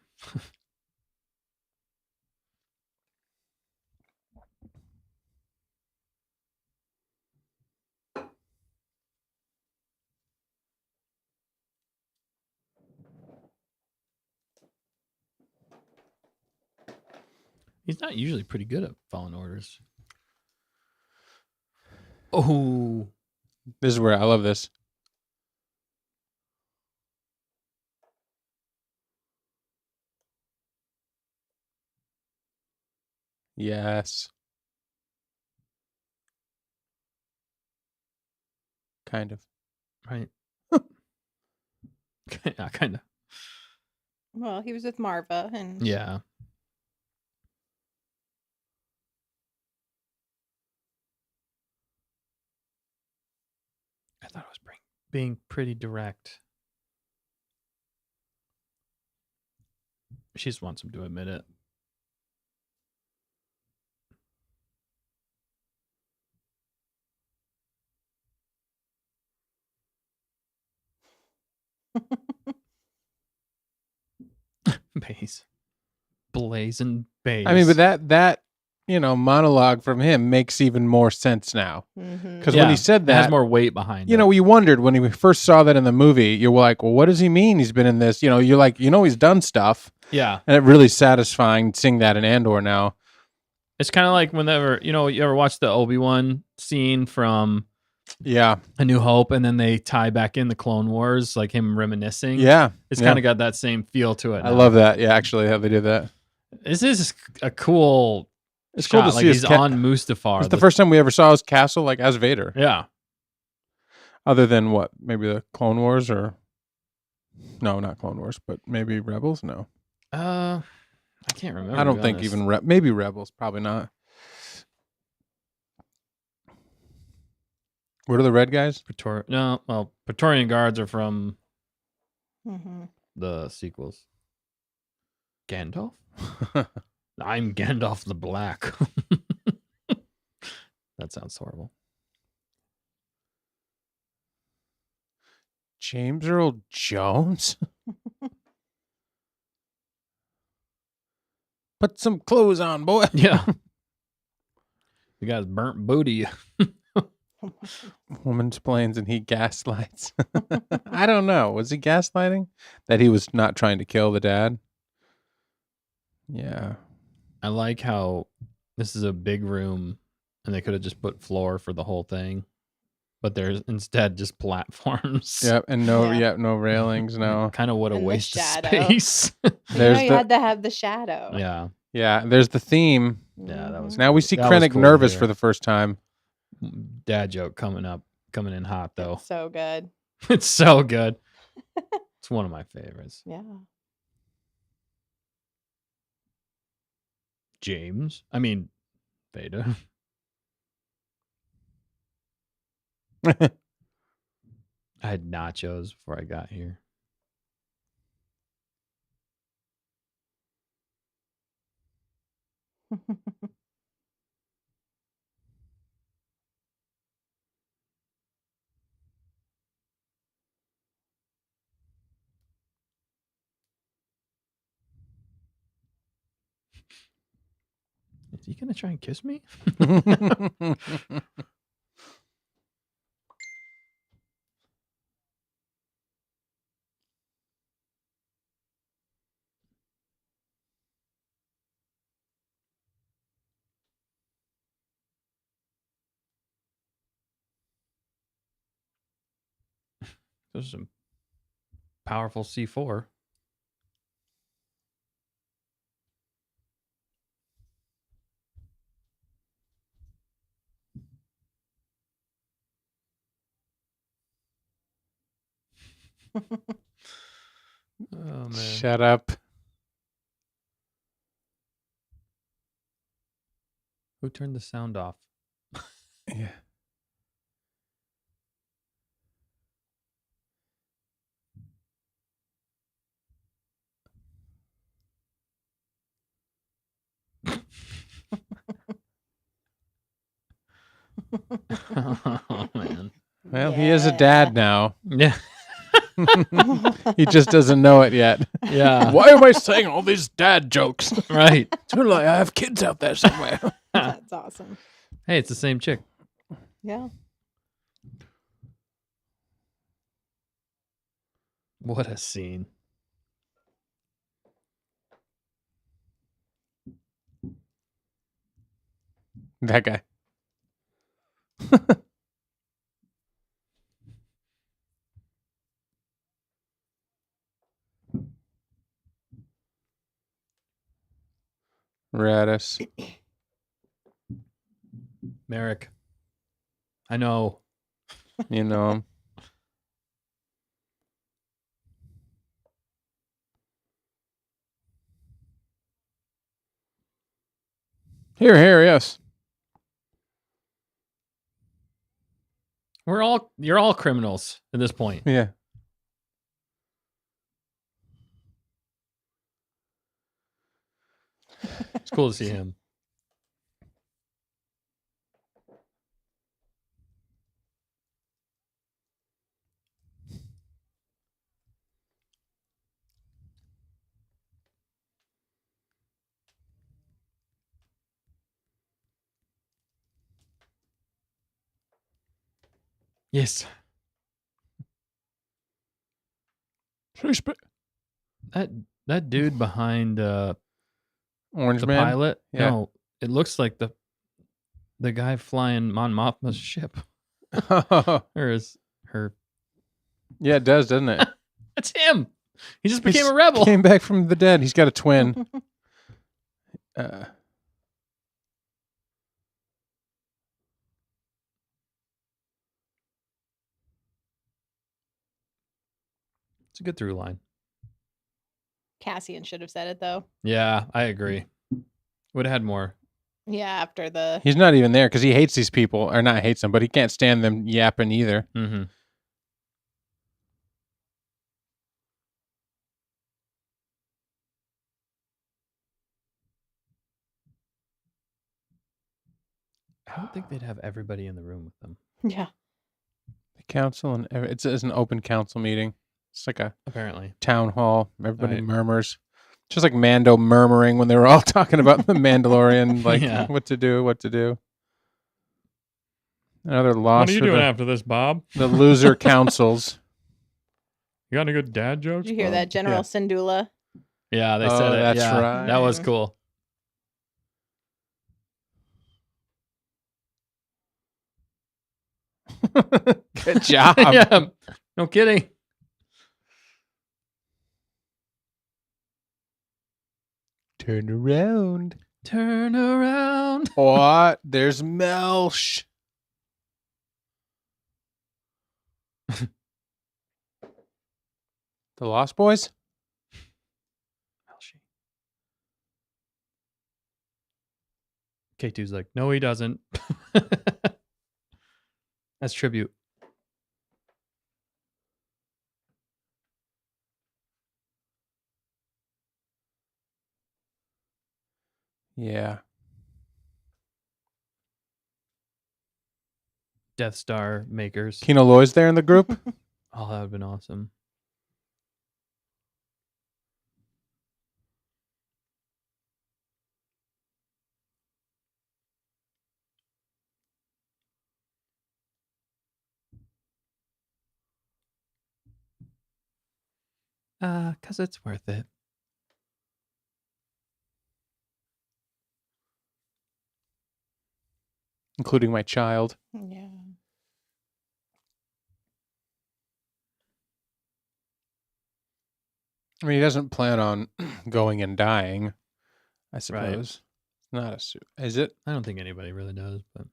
[SPEAKER 1] He's not usually pretty good at following orders. Oh.
[SPEAKER 2] This is where I love this. Yes. Kind of.
[SPEAKER 1] Right. Yeah, kind of.
[SPEAKER 3] Well, he was with Marva and
[SPEAKER 1] Yeah. I thought it was being pretty direct. She just wants him to admit it. Base. Blazing base.
[SPEAKER 2] I mean, but that monologue from him makes even more sense now. Because when he said
[SPEAKER 1] it
[SPEAKER 2] that,
[SPEAKER 1] has more weight behind it.
[SPEAKER 2] You wondered when we first saw that in the movie, you're like, well, what does he mean he's been in this? You're like, he's done stuff.
[SPEAKER 1] Yeah.
[SPEAKER 2] And it really satisfying seeing that in Andor now.
[SPEAKER 1] It's kind of like whenever, you ever watch the Obi-Wan scene from A New Hope, and then they tie back in the Clone Wars, like him reminiscing.
[SPEAKER 2] Yeah.
[SPEAKER 1] It's kind of got that same feel to it.
[SPEAKER 2] I love that. Yeah, actually, how they did that.
[SPEAKER 1] This is a cool
[SPEAKER 2] It's
[SPEAKER 1] shot.
[SPEAKER 2] cool to
[SPEAKER 1] Like
[SPEAKER 2] see
[SPEAKER 1] he's on Mustafar.
[SPEAKER 2] It's the first time we ever saw his castle, like, as Vader.
[SPEAKER 1] Yeah.
[SPEAKER 2] Other than what? Maybe the Clone Wars or... No, not Clone Wars, but maybe Rebels? No.
[SPEAKER 1] I can't remember.
[SPEAKER 2] I don't think even... maybe Rebels. Probably not. What are the red guys?
[SPEAKER 1] Praetorian Guards are from the sequels. Gandalf? I'm Gandalf the Black. That sounds horrible.
[SPEAKER 2] James Earl Jones? Put some clothes on, boy.
[SPEAKER 1] Yeah. You guys burnt booty.
[SPEAKER 2] Woman explains and he gaslights. I don't know. Was he gaslighting? That he was not trying to kill the dad? Yeah.
[SPEAKER 1] I like how this is a big room and they could have just put floor for the whole thing. But there's instead just platforms.
[SPEAKER 2] Yep, and no railings, no.
[SPEAKER 1] Kind of what a waste of space.
[SPEAKER 3] You had to have the shadow.
[SPEAKER 1] Yeah.
[SPEAKER 2] Yeah, there's the theme.
[SPEAKER 1] Yeah, that was
[SPEAKER 2] Now we see Krennic nervous for the first time.
[SPEAKER 1] Dad joke coming in hot though.
[SPEAKER 3] It's so good.
[SPEAKER 1] It's so good. It's one of my favorites.
[SPEAKER 3] Yeah.
[SPEAKER 1] Vader. I had nachos before I got here. Is he gonna try and kiss me? There's some powerful C4. Oh man.
[SPEAKER 2] Shut up.
[SPEAKER 1] Who turned the sound off?
[SPEAKER 2] Yeah.
[SPEAKER 1] Oh man.
[SPEAKER 2] Well, he is a dad now.
[SPEAKER 1] Yeah.
[SPEAKER 2] He just doesn't know it yet.
[SPEAKER 1] Yeah.
[SPEAKER 2] Why am I saying all these dad jokes?
[SPEAKER 1] Right.
[SPEAKER 2] It's like I have kids out there somewhere.
[SPEAKER 3] That's awesome.
[SPEAKER 1] Hey, it's the same chick.
[SPEAKER 3] Yeah.
[SPEAKER 1] What a scene.
[SPEAKER 2] That guy. Radis.
[SPEAKER 1] Merrick. I know.
[SPEAKER 2] You know him. Here, yes.
[SPEAKER 1] You're all criminals at this point.
[SPEAKER 2] Yeah.
[SPEAKER 1] It's cool to see him. Yes. That dude behind
[SPEAKER 2] Orange
[SPEAKER 1] the
[SPEAKER 2] Man?
[SPEAKER 1] pilot.
[SPEAKER 2] Yeah.
[SPEAKER 1] No, it looks like the guy flying Mon Mothma's ship. Or is her?
[SPEAKER 2] Yeah, it does, doesn't it?
[SPEAKER 1] That's him. He just became a rebel.
[SPEAKER 2] Came back from the dead. He's got a twin.
[SPEAKER 1] It's a good through line.
[SPEAKER 3] Cassian should have said it though.
[SPEAKER 1] Yeah, I agree. Would have had more.
[SPEAKER 3] Yeah, after the.
[SPEAKER 2] He's not even there because he hates these people, or not hates them, but he can't stand them yapping either.
[SPEAKER 1] Mm-hmm. I don't think they'd have everybody in the room with them.
[SPEAKER 3] Yeah.
[SPEAKER 2] The council and it's an open council meeting. It's like a
[SPEAKER 1] Apparently
[SPEAKER 2] town hall. Everybody murmurs, just like Mando murmuring when they were all talking about the Mandalorian, like what to do. Another loss.
[SPEAKER 1] What are you doing after this, Bob?
[SPEAKER 2] The loser councils.
[SPEAKER 1] You got any good dad jokes?
[SPEAKER 3] Did you hear that, General Syndulla?
[SPEAKER 1] Yeah, they said it.
[SPEAKER 2] That's
[SPEAKER 1] yeah,
[SPEAKER 2] right.
[SPEAKER 1] That was cool.
[SPEAKER 2] Good job.
[SPEAKER 1] Yeah, no kidding.
[SPEAKER 2] Turn around.
[SPEAKER 1] Turn around.
[SPEAKER 2] What? There's Melsh. The Lost Boys?
[SPEAKER 1] K2's like, no, he doesn't. That's tribute.
[SPEAKER 2] Yeah.
[SPEAKER 1] Death Star makers.
[SPEAKER 2] Kino Loy's there in the group?
[SPEAKER 1] Oh, that would have been awesome. Because it's worth it.
[SPEAKER 2] Including my child.
[SPEAKER 3] Yeah.
[SPEAKER 2] I mean, he doesn't plan on going and dying, I suppose.
[SPEAKER 1] Right.
[SPEAKER 2] It's not a suit. Is it?
[SPEAKER 1] I don't think anybody really does, but.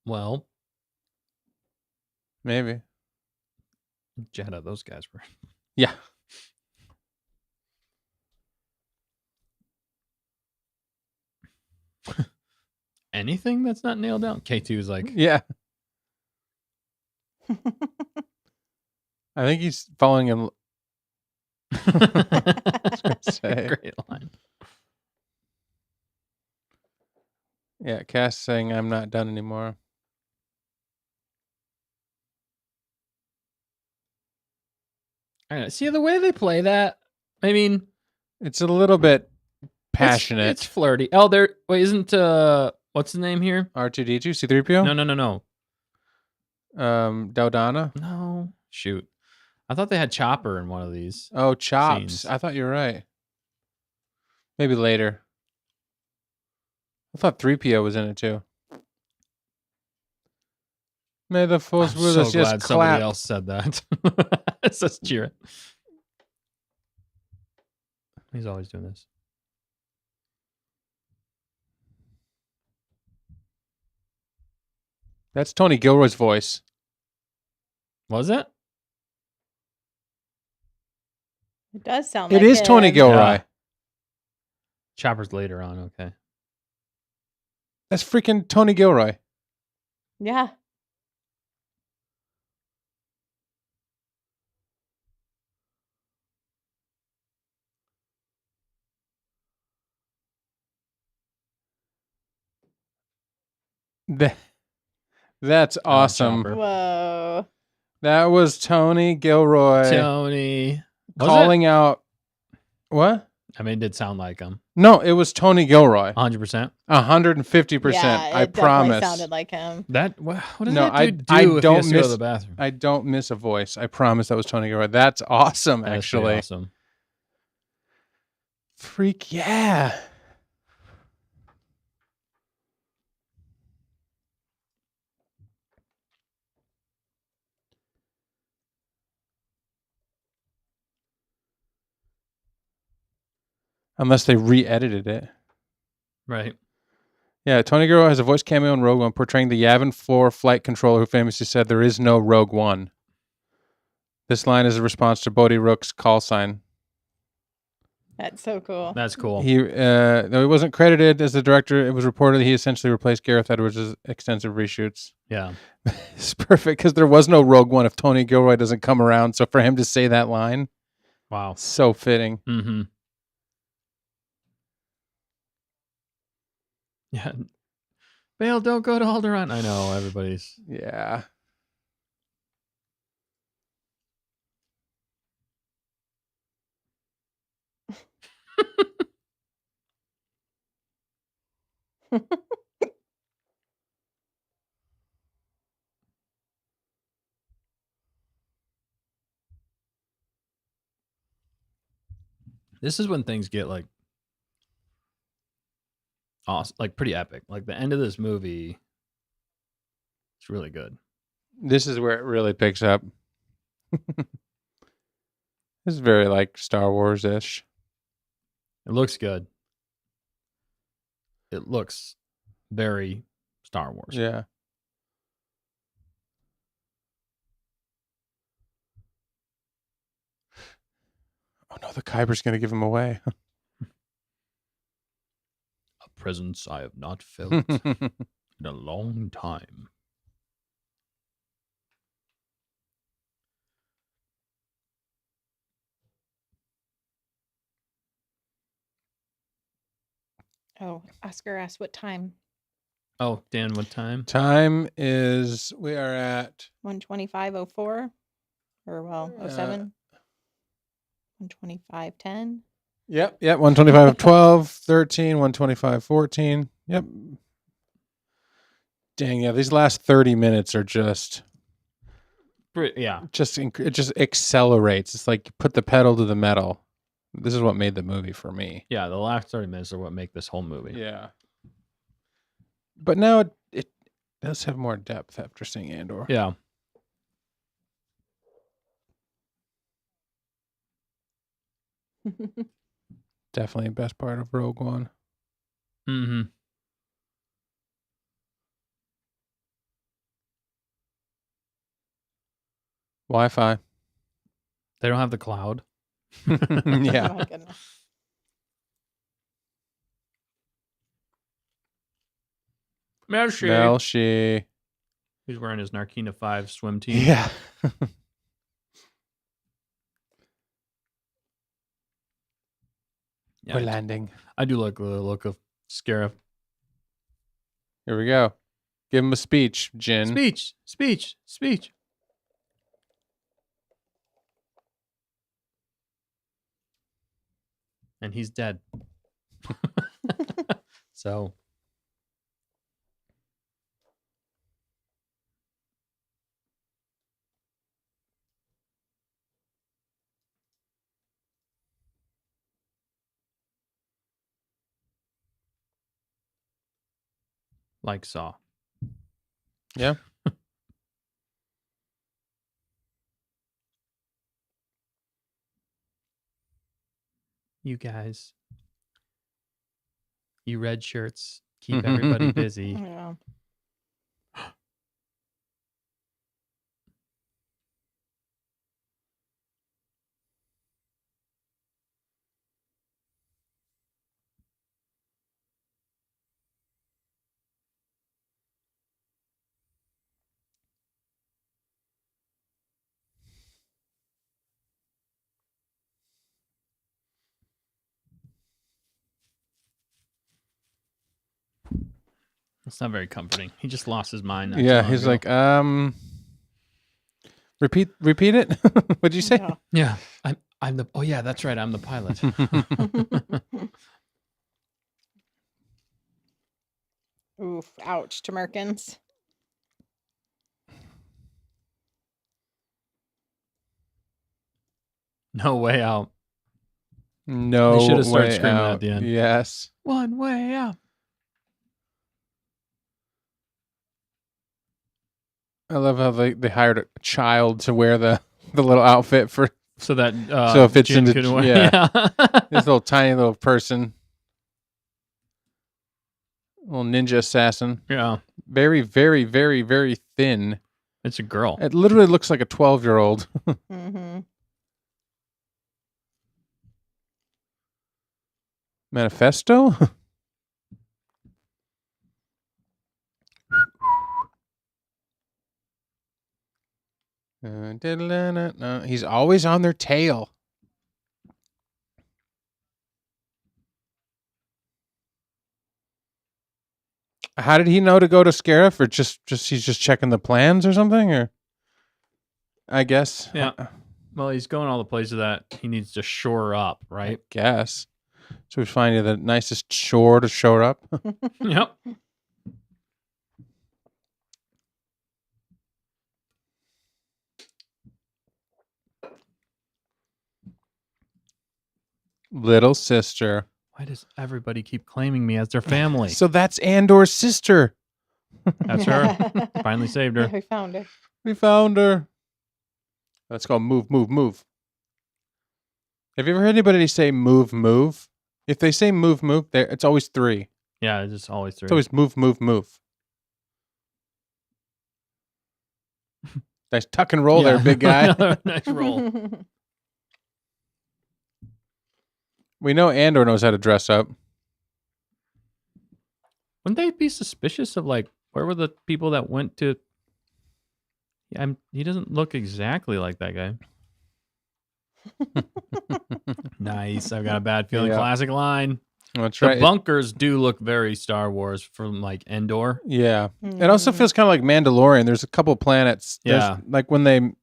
[SPEAKER 1] Well.
[SPEAKER 2] Maybe.
[SPEAKER 1] Jeddah, those guys were.
[SPEAKER 2] Yeah.
[SPEAKER 1] Anything that's not nailed down? K2 is like.
[SPEAKER 2] Yeah. I think he's following him. Say.
[SPEAKER 1] Great line.
[SPEAKER 2] Yeah, Cass saying I'm not done anymore.
[SPEAKER 1] I know. See the way they play that. I mean,
[SPEAKER 2] it's a little bit passionate.
[SPEAKER 1] It's flirty. Oh, isn't what's the name here?
[SPEAKER 2] R2D2, C3PO?
[SPEAKER 1] No.
[SPEAKER 2] Dodonna?
[SPEAKER 1] No. Shoot. I thought they had Chopper in one of these.
[SPEAKER 2] Oh, Chops.
[SPEAKER 1] Scenes.
[SPEAKER 2] I thought you were right. Maybe later. I thought 3PO was in it too. May the force with us. Just clap.
[SPEAKER 1] Somebody else said that. It's just cheering. He's always doing this.
[SPEAKER 2] That's Tony Gilroy's voice.
[SPEAKER 1] Was it?
[SPEAKER 3] It does sound
[SPEAKER 2] like
[SPEAKER 3] it. It
[SPEAKER 2] is Tony Gilroy. Yeah.
[SPEAKER 1] Chopper's later on, okay.
[SPEAKER 2] That's freaking Tony Gilroy.
[SPEAKER 3] Yeah.
[SPEAKER 2] That's awesome.
[SPEAKER 3] Whoa.
[SPEAKER 2] That was Tony Gilroy.
[SPEAKER 1] Tony.
[SPEAKER 2] Calling out. What?
[SPEAKER 1] I mean, it did sound like him.
[SPEAKER 2] No, it was Tony Gilroy.
[SPEAKER 1] 100%.
[SPEAKER 2] 150%.
[SPEAKER 3] Yeah,
[SPEAKER 2] I promise.
[SPEAKER 3] Sounded like him.
[SPEAKER 1] What does
[SPEAKER 2] No,
[SPEAKER 1] that do
[SPEAKER 2] I
[SPEAKER 1] if he
[SPEAKER 2] don't
[SPEAKER 1] has to go to
[SPEAKER 2] miss
[SPEAKER 1] the bathroom?
[SPEAKER 2] I don't miss a voice. I promise that was Tony Gilroy. That's awesome,
[SPEAKER 1] That's
[SPEAKER 2] actually.
[SPEAKER 1] awesome.
[SPEAKER 2] Freak, yeah. Unless they re-edited it.
[SPEAKER 1] Right.
[SPEAKER 2] Yeah, Tony Gilroy has a voice cameo in Rogue One portraying the Yavin 4 flight controller who famously said there is no Rogue One. This line is a response to Bodhi Rook's call sign.
[SPEAKER 3] That's so cool.
[SPEAKER 1] That's cool.
[SPEAKER 2] Though he wasn't credited as the director, it was reported that he essentially replaced Gareth Edwards' extensive reshoots.
[SPEAKER 1] Yeah.
[SPEAKER 2] It's perfect because there was no Rogue One if Tony Gilroy doesn't come around. So for him to say that line,
[SPEAKER 1] wow,
[SPEAKER 2] so fitting.
[SPEAKER 1] Mm-hmm. Yeah. Bale, don't go to Alderaan. I know, everybody's.
[SPEAKER 2] Yeah.
[SPEAKER 1] This is when things get like awesome, like pretty epic. Like the end of this movie, it's really good.
[SPEAKER 2] This is where it really picks up. This is very like Star Wars-ish.
[SPEAKER 1] It looks good. It looks very Star Wars.
[SPEAKER 2] Yeah. Oh no, the Kyber's going to give him away.
[SPEAKER 1] A presence I have not felt in a long time.
[SPEAKER 3] Oh, Oscar asked what time.
[SPEAKER 1] Oh, Dan, what time?
[SPEAKER 2] Time is, we are at
[SPEAKER 3] 1:25:04 or 07. 1:25:10.
[SPEAKER 2] Yep. 125:12, 13, 125:14. Yep. Dang, yeah, these last 30 minutes are just
[SPEAKER 1] Yeah.
[SPEAKER 2] it just accelerates. It's like you put the pedal to the metal. This is what made the movie for me.
[SPEAKER 1] Yeah, the last 30 minutes are what make this whole movie.
[SPEAKER 2] Yeah. But now it does have more depth after seeing Andor.
[SPEAKER 1] Yeah.
[SPEAKER 2] Definitely the best part of Rogue One.
[SPEAKER 1] Mm-hmm.
[SPEAKER 2] Wi-Fi.
[SPEAKER 1] They don't have the cloud.
[SPEAKER 2] Yeah.
[SPEAKER 3] Oh my goodness.
[SPEAKER 2] Melshi.
[SPEAKER 1] He's wearing his Narkina 5 swim team.
[SPEAKER 2] Yeah.
[SPEAKER 1] Yeah,
[SPEAKER 2] We're landing.
[SPEAKER 1] I do like the look of Scarif.
[SPEAKER 2] Here we go. Give him a speech, Jin.
[SPEAKER 1] Speech. And he's dead. So. Like Saw.
[SPEAKER 2] Yeah.
[SPEAKER 1] You guys. You red shirts. Keep everybody busy.
[SPEAKER 3] Yeah.
[SPEAKER 1] It's not very comforting. He just lost his mind. Not
[SPEAKER 2] Yeah,
[SPEAKER 1] too long
[SPEAKER 2] he's
[SPEAKER 1] ago.
[SPEAKER 2] like, repeat it. What'd you say?
[SPEAKER 3] Yeah.
[SPEAKER 1] Yeah, Oh yeah, that's right. I'm the pilot.
[SPEAKER 3] Oof, ouch, Tamerkins.
[SPEAKER 1] No way out.
[SPEAKER 2] No,
[SPEAKER 1] they should have started
[SPEAKER 2] way
[SPEAKER 1] screaming
[SPEAKER 2] out.
[SPEAKER 1] at the end.
[SPEAKER 2] Yes.
[SPEAKER 1] One way out.
[SPEAKER 2] I love how they hired a child to wear the little outfit for
[SPEAKER 1] so that
[SPEAKER 2] so it fits
[SPEAKER 1] Jin
[SPEAKER 2] into
[SPEAKER 1] could wear.
[SPEAKER 2] yeah. This little tiny little person, little ninja assassin.
[SPEAKER 1] Yeah,
[SPEAKER 2] Very, very, very, very thin.
[SPEAKER 1] it's a girl.
[SPEAKER 2] It literally looks like a 12-year-old.
[SPEAKER 3] Mm-hmm.
[SPEAKER 2] Manifesto? He's always on their tail. How did he know to go to Scarif, or just he's just checking the plans or something? Or I guess.
[SPEAKER 1] Yeah. Well, he's going all the places that he needs to shore up, right?
[SPEAKER 2] I guess. So he's finding the nicest shore to shore up.
[SPEAKER 1] Yep.
[SPEAKER 2] Little sister.
[SPEAKER 1] Why does everybody keep claiming me as their family?
[SPEAKER 2] So that's Andor's sister.
[SPEAKER 1] That's her. Finally saved her.
[SPEAKER 3] Yeah, we found her.
[SPEAKER 2] We found her. Let's go move, move, move. Have you ever heard anybody say move, move? If they say move, move, it's always 3.
[SPEAKER 1] Yeah, it's just always 3.
[SPEAKER 2] It's always move, move, move. Nice tuck and roll there, big guy.
[SPEAKER 1] Nice roll.
[SPEAKER 2] We know Andor knows how to dress up.
[SPEAKER 1] Wouldn't they be suspicious of, like, where were the people that went to... Yeah, he doesn't look exactly like that guy. Nice. I've got a bad feeling.
[SPEAKER 2] Yeah.
[SPEAKER 1] Classic line.
[SPEAKER 2] That's
[SPEAKER 1] The
[SPEAKER 2] right.
[SPEAKER 1] bunkers do look very Star Wars from, like, Endor.
[SPEAKER 2] Yeah. It also feels kind of like Mandalorian. There's a couple planets.
[SPEAKER 1] Yeah.
[SPEAKER 2] Like when they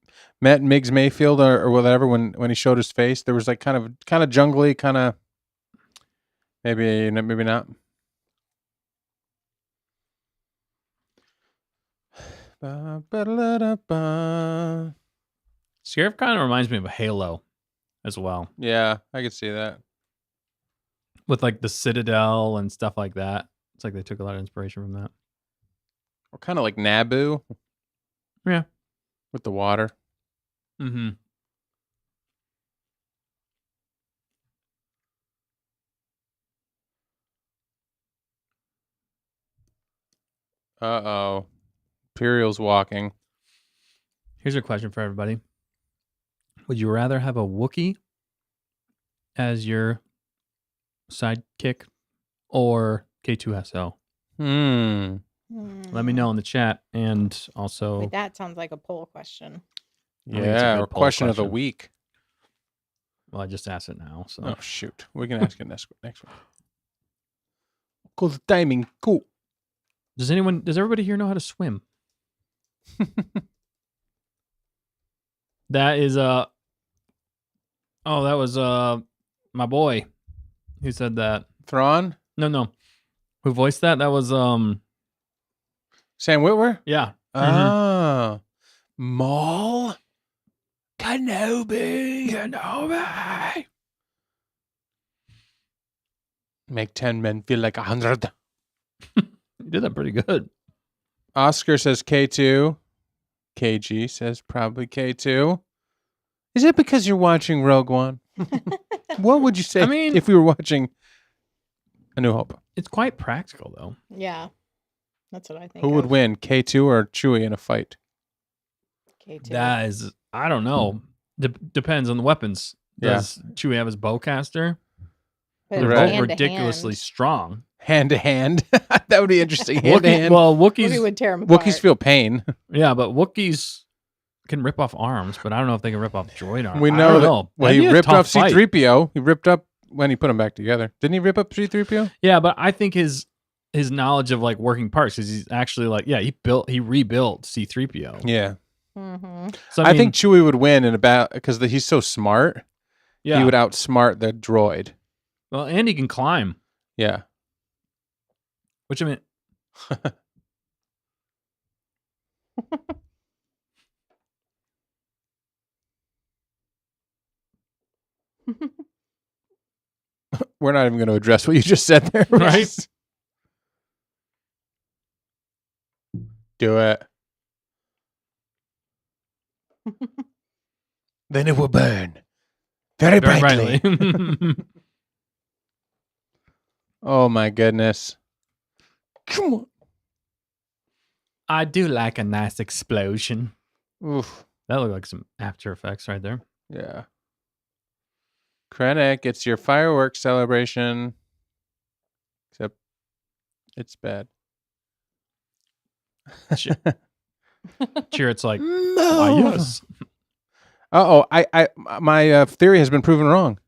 [SPEAKER 2] met Miggs Mayfield or whatever, when he showed his face, there was like kind of jungly, kind of maybe not.
[SPEAKER 1] Scarif kind of reminds me of a Halo as well.
[SPEAKER 2] Yeah, I could see that.
[SPEAKER 1] With like the Citadel and stuff like that. It's like they took a lot of inspiration from that.
[SPEAKER 2] Or kind of like Naboo.
[SPEAKER 1] Yeah.
[SPEAKER 2] With the water.
[SPEAKER 1] Mm-hmm.
[SPEAKER 2] Uh-oh. Imperial's walking.
[SPEAKER 1] Here's a question for everybody. Would you rather have a Wookiee as your sidekick or K2SO? Let me know in the chat, and also...
[SPEAKER 3] Wait, that sounds like a poll question.
[SPEAKER 2] Yeah, or question of the week.
[SPEAKER 1] Well, I just asked it now, so...
[SPEAKER 2] Oh, shoot. We can ask it next one. Cool, the timing. Cool.
[SPEAKER 1] Does everybody here know how to swim? That is that was my boy who said that.
[SPEAKER 2] Thrawn?
[SPEAKER 1] No. Who voiced that? That was
[SPEAKER 2] Sam Witwer?
[SPEAKER 1] Yeah.
[SPEAKER 2] Oh. Maul? Kenobi. Make 10 men feel like 100.
[SPEAKER 1] You did that pretty good.
[SPEAKER 2] Oscar says K2. KG says probably K2. Is it because you're watching Rogue One? What would you say if we were watching A New Hope?
[SPEAKER 1] It's quite practical, though.
[SPEAKER 3] Yeah. That's what I think.
[SPEAKER 2] Who would win, K2 or Chewie in a fight?
[SPEAKER 3] K2.
[SPEAKER 1] That is, I don't know. Depends on the weapons. Does Chewie have his bowcaster? They're both ridiculously strong.
[SPEAKER 2] Hand to hand. That would be interesting. Hand to hand.
[SPEAKER 1] Well, Wookiees
[SPEAKER 3] would tear them apart.
[SPEAKER 2] Wookiees feel pain.
[SPEAKER 1] Yeah, but Wookiees can rip off arms, but I don't know if they can rip off droid arms.
[SPEAKER 2] We know that. Well, he ripped off
[SPEAKER 1] fight.
[SPEAKER 2] C-3PO. He ripped up when he put them back together. Didn't he rip up C-3PO?
[SPEAKER 1] Yeah, but I think his knowledge of like working parts, because he's actually like, he rebuilt C-3PO.
[SPEAKER 2] Yeah.
[SPEAKER 3] Mm-hmm.
[SPEAKER 1] So
[SPEAKER 2] I think Chewie would win in a battle because he's so smart.
[SPEAKER 1] Yeah.
[SPEAKER 2] he would outsmart the droid.
[SPEAKER 1] Well, and he can climb.
[SPEAKER 2] Yeah.
[SPEAKER 1] Which I mean,
[SPEAKER 2] We're not even going to address what you just said there,
[SPEAKER 1] right?
[SPEAKER 2] Do it. Then it will burn very brightly. Oh my goodness. Come on.
[SPEAKER 1] I do like a nice explosion.
[SPEAKER 2] Oof.
[SPEAKER 1] That looked like some After Effects right there.
[SPEAKER 2] Yeah. Krennic, it's your fireworks celebration. Except it's bad.
[SPEAKER 1] Cheer, it's like, why, yes.
[SPEAKER 2] Uh-oh, my theory has been proven wrong.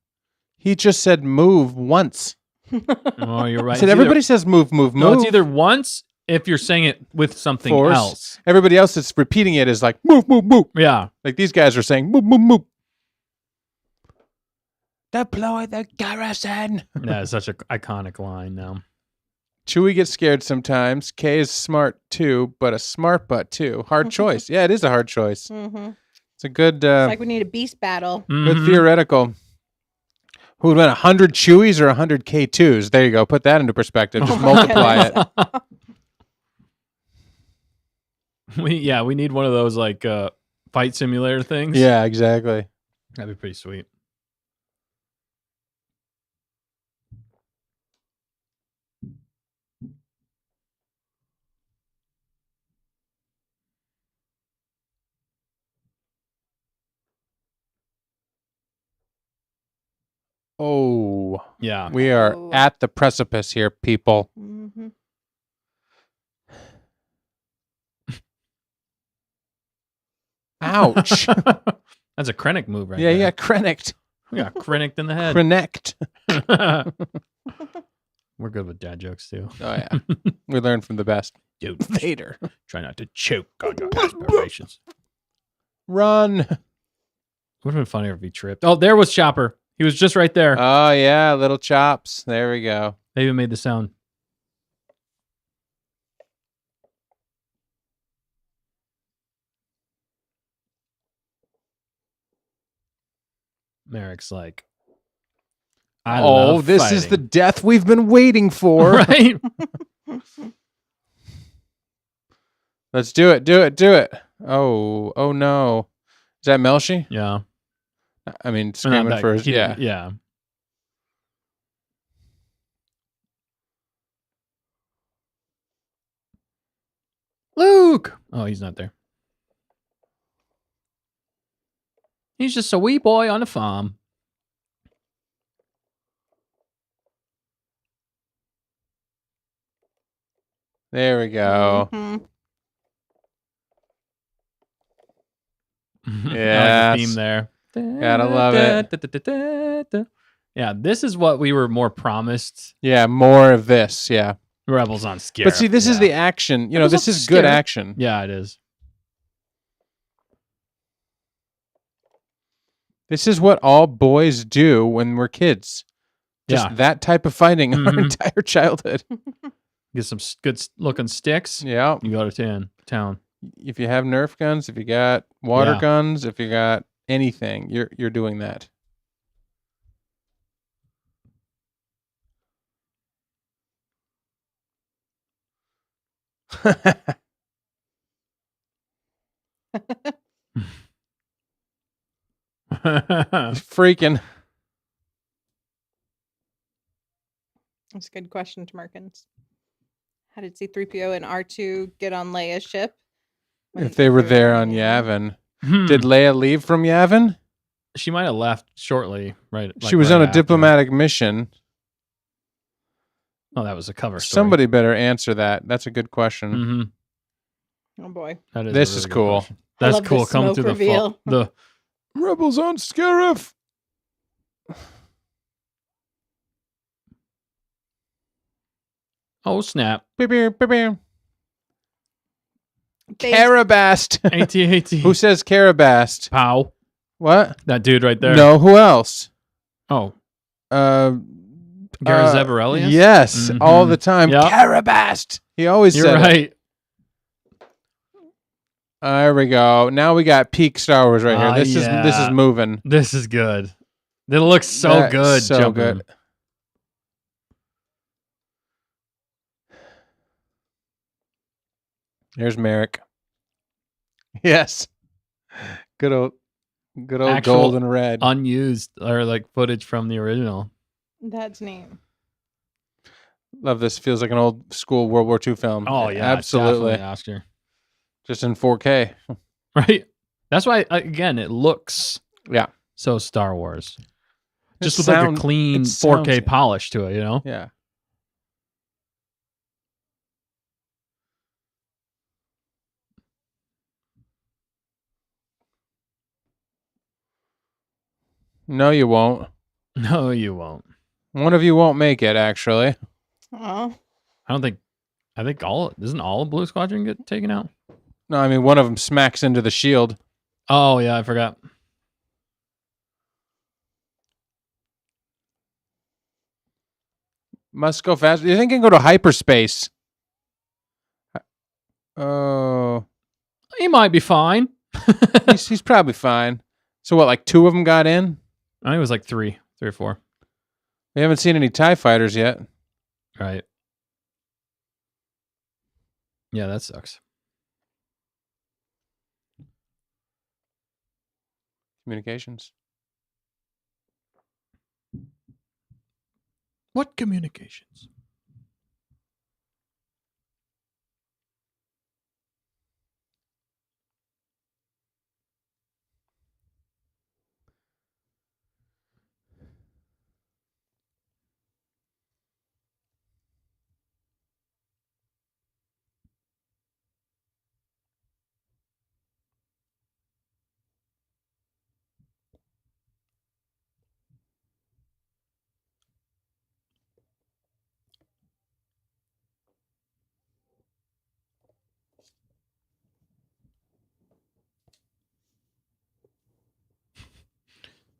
[SPEAKER 2] He just said move once.
[SPEAKER 1] Oh, you're right.
[SPEAKER 2] Said everybody says move.
[SPEAKER 1] No, it's either once if you're saying it with something
[SPEAKER 2] Force.
[SPEAKER 1] else.
[SPEAKER 2] Everybody else that's repeating it is like move.
[SPEAKER 1] Yeah.
[SPEAKER 2] Like these guys are saying move. Deploy the garrison.
[SPEAKER 1] Yeah, it's such an iconic line now.
[SPEAKER 2] Chewie gets scared sometimes. Kay is smart too, but a smart butt too. Hard choice. Yeah, it is a hard choice.
[SPEAKER 3] Mm-hmm.
[SPEAKER 2] It's a good...
[SPEAKER 3] it's like we need a beast battle.
[SPEAKER 2] Good theoretical. Who would win, 100 Chewies or 100 K2s? There you go. Put that into perspective. Just multiply
[SPEAKER 1] it. We need one of those like fight simulator things.
[SPEAKER 2] Yeah, exactly.
[SPEAKER 1] That'd be pretty sweet.
[SPEAKER 2] Oh.
[SPEAKER 1] Yeah.
[SPEAKER 2] We are at the precipice here, people.
[SPEAKER 3] Mm-hmm.
[SPEAKER 2] Ouch.
[SPEAKER 1] That's a Krennic move right
[SPEAKER 2] Yeah,
[SPEAKER 1] there.
[SPEAKER 2] yeah, Krennic.
[SPEAKER 1] Yeah, Krennic in the head.
[SPEAKER 2] Krennic.
[SPEAKER 1] We're good with dad jokes too.
[SPEAKER 2] Oh, yeah. We learn from the best.
[SPEAKER 1] Dude,
[SPEAKER 2] Vader.
[SPEAKER 1] try not to choke on your aspirations.
[SPEAKER 2] Run.
[SPEAKER 1] Would have been funnier if he tripped. Oh, there was Chopper. He was just right there.
[SPEAKER 2] Oh, yeah, little chops. There we go.
[SPEAKER 1] They even made the sound. Merrick's like, I love
[SPEAKER 2] this
[SPEAKER 1] fighting.
[SPEAKER 2] is the death we've been waiting for.
[SPEAKER 1] Right?
[SPEAKER 2] Let's do it. Oh no. Is that Melshi?
[SPEAKER 1] Yeah.
[SPEAKER 2] I mean, screaming for his... Yeah.
[SPEAKER 1] Yeah. Luke! Oh, he's not there. He's just a wee boy on a farm.
[SPEAKER 2] There we go.
[SPEAKER 3] Mm-hmm.
[SPEAKER 2] Yeah.
[SPEAKER 1] I like the theme there.
[SPEAKER 2] Gotta love it.
[SPEAKER 1] Yeah, this is what we were more promised.
[SPEAKER 2] Yeah, more of this. Yeah.
[SPEAKER 1] Rebels on Scarif.
[SPEAKER 2] But see, this is the action. You know,
[SPEAKER 1] Rebels
[SPEAKER 2] this
[SPEAKER 1] on
[SPEAKER 2] is good
[SPEAKER 1] Scarif.
[SPEAKER 2] action.
[SPEAKER 1] Yeah, it is.
[SPEAKER 2] This is what all boys do when we're kids. Just that type of fighting our entire childhood.
[SPEAKER 1] Get some good looking sticks.
[SPEAKER 2] Yeah.
[SPEAKER 1] You go to town.
[SPEAKER 2] If you have Nerf guns, if you got water guns, if you got anything, you're doing that. Freaking.
[SPEAKER 3] That's a good question, Merkins. How did C-3PO and R2 get on Leia's ship?
[SPEAKER 2] If they were there on Yavin. Did Leia leave from Yavin?
[SPEAKER 1] She might have left shortly, right?
[SPEAKER 2] She was on a diplomatic mission.
[SPEAKER 1] Oh, that was a cover story.
[SPEAKER 2] Somebody better answer that. That's a good question.
[SPEAKER 1] Mm-hmm.
[SPEAKER 3] Oh boy,
[SPEAKER 2] this is cool.
[SPEAKER 1] Question. That's cool. Come through the
[SPEAKER 2] Rebels on Scarif.
[SPEAKER 1] Oh snap!
[SPEAKER 2] Carabast.
[SPEAKER 1] AT-AT.
[SPEAKER 2] Who says Carabast?
[SPEAKER 1] Pow.
[SPEAKER 2] What?
[SPEAKER 1] That dude right there.
[SPEAKER 2] No, who else?
[SPEAKER 1] Oh.
[SPEAKER 2] Gary
[SPEAKER 1] Zebarelius?
[SPEAKER 2] Yes, all the time.
[SPEAKER 1] Yep.
[SPEAKER 2] Carabast. He always
[SPEAKER 1] You're
[SPEAKER 2] said
[SPEAKER 1] right.
[SPEAKER 2] it. There we go. Now we got peak Star Wars right here. This is moving.
[SPEAKER 1] This is good. It looks so good.
[SPEAKER 2] So good. There's Merrick. Yes. Good old
[SPEAKER 1] Actual
[SPEAKER 2] gold and red.
[SPEAKER 1] Unused or like footage from the original.
[SPEAKER 3] That's neat.
[SPEAKER 2] Love this. Feels like an old school World War II film.
[SPEAKER 1] Oh yeah,
[SPEAKER 2] absolutely.
[SPEAKER 1] Oscar.
[SPEAKER 2] Just in 4K.
[SPEAKER 1] Right. That's why again it looks so Star Wars. Just with like a clean 4K polish to it, you know?
[SPEAKER 2] Yeah. No, you won't.
[SPEAKER 1] No, you won't.
[SPEAKER 2] One of you won't make it, actually.
[SPEAKER 3] Oh.
[SPEAKER 1] I think doesn't all of Blue Squadron get taken out?
[SPEAKER 2] No, I mean one of them smacks into the shield.
[SPEAKER 1] Oh yeah, I forgot.
[SPEAKER 2] Must go fast. You think he can go to hyperspace? Oh.
[SPEAKER 1] He might be fine.
[SPEAKER 2] he's probably fine. So what, like 2 of them got in?
[SPEAKER 1] I think it was like 3 or 4.
[SPEAKER 2] We haven't seen any TIE fighters yet.
[SPEAKER 1] Right. Yeah, that sucks.
[SPEAKER 2] Communications.
[SPEAKER 1] What communications?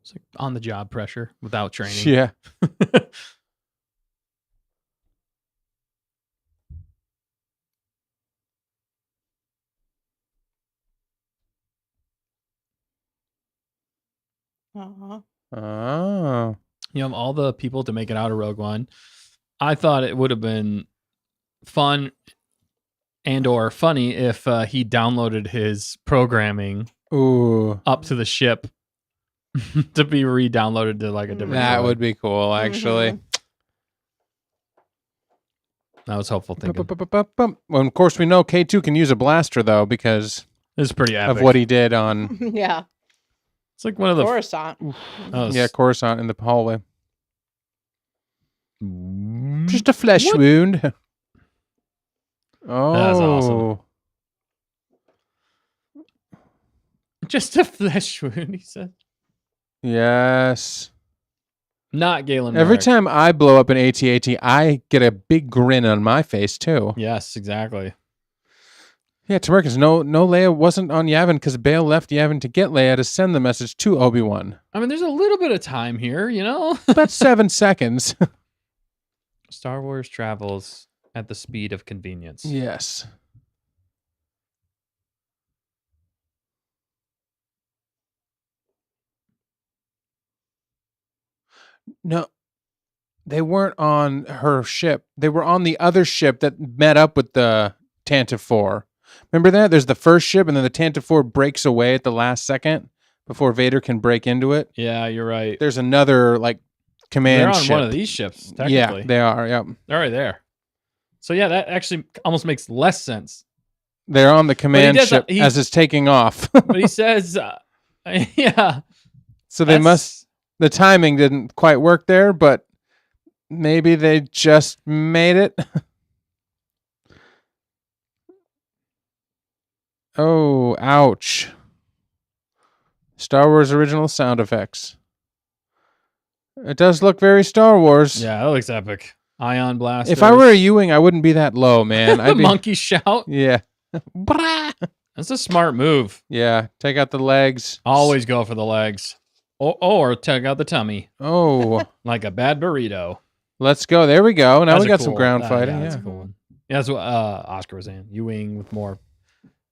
[SPEAKER 1] It's like on the job pressure without training.
[SPEAKER 2] Yeah. Oh.
[SPEAKER 1] You have all the people to make it out of Rogue One. I thought it would have been fun and or funny if he downloaded his programming up to the ship to be re-downloaded to like a different.
[SPEAKER 2] That would be cool, actually.
[SPEAKER 3] Mm-hmm.
[SPEAKER 1] That was helpful thinking.
[SPEAKER 2] Well, of course, we know K2 can use a blaster, though, because
[SPEAKER 1] it's pretty epic.
[SPEAKER 2] of what he did on...
[SPEAKER 3] Yeah.
[SPEAKER 1] It's like one of the...
[SPEAKER 3] Coruscant.
[SPEAKER 2] Yeah, Coruscant in the hallway. Just a flesh wound. Oh.
[SPEAKER 1] That's awesome. Just a flesh wound, he said.
[SPEAKER 2] Yes.
[SPEAKER 1] Not Galen
[SPEAKER 2] Every
[SPEAKER 1] Merrick.
[SPEAKER 2] time I blow up an AT-AT, I get a big grin on my face, too.
[SPEAKER 1] Yes, exactly.
[SPEAKER 2] Yeah, Tamarcus, no Leia wasn't on Yavin because Bail left Yavin to get Leia to send the message to Obi-Wan.
[SPEAKER 1] I mean, there's a little bit of time here, you know?
[SPEAKER 2] About 7 seconds.
[SPEAKER 1] Star Wars travels at the speed of convenience.
[SPEAKER 2] Yes. No, they weren't on her ship. They were on the other ship that met up with the Tantive 4. Remember that? There's the first ship, and then the Tantive 4 breaks away at the last second before Vader can break into it.
[SPEAKER 1] Yeah, you're right.
[SPEAKER 2] There's another, like, command
[SPEAKER 1] They're on
[SPEAKER 2] ship.
[SPEAKER 1] one of these ships, technically.
[SPEAKER 2] Yeah, they are, yep.
[SPEAKER 1] They're right there. So, yeah, that actually almost makes less sense.
[SPEAKER 2] They're on the command ship as it's taking off.
[SPEAKER 1] But he says, yeah.
[SPEAKER 2] So they must... The timing didn't quite work there, but maybe they just made it. Oh, ouch. Star Wars original sound effects. It does look very Star Wars.
[SPEAKER 1] Yeah, that looks epic. Ion blast.
[SPEAKER 2] If I were a Ewing, I wouldn't be that low, man. I'd be...
[SPEAKER 1] Monkey shout.
[SPEAKER 2] Yeah.
[SPEAKER 1] That's a smart move.
[SPEAKER 2] Yeah, take out the legs.
[SPEAKER 1] Always go for the legs. Or take out the tummy.
[SPEAKER 2] Oh.
[SPEAKER 1] Like a bad burrito.
[SPEAKER 2] Let's go. There we go. Now
[SPEAKER 1] That's
[SPEAKER 2] we got some ground fighting.
[SPEAKER 1] That's a cool one. Yeah, that's what Oscar was saying. U-Wing with more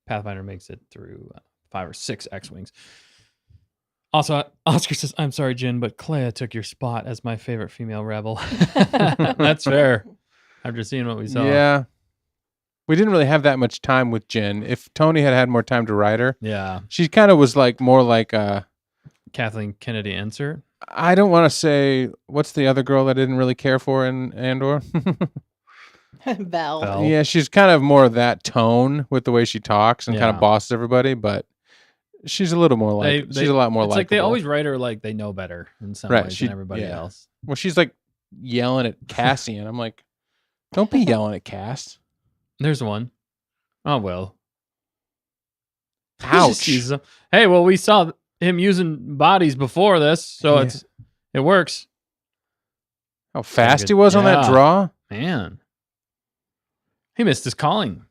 [SPEAKER 1] Pathfinder makes it through 5 or 6 X-Wings. Also, Oscar says, I'm sorry, Jin, but Clea took your spot as my favorite female rebel. That's fair. After seeing what we saw.
[SPEAKER 2] Yeah. We didn't really have that much time with Jin. If Tony had more time to write her,
[SPEAKER 1] yeah,
[SPEAKER 2] she kind of was like more like
[SPEAKER 1] Kathleen Kennedy insert.
[SPEAKER 2] I don't want to say what's the other girl I didn't really care for in Andor.
[SPEAKER 3] Vel.
[SPEAKER 2] Yeah, she's kind of more of that tone with the way she talks and kind of bosses everybody, but she's a little more like she's a lot more
[SPEAKER 1] it's
[SPEAKER 2] likable.
[SPEAKER 1] Like they always write her like they know better in some ways than everybody else.
[SPEAKER 2] Well, she's like yelling at Cassian. I'm like, don't be yelling at Cass.
[SPEAKER 1] There's one. Oh well.
[SPEAKER 2] Ouch.
[SPEAKER 1] Hey, well, we saw him using bodies before this, so it works.
[SPEAKER 2] How fast he was on that draw.
[SPEAKER 1] Man. He missed his calling.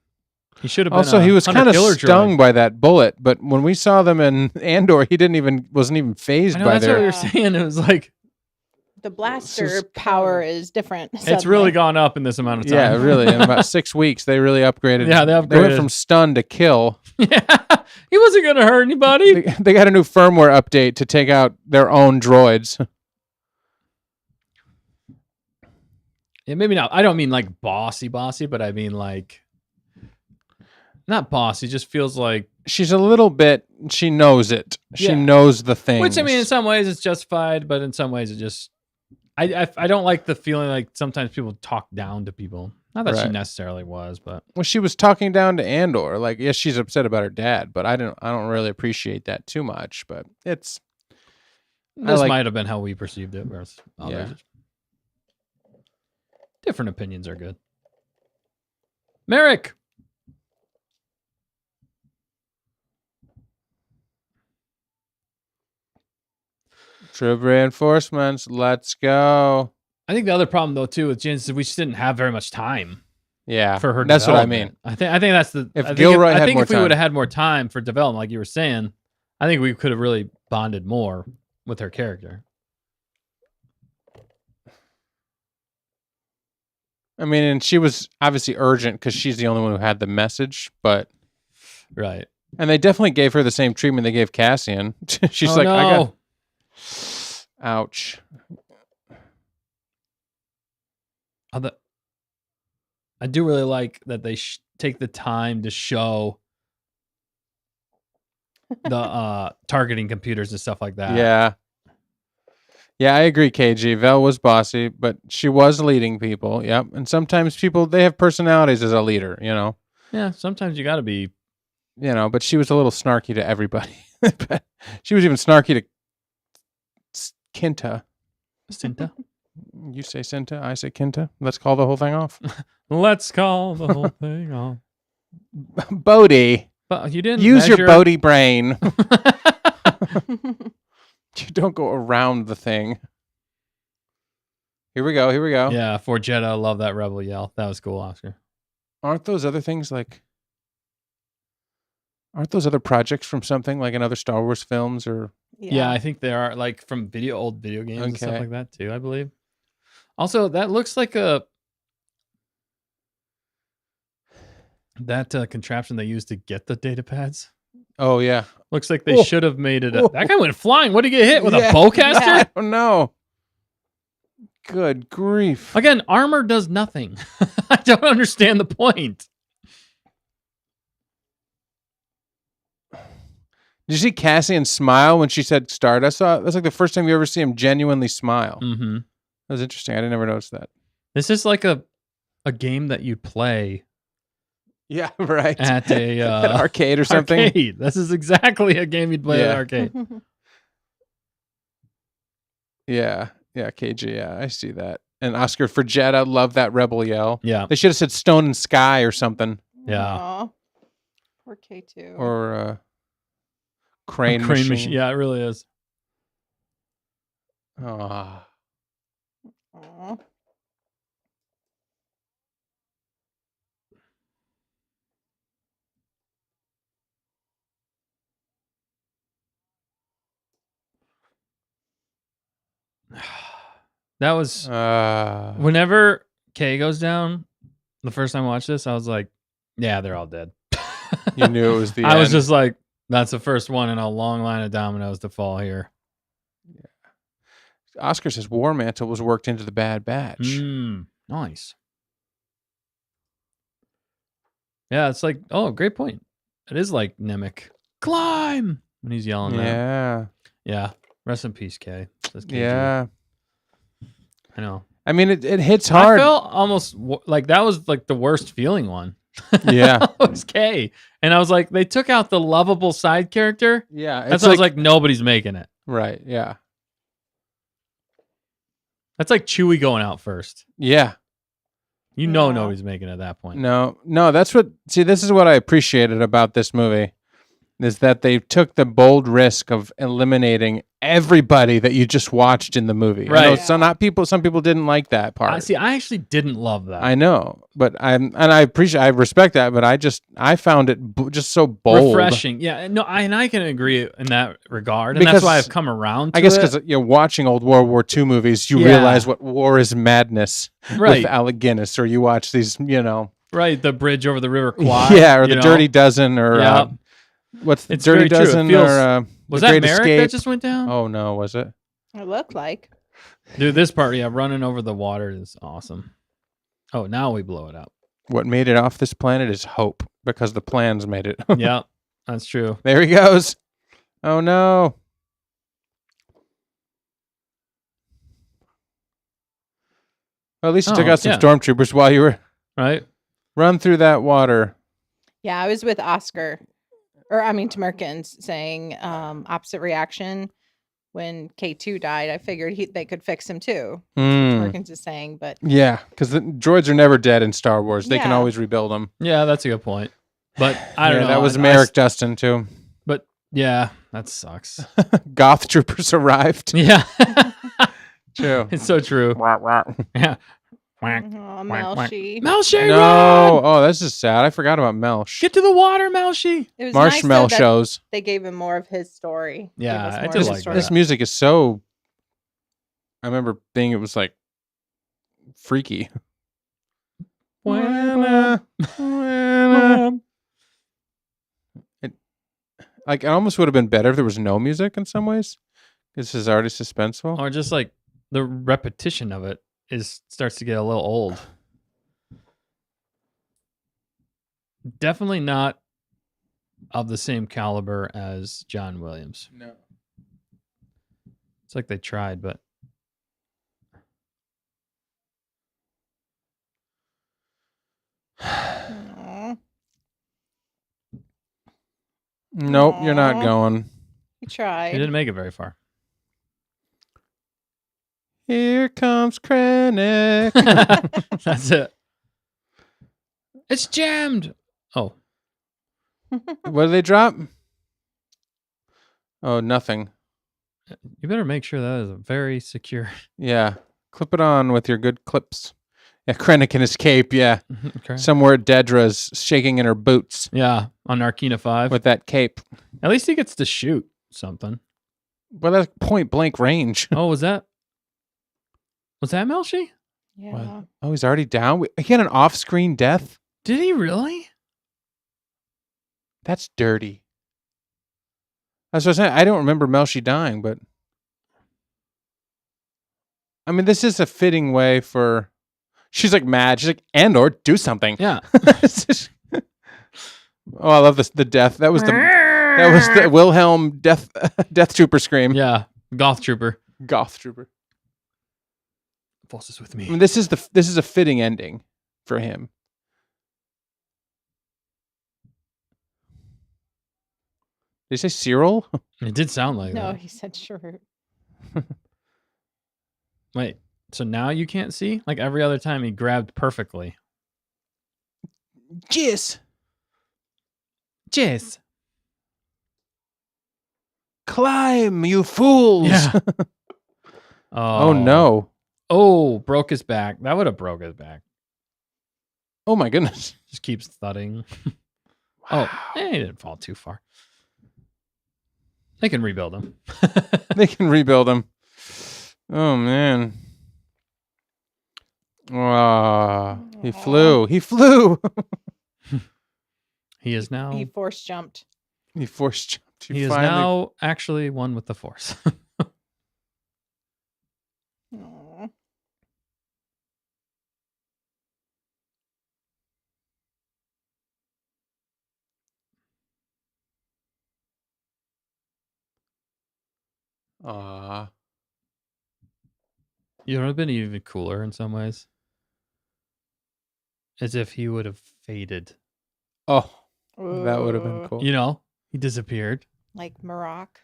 [SPEAKER 1] He should have been.
[SPEAKER 2] Also, he was kind of stung by that bullet, but when we saw them in Andor, he wasn't even phased by
[SPEAKER 1] that's what we were saying. It was like
[SPEAKER 3] the blaster power is different.
[SPEAKER 1] Suddenly. It's really gone up in this amount of time.
[SPEAKER 2] Yeah, really. In about 6 weeks, they really upgraded.
[SPEAKER 1] Yeah, they upgraded.
[SPEAKER 2] They went from stun to kill.
[SPEAKER 1] Yeah, he wasn't going to hurt anybody.
[SPEAKER 2] They got a new firmware update to take out their own droids.
[SPEAKER 1] Yeah, maybe not. I don't mean like bossy, but I mean like not bossy. Just feels like
[SPEAKER 2] she's a little bit. She knows it. She knows the thing.
[SPEAKER 1] Which I mean, in some ways it's justified, but in some ways it just. I don't like the feeling like sometimes people talk down to people. Not that she necessarily was, but
[SPEAKER 2] well, she was talking down to Andor. Like, yes, she's upset about her dad, but I don't really appreciate that too much. But this
[SPEAKER 1] might have been how we perceived it, whereas others. Different opinions are good. Merrick.
[SPEAKER 2] Troop reinforcements. Let's go.
[SPEAKER 1] I think the other problem though too with Jin is we just didn't have very much time.
[SPEAKER 2] Yeah,
[SPEAKER 1] for her.
[SPEAKER 2] That's what I mean.
[SPEAKER 1] I think that's the.
[SPEAKER 2] If Gilroy had more time,
[SPEAKER 1] if we would have had more time for development, like you were saying, I think we could have really bonded more with her character.
[SPEAKER 2] I mean, and she was obviously urgent because she's the only one who had the message, but
[SPEAKER 1] right.
[SPEAKER 2] And they definitely gave her the same treatment they gave Cassian. She's like,
[SPEAKER 1] no.
[SPEAKER 2] I got. Ouch.
[SPEAKER 1] I do really like that they take the time to show the targeting computers and stuff like that.
[SPEAKER 2] Yeah. Yeah, I agree, KG. Vel was bossy, but she was leading people. Yep. And sometimes people, they have personalities as a leader, you know?
[SPEAKER 1] Yeah, sometimes you got to be.
[SPEAKER 2] You know, but she was a little snarky to everybody. She was even snarky to Kinta.
[SPEAKER 1] Cinta?
[SPEAKER 2] You say Cinta, I say Kinta. Let's call the whole thing off.
[SPEAKER 1] Let's call the whole thing off.
[SPEAKER 2] Bodhi.
[SPEAKER 1] But you didn't
[SPEAKER 2] use your Bodhi brain. You don't go around the thing. Here we go.
[SPEAKER 1] Yeah, for Jeddah, I love that rebel yell. That was cool, Oscar.
[SPEAKER 2] Aren't those other things like... Aren't those other projects from something like in other Star Wars films or...
[SPEAKER 1] Yeah, I think they are like from old video games and stuff like that too, I believe. Also, that looks like that contraption they used to get the data pads.
[SPEAKER 2] Oh, yeah.
[SPEAKER 1] Looks like they should have made it. That guy went flying. What did he get hit with? A bowcaster?
[SPEAKER 2] Yeah, I don't know. Good grief.
[SPEAKER 1] Again, armor does nothing. I don't understand the point.
[SPEAKER 2] Did you see Cassian smile when she said Stardust? That's like the first time you ever see him genuinely smile.
[SPEAKER 1] Mm-hmm.
[SPEAKER 2] That was interesting. I never noticed that.
[SPEAKER 1] This is like a game that you'd play.
[SPEAKER 2] Yeah, right.
[SPEAKER 1] At a
[SPEAKER 2] at arcade or something.
[SPEAKER 1] Arcade. This is exactly a game you'd play at arcade.
[SPEAKER 2] Yeah, KG. Yeah, I see that. And Oscar for Jeddah, love that rebel yell.
[SPEAKER 1] Yeah,
[SPEAKER 2] they should have said Stone and Sky or something.
[SPEAKER 1] Yeah,
[SPEAKER 3] aww. Or K2
[SPEAKER 2] or crane machine.
[SPEAKER 1] Yeah, it really is.
[SPEAKER 2] Aww.
[SPEAKER 1] That was whenever Kay goes down. The first time I watched this, I was like, "Yeah, they're all dead."
[SPEAKER 2] You knew it was the end.
[SPEAKER 1] I was just like, "That's the first one in a long line of dominoes to fall here."
[SPEAKER 2] Yeah. Oscar says War Mantle was worked into the Bad Batch.
[SPEAKER 1] Nice. Yeah, it's like, oh, great point. It is like Nemec. Climb when he's yelling that. Yeah. Rest in peace, Kay.
[SPEAKER 2] Yeah.
[SPEAKER 1] I know.
[SPEAKER 2] I mean, it hits hard.
[SPEAKER 1] I felt almost like that was like the worst feeling one.
[SPEAKER 2] Yeah.
[SPEAKER 1] It was Kay. And I was like, they took out the lovable side character.
[SPEAKER 2] Yeah.
[SPEAKER 1] That's why I was like, nobody's making it.
[SPEAKER 2] Right. Yeah.
[SPEAKER 1] That's like Chewie going out first.
[SPEAKER 2] Yeah.
[SPEAKER 1] You know nobody's making it at that point.
[SPEAKER 2] No, that's what... See, this is what I appreciated about this movie, is that they took the bold risk of eliminating everybody that you just watched in the movie.
[SPEAKER 1] Right.
[SPEAKER 2] I know some people didn't like that part.
[SPEAKER 1] I actually didn't love that.
[SPEAKER 2] I know, but I respect that, but I found it just so bold.
[SPEAKER 1] Refreshing. Yeah, no, I can agree in that regard. And that's why I've come around to
[SPEAKER 2] I guess because you're watching old World War II movies, you realize what war is madness with Alec Guinness, or you watch these,
[SPEAKER 1] Right, the bridge over the River Kwai.
[SPEAKER 2] Yeah, or the Dirty Dozen, or what's the Dirty Dozen, or
[SPEAKER 1] was
[SPEAKER 2] the
[SPEAKER 1] that
[SPEAKER 2] Great
[SPEAKER 1] Merrick
[SPEAKER 2] Escape?
[SPEAKER 1] that just went down?
[SPEAKER 2] Oh no, was it?
[SPEAKER 3] It looked like.
[SPEAKER 1] Dude, this part, running over the water is awesome. Oh, now we blow it up.
[SPEAKER 2] What made it off this planet is hope, because the plans made it.
[SPEAKER 1] Yeah, that's true.
[SPEAKER 2] There he goes. Oh no. Well, at least you took out some stormtroopers while you were run through that water.
[SPEAKER 3] Yeah, I was with Oscar, Tamerkins, saying opposite reaction when K2 died. I figured they could fix him too. Tamerkins is saying, but
[SPEAKER 2] yeah, because the droids are never dead in Star Wars. They can always rebuild them.
[SPEAKER 1] Yeah, that's a good point. But I don't know.
[SPEAKER 2] That was Merrick Dustin too.
[SPEAKER 1] But yeah, that sucks.
[SPEAKER 2] Goth troopers arrived.
[SPEAKER 1] Yeah,
[SPEAKER 2] true.
[SPEAKER 1] It's so true. Yeah.
[SPEAKER 3] Melshi.
[SPEAKER 1] Melshi,
[SPEAKER 2] no!
[SPEAKER 1] run!
[SPEAKER 2] Oh, this is sad. I forgot about Melsh.
[SPEAKER 1] Get to the water, Melshi.
[SPEAKER 3] It was
[SPEAKER 2] Marshmallow shows.
[SPEAKER 3] They gave him more of his story.
[SPEAKER 1] Yeah, I
[SPEAKER 2] did
[SPEAKER 1] like that.
[SPEAKER 2] This music is so... I remember thinking it was like freaky. It almost would have been better if there was no music in some ways. This is already suspenseful.
[SPEAKER 1] Or just like the repetition of it starts to get a little old. Definitely not of the same caliber as John Williams.
[SPEAKER 2] No.
[SPEAKER 1] It's like they tried, but
[SPEAKER 2] nope, you're not going.
[SPEAKER 3] You tried.
[SPEAKER 1] He didn't make it very far.
[SPEAKER 2] Here comes Krennic.
[SPEAKER 1] That's it. It's jammed. Oh.
[SPEAKER 2] What did they drop? Oh, nothing.
[SPEAKER 1] You better make sure that is a very secure.
[SPEAKER 2] Yeah. Clip it on with your good clips. Yeah, Krennic in his cape, yeah.
[SPEAKER 1] Okay.
[SPEAKER 2] Somewhere Dedra's shaking in her boots.
[SPEAKER 1] Yeah, on Narkina 5.
[SPEAKER 2] With that cape.
[SPEAKER 1] At least he gets to shoot something.
[SPEAKER 2] Well, that's point blank range.
[SPEAKER 1] Oh, was that Melshi?
[SPEAKER 3] Yeah.
[SPEAKER 2] What? Oh, he's already down? He had an off-screen death?
[SPEAKER 1] Did he really?
[SPEAKER 2] That's dirty. That's what I'm saying. I don't remember Melshi dying, but... I mean, this is a fitting way for... She's like mad. She's like, Andor, do something.
[SPEAKER 1] Yeah.
[SPEAKER 2] Oh, I love this. The death. That was the Wilhelm death trooper scream.
[SPEAKER 1] Yeah. Goth trooper. Force is with me.
[SPEAKER 2] I mean, this is a fitting ending for him. Did he say Cyril?
[SPEAKER 1] It did sound like that.
[SPEAKER 3] No, he said sure.
[SPEAKER 1] Wait, so now you can't see? Like every other time he grabbed perfectly.
[SPEAKER 2] Jizz. Climb, you fools.
[SPEAKER 1] Yeah.
[SPEAKER 2] Oh no.
[SPEAKER 1] Oh, broke his back. That would have broke his back.
[SPEAKER 2] Oh my goodness.
[SPEAKER 1] Just keeps thudding.
[SPEAKER 2] Wow.
[SPEAKER 1] He didn't fall too far. They can rebuild him.
[SPEAKER 2] They can rebuild him. Oh man. Oh, he flew. He flew.
[SPEAKER 1] He is now.
[SPEAKER 3] He force jumped.
[SPEAKER 2] He force jumped.
[SPEAKER 1] He is now actually one with the Force.
[SPEAKER 3] Aw.
[SPEAKER 2] Aw.
[SPEAKER 1] You know, it would have been even cooler in some ways. As if he would have faded.
[SPEAKER 2] Oh, that would have been cool.
[SPEAKER 1] You know, he disappeared.
[SPEAKER 3] Like Maroc.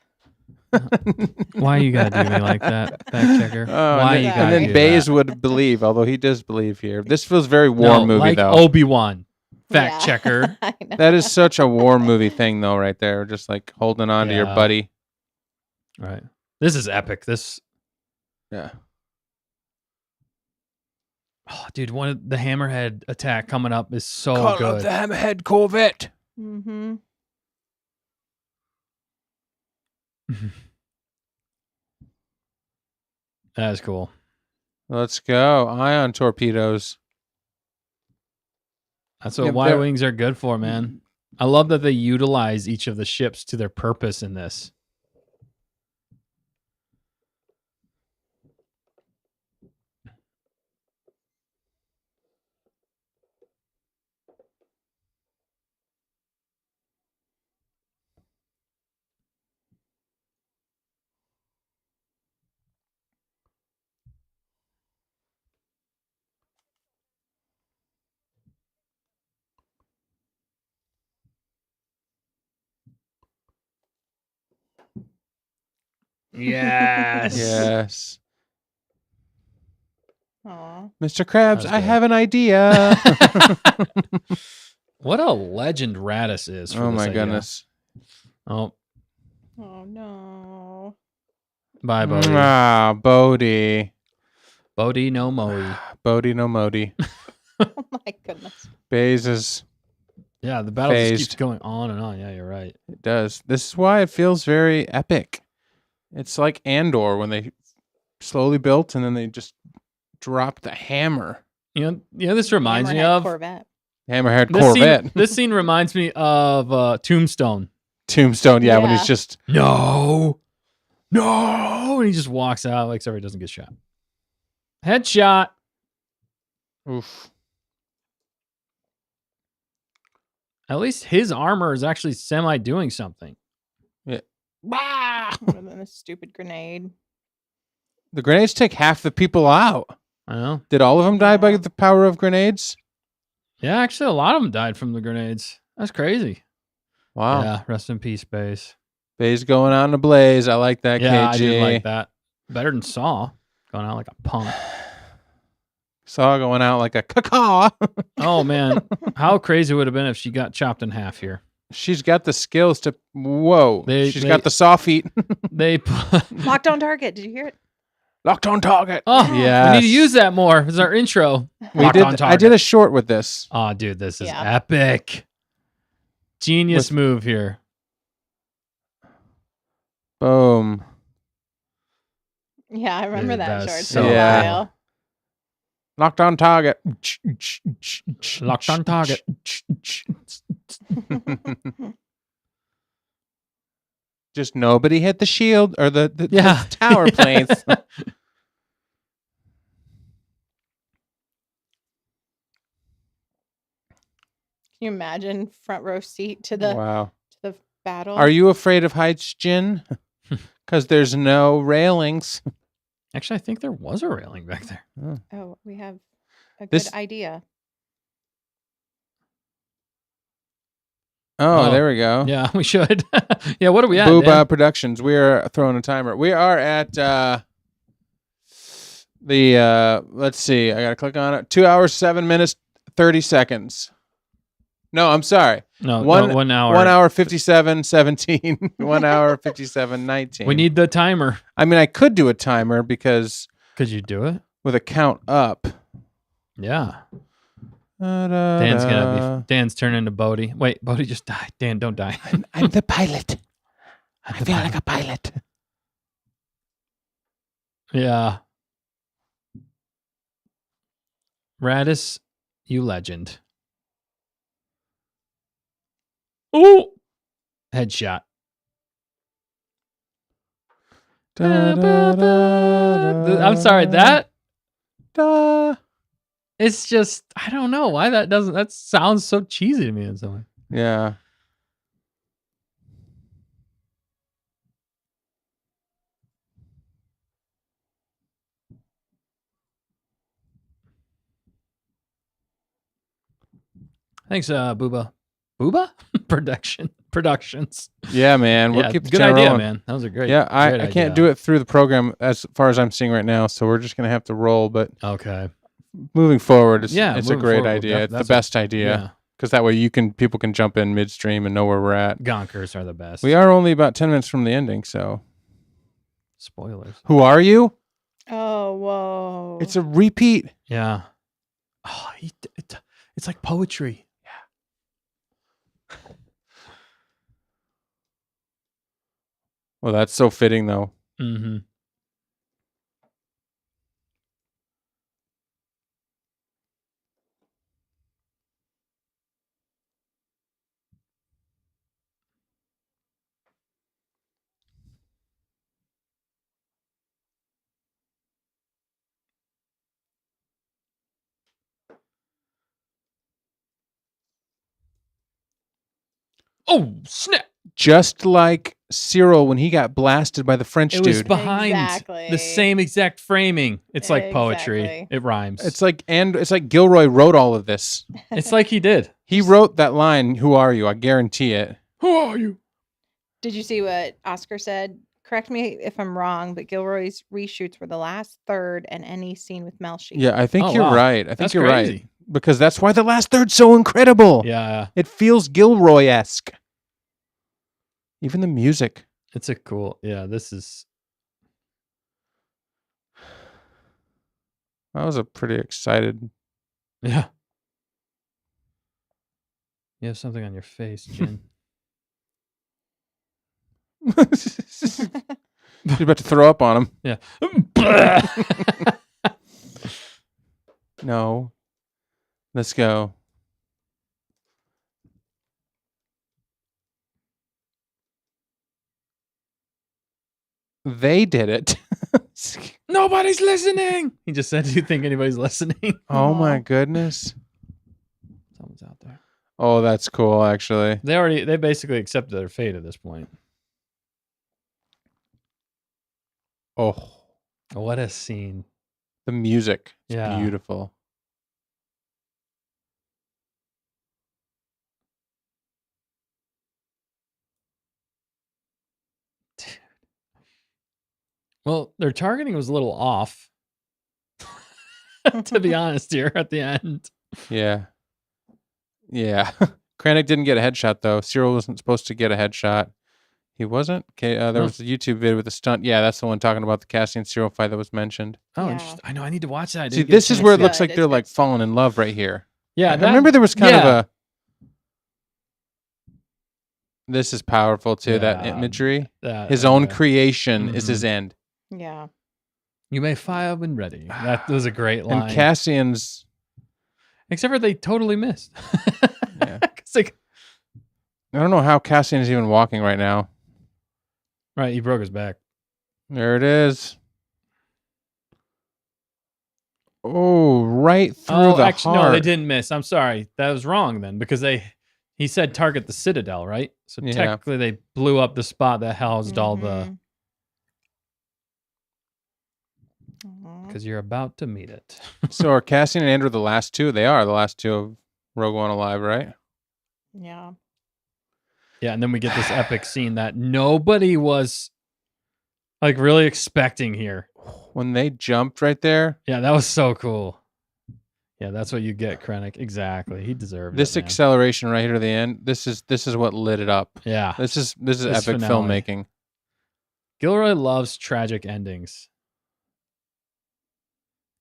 [SPEAKER 1] Why you gotta do me like that, fact checker? Why you gotta
[SPEAKER 2] and then
[SPEAKER 1] do
[SPEAKER 2] Baze
[SPEAKER 1] that?
[SPEAKER 2] would believe, although he does believe here. This feels very war movie,
[SPEAKER 1] like
[SPEAKER 2] though.
[SPEAKER 1] Obi-Wan, fact
[SPEAKER 3] Yeah.
[SPEAKER 1] checker.
[SPEAKER 3] I know.
[SPEAKER 2] That is such a war movie thing, though, right there. Just like holding on to your
[SPEAKER 1] Yeah.
[SPEAKER 2] buddy.
[SPEAKER 1] Right. This is epic.
[SPEAKER 2] Yeah.
[SPEAKER 1] Oh, dude, one of the hammerhead attack coming up is so
[SPEAKER 2] Call
[SPEAKER 1] good.
[SPEAKER 2] up the Hammerhead Corvette.
[SPEAKER 3] Mm-hmm.
[SPEAKER 1] That is cool.
[SPEAKER 2] Let's go. Ion torpedoes.
[SPEAKER 1] That's what
[SPEAKER 2] Yeah,
[SPEAKER 1] Y-Wings are good for, man. I love that they utilize each of the ships to their purpose in this. Yes.
[SPEAKER 2] Yes.
[SPEAKER 3] Aw.
[SPEAKER 2] Mr. Krabs,
[SPEAKER 1] That's
[SPEAKER 2] I
[SPEAKER 1] good.
[SPEAKER 2] have an idea.
[SPEAKER 1] What a legend Radis is. For
[SPEAKER 2] Oh,
[SPEAKER 1] this
[SPEAKER 2] my
[SPEAKER 1] idea.
[SPEAKER 2] goodness.
[SPEAKER 1] Oh,
[SPEAKER 3] Oh no.
[SPEAKER 1] bye, Bodhi.
[SPEAKER 2] Ah, Bodhi.
[SPEAKER 1] Bodhi no Moe.
[SPEAKER 2] Bodhi no Modi.
[SPEAKER 3] Oh my goodness.
[SPEAKER 2] Baze is...
[SPEAKER 1] Yeah, the battle just keeps
[SPEAKER 2] Phased.
[SPEAKER 1] going on and on. Yeah, you're right.
[SPEAKER 2] It does. This is why it feels very epic. It's like Andor when they slowly built and then they just dropped the hammer.
[SPEAKER 1] You know, this reminds me
[SPEAKER 3] Hammerhead
[SPEAKER 1] of
[SPEAKER 3] Corvette.
[SPEAKER 2] Hammerhead
[SPEAKER 1] this
[SPEAKER 2] Corvette.
[SPEAKER 1] Scene, this scene reminds me of Tombstone.
[SPEAKER 2] Tombstone, yeah, when he's
[SPEAKER 3] Yeah.
[SPEAKER 2] just...
[SPEAKER 1] No, and he just walks out like so he doesn't get shot. Headshot.
[SPEAKER 2] Oof.
[SPEAKER 1] At least his armor is actually semi doing something.
[SPEAKER 2] Yeah.
[SPEAKER 3] Other than a stupid grenade.
[SPEAKER 2] The grenades take half the people out.
[SPEAKER 1] I know.
[SPEAKER 2] Did all of them die by
[SPEAKER 3] Yeah.
[SPEAKER 2] the power of grenades?
[SPEAKER 1] Yeah, actually, a lot of them died from the grenades. That's crazy.
[SPEAKER 2] Wow.
[SPEAKER 1] Yeah, rest in peace, Baze.
[SPEAKER 2] Bay's going out in a blaze. I like that,
[SPEAKER 1] Yeah,
[SPEAKER 2] KG.
[SPEAKER 1] I did like that. Better than Saw. Going out like a punk.
[SPEAKER 2] Saw going out like a cacaw.
[SPEAKER 1] Oh, man. How crazy would it have been if she got chopped in half here?
[SPEAKER 2] She's got the skills to... Whoa.
[SPEAKER 1] They-
[SPEAKER 2] got the saw feet.
[SPEAKER 1] They put...
[SPEAKER 3] Locked on target. Did you hear it?
[SPEAKER 2] Locked on target.
[SPEAKER 1] Oh,
[SPEAKER 2] Yes.
[SPEAKER 1] we need to use that more as our intro.
[SPEAKER 2] We
[SPEAKER 1] Locked
[SPEAKER 2] did.
[SPEAKER 1] on
[SPEAKER 2] I
[SPEAKER 1] target.
[SPEAKER 2] did a short with this.
[SPEAKER 1] Oh, dude, this is
[SPEAKER 3] Yeah.
[SPEAKER 1] epic. Genius move here.
[SPEAKER 2] Boom.
[SPEAKER 3] Yeah, I remember
[SPEAKER 1] Dude,
[SPEAKER 3] that
[SPEAKER 1] that's
[SPEAKER 3] short.
[SPEAKER 1] so
[SPEAKER 3] for a
[SPEAKER 2] Yeah.
[SPEAKER 3] while.
[SPEAKER 2] Locked on target.
[SPEAKER 1] Locked on target.
[SPEAKER 2] Just nobody hit the shield or the
[SPEAKER 1] Yeah.
[SPEAKER 2] tower planes.
[SPEAKER 3] Can you imagine front row seat to the
[SPEAKER 2] Wow.
[SPEAKER 3] battle?
[SPEAKER 2] Are you afraid of heights, Jin? Because there's no railings.
[SPEAKER 1] Actually, I think there was a railing back there.
[SPEAKER 3] Oh, we have a
[SPEAKER 2] This-
[SPEAKER 3] good idea.
[SPEAKER 2] Oh,
[SPEAKER 1] Oh.
[SPEAKER 2] there we go.
[SPEAKER 1] Yeah, we should. Yeah, what are we at?
[SPEAKER 2] Booba
[SPEAKER 1] Dan?
[SPEAKER 2] Productions. We are throwing a timer. We are at let's see. I gotta click on it. 2 hours, 7 minutes, 30 seconds. No, I'm sorry.
[SPEAKER 1] No,
[SPEAKER 2] 1
[SPEAKER 1] hour.
[SPEAKER 2] 1 hour 57, 17. 1 hour 57, 19.
[SPEAKER 1] We need the timer.
[SPEAKER 2] I mean, I could do a timer because
[SPEAKER 1] Could you do it?
[SPEAKER 2] with a count up.
[SPEAKER 1] Yeah. Dan's turning into Bodhi. Wait, Bodhi just died. Dan, don't die.
[SPEAKER 2] I'm the pilot.
[SPEAKER 1] I'm
[SPEAKER 2] I
[SPEAKER 1] the
[SPEAKER 2] feel
[SPEAKER 1] pilot.
[SPEAKER 2] like a pilot.
[SPEAKER 1] Yeah. Radis, you legend. Oh, headshot. I'm sorry, that it's just, I don't know why that sounds so cheesy to me in some way.
[SPEAKER 2] Yeah.
[SPEAKER 1] Thanks, Booba Productions.
[SPEAKER 2] Yeah, man. We'll
[SPEAKER 1] Yeah,
[SPEAKER 2] keep the
[SPEAKER 1] good
[SPEAKER 2] channel
[SPEAKER 1] idea,
[SPEAKER 2] rolling.
[SPEAKER 1] man. That was a great.
[SPEAKER 2] Yeah,
[SPEAKER 1] great
[SPEAKER 2] I can't
[SPEAKER 1] idea.
[SPEAKER 2] do it through the program as far as I'm seeing right now, so we're just gonna have to roll. But
[SPEAKER 1] Okay.
[SPEAKER 2] moving forward, it's
[SPEAKER 1] Yeah,
[SPEAKER 2] a
[SPEAKER 1] moving
[SPEAKER 2] great
[SPEAKER 1] forward,
[SPEAKER 2] idea. It's the
[SPEAKER 1] that's
[SPEAKER 2] best
[SPEAKER 1] Yeah.
[SPEAKER 2] idea because that way people can jump in midstream and know where we're at.
[SPEAKER 1] Gonkers are the best.
[SPEAKER 2] We are only about 10 minutes from the ending, so
[SPEAKER 1] Spoilers.
[SPEAKER 2] who are you?
[SPEAKER 3] Oh, whoa.
[SPEAKER 2] It's a repeat.
[SPEAKER 1] Yeah. Oh, it's like poetry.
[SPEAKER 2] Well, that's so fitting, though.
[SPEAKER 1] Mm-hmm. Oh, snap.
[SPEAKER 2] Just like Cyril when he got blasted by the French
[SPEAKER 1] It
[SPEAKER 2] dude.
[SPEAKER 1] was behind
[SPEAKER 3] Exactly.
[SPEAKER 1] the same exact framing. It's like poetry.
[SPEAKER 3] Exactly.
[SPEAKER 1] It rhymes.
[SPEAKER 2] It's like Gilroy wrote all of this.
[SPEAKER 1] It's like he did.
[SPEAKER 2] He wrote that line, "Who are you?" I guarantee it.
[SPEAKER 1] Who are you?
[SPEAKER 3] Did you see what Oscar said? Correct me if I'm wrong, but Gilroy's reshoots were the last third and any scene with Mel Sheet.
[SPEAKER 2] Yeah, I think
[SPEAKER 1] Oh,
[SPEAKER 2] you're
[SPEAKER 1] wow.
[SPEAKER 2] right. I think
[SPEAKER 1] That's
[SPEAKER 2] you're
[SPEAKER 1] crazy.
[SPEAKER 2] right. Because that's why the last third's so incredible.
[SPEAKER 1] Yeah.
[SPEAKER 2] It feels Gilroy-esque. Even the music.
[SPEAKER 1] It's a cool. Yeah, this is.
[SPEAKER 2] I was a pretty excited.
[SPEAKER 1] Yeah. You have something on your face, Jen.
[SPEAKER 2] He's about to throw up on him.
[SPEAKER 1] Yeah.
[SPEAKER 2] No. Let's go. They did it.
[SPEAKER 1] Nobody's listening. He just said, "Do you think anybody's listening?"
[SPEAKER 2] Oh my goodness.
[SPEAKER 1] Someone's out there.
[SPEAKER 2] Oh, that's cool, actually.
[SPEAKER 1] They basically accepted their fate at this point.
[SPEAKER 2] Oh,
[SPEAKER 1] What a scene.
[SPEAKER 2] the music. It's
[SPEAKER 1] Yeah.
[SPEAKER 2] beautiful.
[SPEAKER 1] Well, their targeting was a little off. To be honest, here at the end.
[SPEAKER 2] Yeah. Yeah. Krennic didn't get a headshot, though. Cyril wasn't supposed to get a headshot. He wasn't? Okay, there was a YouTube video with a stunt. Yeah, that's the one talking about the Cassian Cyril fight that was mentioned.
[SPEAKER 1] Oh,
[SPEAKER 3] Yeah.
[SPEAKER 1] interesting. I know. I need to watch that. I
[SPEAKER 2] See,
[SPEAKER 1] didn't get a
[SPEAKER 2] this is
[SPEAKER 1] chance
[SPEAKER 2] where it
[SPEAKER 1] to.
[SPEAKER 2] looks like
[SPEAKER 3] It's
[SPEAKER 2] they're
[SPEAKER 3] good
[SPEAKER 2] like
[SPEAKER 3] stuff.
[SPEAKER 2] falling in love right here.
[SPEAKER 1] Yeah,
[SPEAKER 2] I remember there was kind of
[SPEAKER 1] yeah.
[SPEAKER 2] a... This is powerful, too, that
[SPEAKER 1] Yeah,
[SPEAKER 2] imagery.
[SPEAKER 1] that,
[SPEAKER 2] His own creation is
[SPEAKER 1] Mhm.
[SPEAKER 2] his end.
[SPEAKER 3] Yeah.
[SPEAKER 1] You may fire when ready. That was a great line.
[SPEAKER 2] And Cassian's...
[SPEAKER 1] Except for they totally missed.
[SPEAKER 2] Yeah.
[SPEAKER 1] 'Cause, like,
[SPEAKER 2] I don't know how Cassian is even walking right now.
[SPEAKER 1] right, he broke his back.
[SPEAKER 2] There it is. Oh, right through the
[SPEAKER 1] actually,
[SPEAKER 2] heart.
[SPEAKER 1] no, they didn't miss. I'm sorry. That was wrong then because he said target the Citadel, right? So
[SPEAKER 2] Yeah.
[SPEAKER 1] technically they blew up the spot that housed all the,
[SPEAKER 3] Mhm.
[SPEAKER 1] because you're about to meet it.
[SPEAKER 2] So are Cassian and Andor the last two? They are the last two of Rogue One alive, right?
[SPEAKER 3] Yeah.
[SPEAKER 1] Yeah, and then we get this epic scene that nobody was like really expecting here.
[SPEAKER 2] When they jumped right there,
[SPEAKER 1] Yeah, that was so cool. Yeah, that's what you get, Krennic. Exactly. He deserved
[SPEAKER 2] this
[SPEAKER 1] it. Man.
[SPEAKER 2] acceleration right here to the end, this is what lit it up.
[SPEAKER 1] Yeah.
[SPEAKER 2] This is
[SPEAKER 1] This
[SPEAKER 2] epic
[SPEAKER 1] finale.
[SPEAKER 2] filmmaking.
[SPEAKER 1] Gilroy loves tragic endings.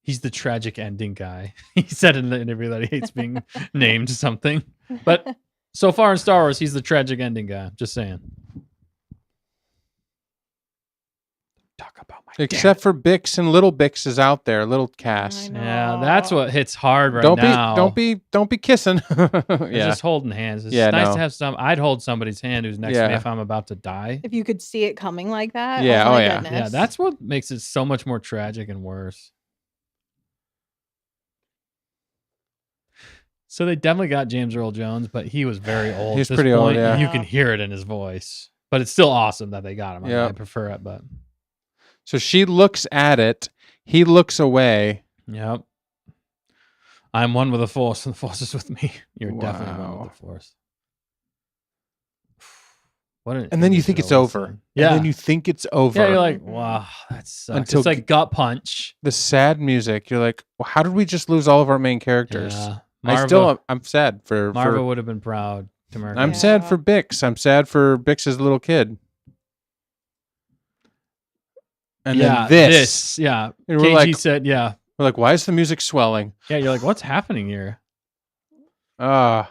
[SPEAKER 1] He's the tragic ending guy. He said in the interview that he hates being named something. But so far in Star Wars, he's the tragic ending guy. Just saying. Talk about my
[SPEAKER 2] Except for Bix, and little Bix is out there, little Cass.
[SPEAKER 1] Yeah, that's what hits hard now.
[SPEAKER 2] Don't be kissing.
[SPEAKER 1] Just holding hands. It's nice to have some. I'd hold somebody's hand who's next to me if I'm about to die.
[SPEAKER 3] If you could see it coming like that.
[SPEAKER 2] Yeah.
[SPEAKER 3] Oh, my
[SPEAKER 2] yeah.
[SPEAKER 3] goodness.
[SPEAKER 1] Yeah, that's what makes it so much more tragic and worse. So they definitely got James Earl Jones, but he was very old.
[SPEAKER 2] He's pretty old, yeah.
[SPEAKER 1] You can hear it in his voice. But it's still awesome that they got him.
[SPEAKER 2] Yeah.
[SPEAKER 1] I prefer it, but...
[SPEAKER 2] So she looks at it. He looks away.
[SPEAKER 1] Yep. I'm one with the Force, and the Force is with me. You're definitely one with the Force.
[SPEAKER 2] And then you think it's over.
[SPEAKER 1] Yeah.
[SPEAKER 2] And then you think it's over.
[SPEAKER 1] Yeah, you're like, wow, that sucks. It's like gut punch.
[SPEAKER 2] The sad music. You're like, well, how did we just lose all of our main characters?
[SPEAKER 1] Yeah.
[SPEAKER 2] I'm sad for...
[SPEAKER 1] Marva would have been proud to America.
[SPEAKER 2] I'm sad for Bix. I'm sad for Bix's little kid. And then this.
[SPEAKER 1] Yeah.
[SPEAKER 2] And
[SPEAKER 1] KG said, yeah.
[SPEAKER 2] We're like, why is the music swelling?
[SPEAKER 1] Yeah, you're like, what's happening here?
[SPEAKER 2] Yeah.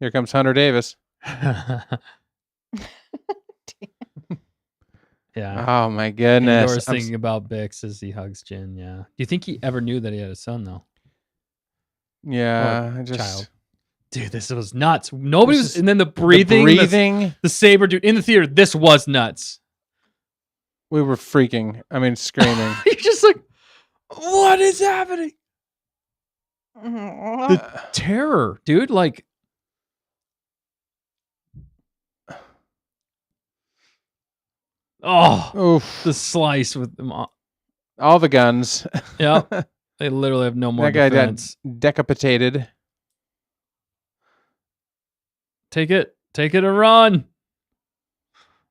[SPEAKER 2] Here comes Hunter Davis.
[SPEAKER 1] Yeah.
[SPEAKER 2] Oh my goodness.
[SPEAKER 1] Andor's thinking about Bix as he hugs Jin. Yeah. Do you think he ever knew that he had a son though?
[SPEAKER 2] Yeah.
[SPEAKER 1] Child. Dude, this was nuts. Nobody was, and then the breathing, the saber dude in the theater. This was nuts.
[SPEAKER 2] We were freaking. I mean, screaming.
[SPEAKER 1] You're just like, what is happening? The terror, dude. Like,
[SPEAKER 2] oof.
[SPEAKER 1] The slice with them
[SPEAKER 2] all the guns.
[SPEAKER 1] Yeah, they literally have no more defense.
[SPEAKER 2] That guy got decapitated.
[SPEAKER 1] Take it a run.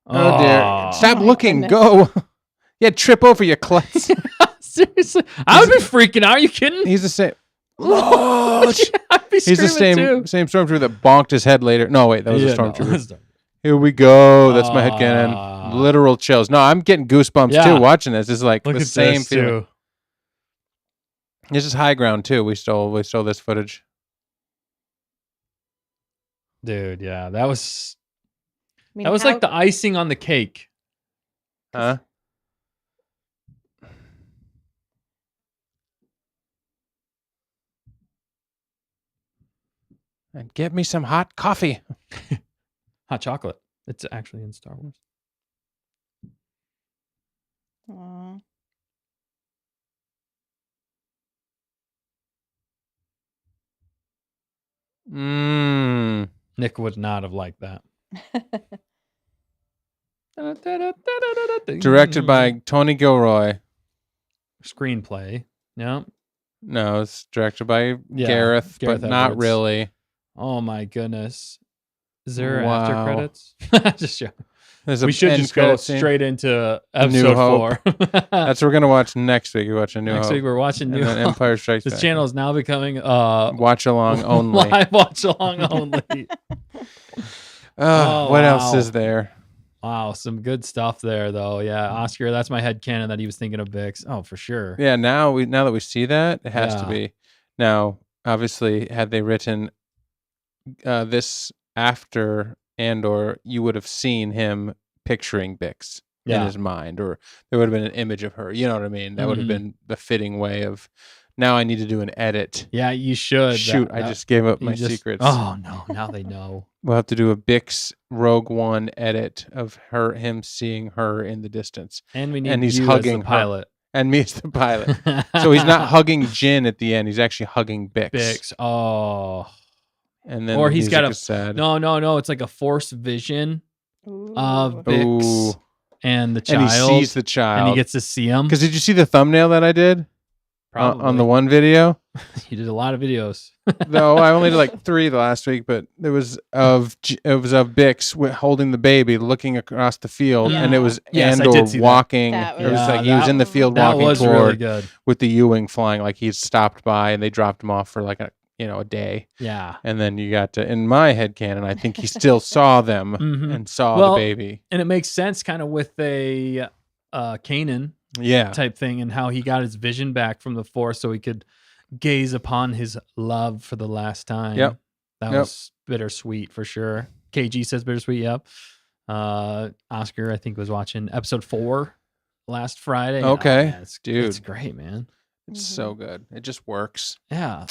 [SPEAKER 2] Oh dear! Stop looking. Go. Yeah, trip over your klutz.
[SPEAKER 1] Seriously, I would be freaking out. Are you kidding?
[SPEAKER 2] He's the same.
[SPEAKER 1] Oh, I'd be
[SPEAKER 2] he's the same stormtrooper that bonked his head later. No, wait, that was a stormtrooper.
[SPEAKER 1] No.
[SPEAKER 2] Here we go. That's my headcanon. Literal chills. No, I'm getting goosebumps too watching this. It's like the same feeling. This is high ground too. We stole this footage.
[SPEAKER 1] Dude, yeah, that was like the icing on the cake.
[SPEAKER 2] Huh? And get me some hot coffee.
[SPEAKER 1] Hot chocolate. It's actually in Star Wars.
[SPEAKER 3] Aww.
[SPEAKER 1] Nick would not have liked that.
[SPEAKER 2] Directed by Tony Gilroy.
[SPEAKER 1] Screenplay. Yeah.
[SPEAKER 2] No, it's directed by Gareth, but not really.
[SPEAKER 1] Oh my goodness. Is there
[SPEAKER 2] Wow.
[SPEAKER 1] after credits? Just show.
[SPEAKER 2] We
[SPEAKER 1] should just go straight into episode 4.
[SPEAKER 2] That's what we're gonna watch next week. We're watching New Hope.
[SPEAKER 1] Next week we're watching New Hope.
[SPEAKER 2] Empire Strikes Back.
[SPEAKER 1] This channel is now becoming
[SPEAKER 2] watch along only.
[SPEAKER 1] Live watch along only.
[SPEAKER 2] What else is there?
[SPEAKER 1] Wow, some good stuff there though. Yeah, Oscar, that's my headcanon that he was thinking of Bix. Oh, for sure.
[SPEAKER 2] Yeah, now that we see that, it has to be. Now, obviously, had they written this after Andor, you would have seen him picturing Bix in his mind, or there would have been an image of her. You know what I mean? That would have been the fitting way of. Now I need to do an edit.
[SPEAKER 1] Yeah, you should.
[SPEAKER 2] Shoot, I just gave up my secrets.
[SPEAKER 1] Oh no, now they know.
[SPEAKER 2] We'll have to do a Bix Rogue One edit of him seeing her in the distance,
[SPEAKER 1] and we need
[SPEAKER 2] he's hugging
[SPEAKER 1] the pilot,
[SPEAKER 2] and me as the pilot. So he's not hugging Jin at the end; he's actually hugging Bix.
[SPEAKER 1] Bix,
[SPEAKER 2] and then
[SPEAKER 1] or he's got a
[SPEAKER 2] sad.
[SPEAKER 1] No, it's like a force vision of Bix and the child,
[SPEAKER 2] and he sees the child,
[SPEAKER 1] and he gets to see him.
[SPEAKER 2] Because did you see the thumbnail that I did?
[SPEAKER 1] Probably.
[SPEAKER 2] On the one video.
[SPEAKER 1] You did a lot of videos.
[SPEAKER 2] No, I only did like 3 the last week, but it was of Bix holding the baby, looking across the field, and it was Andor walking. It was like he was in the field walking toward
[SPEAKER 1] really
[SPEAKER 2] with the U-wing flying, like he'd stopped by and they dropped him off for like a day.
[SPEAKER 1] Yeah.
[SPEAKER 2] And then you got to, in my headcanon, I think he still saw them and saw the baby.
[SPEAKER 1] And it makes sense kind of with a Kanan type thing, and how he got his vision back from the Force so he could gaze upon his love for the last time.
[SPEAKER 2] Yep.
[SPEAKER 1] That was bittersweet for sure. KG says bittersweet. Yep. Oscar, I think, was watching episode 4 last Friday.
[SPEAKER 2] Okay.
[SPEAKER 1] Dude, it's great, man.
[SPEAKER 2] It's so good. It just works.
[SPEAKER 1] Yeah.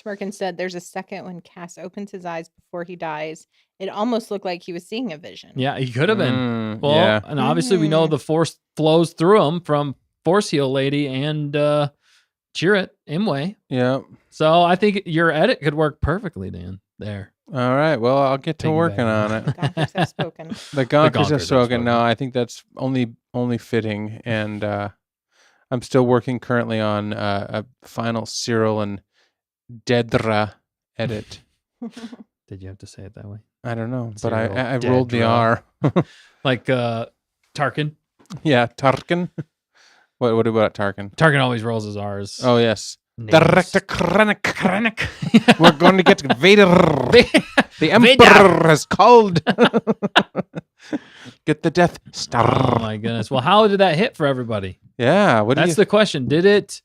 [SPEAKER 3] Twerkin said there's a second when Cass opens his eyes before he dies. It almost looked like he was seeing a vision.
[SPEAKER 1] Yeah, he could have been. Well,
[SPEAKER 2] yeah.
[SPEAKER 1] And obviously we know the force flows through him from Force Heal Lady and Chirrut, Imwe.
[SPEAKER 2] Yeah.
[SPEAKER 1] So I think your edit could work perfectly, Dan, there.
[SPEAKER 2] All right. Well, I'll get to working on it.
[SPEAKER 3] Gonkers have spoken.
[SPEAKER 2] The Gonkers have spoken. No, I think that's only fitting. And I'm still working currently on a final Cyril and Dedra edit.
[SPEAKER 1] Did you have to say it that way?
[SPEAKER 2] I don't know, but
[SPEAKER 1] Cyril,
[SPEAKER 2] I rolled the R.
[SPEAKER 1] Like Tarkin?
[SPEAKER 2] Yeah, Tarkin. What about Tarkin?
[SPEAKER 1] Tarkin always rolls his R's.
[SPEAKER 2] Oh, yes.
[SPEAKER 1] Names.
[SPEAKER 2] Director Krennic. We're going to get Vader. The Emperor has called. Get the Death Star.
[SPEAKER 1] Oh my goodness. Well, how did that hit for everybody?
[SPEAKER 2] Yeah.
[SPEAKER 1] That's the question. Did it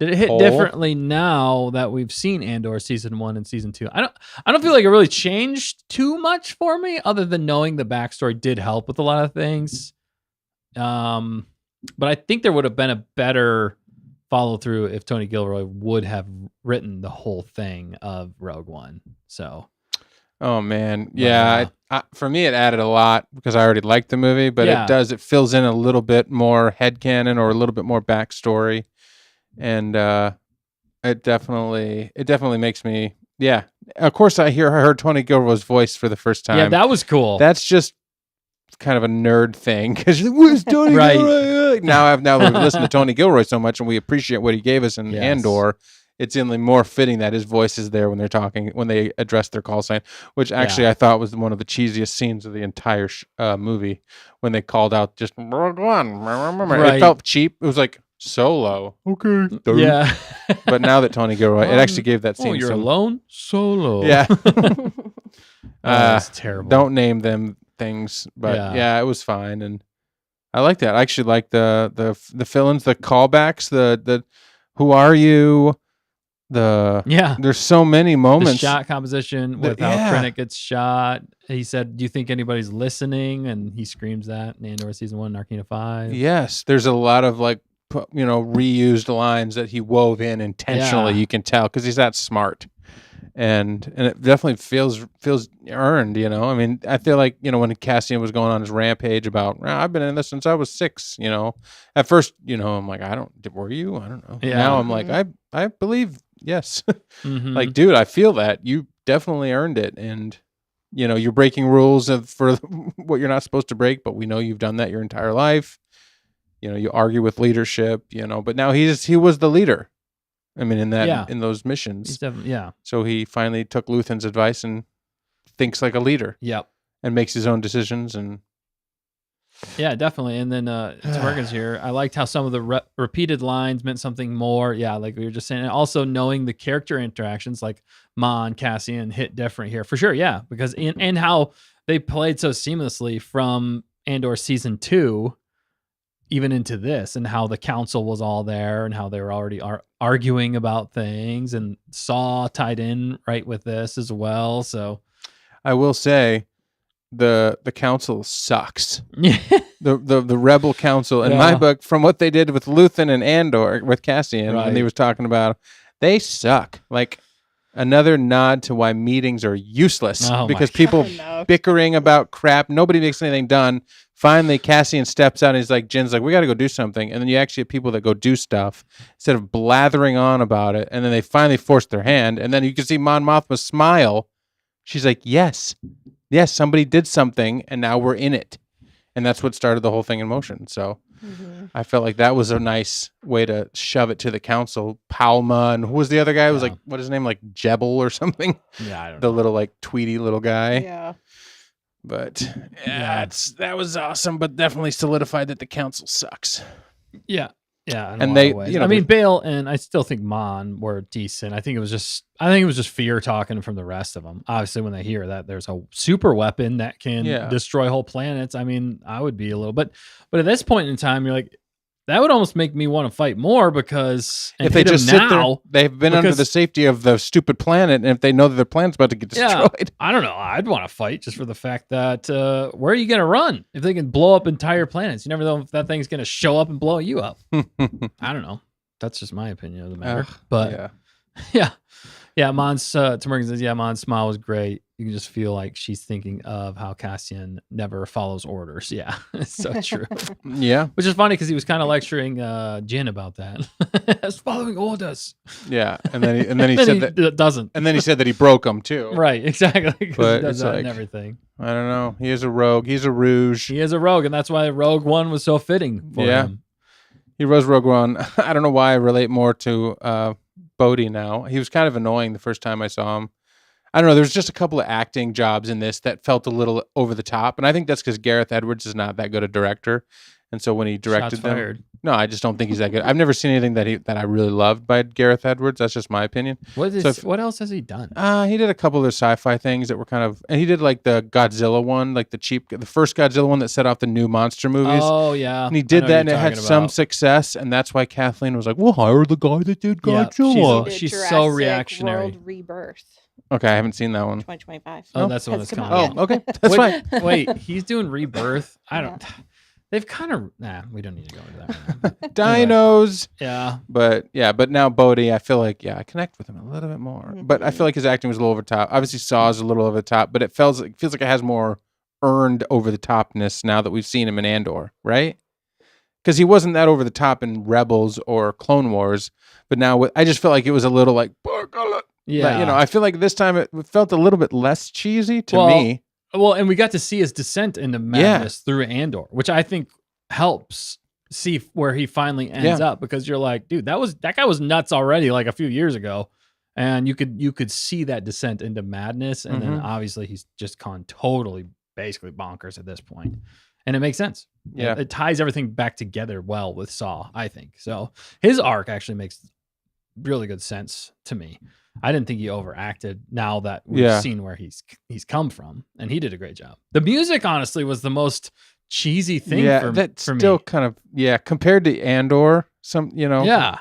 [SPEAKER 1] hit differently now that we've seen Andor season 1 and season 2? I don't feel like it really changed too much for me, other than knowing the backstory did help with a lot of things. But I think there would have been a better follow through if Tony Gilroy would have written the whole thing of Rogue One. So,
[SPEAKER 2] oh man, yeah. For me, it added a lot because I already liked the movie, but it fills in a little bit more headcanon or a little bit more backstory, and it definitely makes me. Yeah, of course, I heard Tony Gilroy's voice for the first time.
[SPEAKER 1] Yeah, that was cool.
[SPEAKER 2] That's just kind of a nerd thing because where's Tony Gilroy? Now we've listened to Tony Gilroy so much and we appreciate what he gave us in Andor. It's only more fitting that his voice is there when they're talking, when they address their call sign, which actually I thought was one of the cheesiest scenes of the entire movie when they called out just Rogue One. Right. It felt cheap. It was like Solo. Okay.
[SPEAKER 1] Yeah.
[SPEAKER 2] But now that Tony Gilroy, it actually gave that scene.
[SPEAKER 1] Oh, you're alone? Solo.
[SPEAKER 2] Yeah.
[SPEAKER 1] That's terrible.
[SPEAKER 2] Don't name them things, but yeah, it was fine, and I like that. I actually like the fill-ins, the callbacks, the who are you? There's so many moments.
[SPEAKER 1] The shot composition with how Krennic gets shot. He said, "Do you think anybody's listening?" And he screams that in Andor season 1, Narkina 5.
[SPEAKER 2] Yes, there's a lot of reused lines that he wove in intentionally. You can tell because he's that smart. And it definitely feels earned, I mean, I feel like, when Cassian was going on his rampage about, I've been in this since I was 6, At first, I'm like, were you? I don't know. Yeah. Now I'm like, I believe, yes. Like, dude, I feel that. You definitely earned it. And, you're breaking rules for what you're not supposed to break, but we know you've done that your entire life. You argue with leadership, but now he was the leader. I mean, in those missions. So he finally took Luthen's advice and thinks like a leader.
[SPEAKER 1] Yep.
[SPEAKER 2] And makes his own decisions. And
[SPEAKER 1] yeah, definitely. And then Twerkin's here. I liked how some of the repeated lines meant something more. Yeah, like we were just saying. And also knowing the character interactions, like Ma and Cassian, hit different here for sure. Yeah, because and how they played so seamlessly from Andor season 2. Even into this, and how the council was all there, and how they were already arguing about things, and Saw tied in right with this as well. So,
[SPEAKER 2] I will say, the council sucks. the rebel council in my book, from what they did with Luthen and Andor with Cassian, when he was talking about, they suck. Like another nod to why meetings are useless because people bickering about crap. Nobody makes anything done. Finally, Cassian steps out and he's like, Jin's like, we got to go do something. And then you actually have people that go do stuff instead of blathering on about it. And then they finally force their hand. And then you can see Mon Mothma smile. She's like, yes, somebody did something and now we're in it. And that's what started the whole thing in motion. So I felt like that was a nice way to shove it to the council. Palma, and who was the other guy? It was like, what is his name? Like Jebel or something?
[SPEAKER 1] Yeah, I don't know.
[SPEAKER 2] The little like tweety little guy.
[SPEAKER 3] Yeah.
[SPEAKER 2] But that was awesome, but definitely solidified that the council sucks.
[SPEAKER 1] Yeah. Yeah.
[SPEAKER 2] And they,
[SPEAKER 1] I mean, Bale and I still think Mon were decent. I think it was just fear talking from the rest of them. Obviously, when they hear that there's a super weapon that can destroy whole planets, I mean, I would be a little, but at this point in time, you're like, that would almost make me want to fight more because
[SPEAKER 2] if they just sit there, they've been under the safety of the stupid planet, and if they know that their planet's about to get destroyed.
[SPEAKER 1] Yeah, I don't know. I'd want to fight just for the fact that where are you going to run if they can blow up entire planets? You never know if that thing's going to show up and blow you up. I don't know. That's just my opinion of the matter. But yeah. Mon's Tamurkin says, Mon's smile was great. You can just feel like she's thinking of how Cassian never follows orders. Yeah, it's so true.
[SPEAKER 2] Yeah.
[SPEAKER 1] Which is funny because he was kind of lecturing Jin about that. As following orders.
[SPEAKER 2] Yeah. And then he said that
[SPEAKER 1] it doesn't.
[SPEAKER 2] And then he said that he broke them too.
[SPEAKER 1] Right, exactly.
[SPEAKER 2] But
[SPEAKER 1] he does that and everything.
[SPEAKER 2] I don't know. He is a rogue. He's a rouge.
[SPEAKER 1] He is a rogue, and that's why Rogue One was so fitting for him.
[SPEAKER 2] He was Rogue One. I don't know why I relate more to Bodhi now. He was kind of annoying the first time I saw him. I don't know. There's just a couple of acting jobs in this that felt a little over the top, and I think that's because Gareth Edwards is not that good a director, and so when he directed them, no, I just don't think he's that good. I've never seen anything that I really loved by Gareth Edwards. That's just my opinion.
[SPEAKER 1] What else has he done?
[SPEAKER 2] He did a couple of sci-fi things that were kind of, and he did like the Godzilla one, like the first Godzilla one that set off the new monster movies.
[SPEAKER 1] Oh yeah,
[SPEAKER 2] and he did that, and it had some success, and that's why Kathleen was like, "We'll hire the guy that did Godzilla."
[SPEAKER 1] Yeah, she's so reactionary.
[SPEAKER 3] World Rebirth.
[SPEAKER 2] Okay, I haven't seen that one.
[SPEAKER 3] 2025.
[SPEAKER 1] Oh, that's the one that's coming
[SPEAKER 2] out. Oh, okay, that's fine.
[SPEAKER 1] Wait, he's doing Rebirth. I don't. They've kind of we don't need to go into that right now.
[SPEAKER 2] Dinos.
[SPEAKER 1] Yeah.
[SPEAKER 2] But now Bodhi, I feel like I connect with him a little bit more. Mm-hmm. But I feel like his acting was a little over the top. Obviously Saw's a little over the top, but it feels like it has more earned over the topness now that we've seen him in Andor, right? Because he wasn't that over the top in Rebels or Clone Wars, but now I just felt like it was a little like
[SPEAKER 1] yeah.
[SPEAKER 2] I feel like this time it felt a little bit less cheesy to me.
[SPEAKER 1] Well, and we got to see his descent into madness through Andor, which I think helps see where he finally ends up, because you're like, dude, that guy was nuts already like a few years ago, and you could see that descent into madness, and then obviously he's just gone totally basically bonkers at this point, and it makes sense.
[SPEAKER 2] Yeah,
[SPEAKER 1] it ties everything back together well with Saw, I think. So his arc actually makes really good sense to me. I didn't think he overacted now that we've seen where he's come from, and he did a great job. The music, honestly, was the most cheesy thing for
[SPEAKER 2] still
[SPEAKER 1] me.
[SPEAKER 2] Kind of, compared to Andor, some.
[SPEAKER 1] Yeah.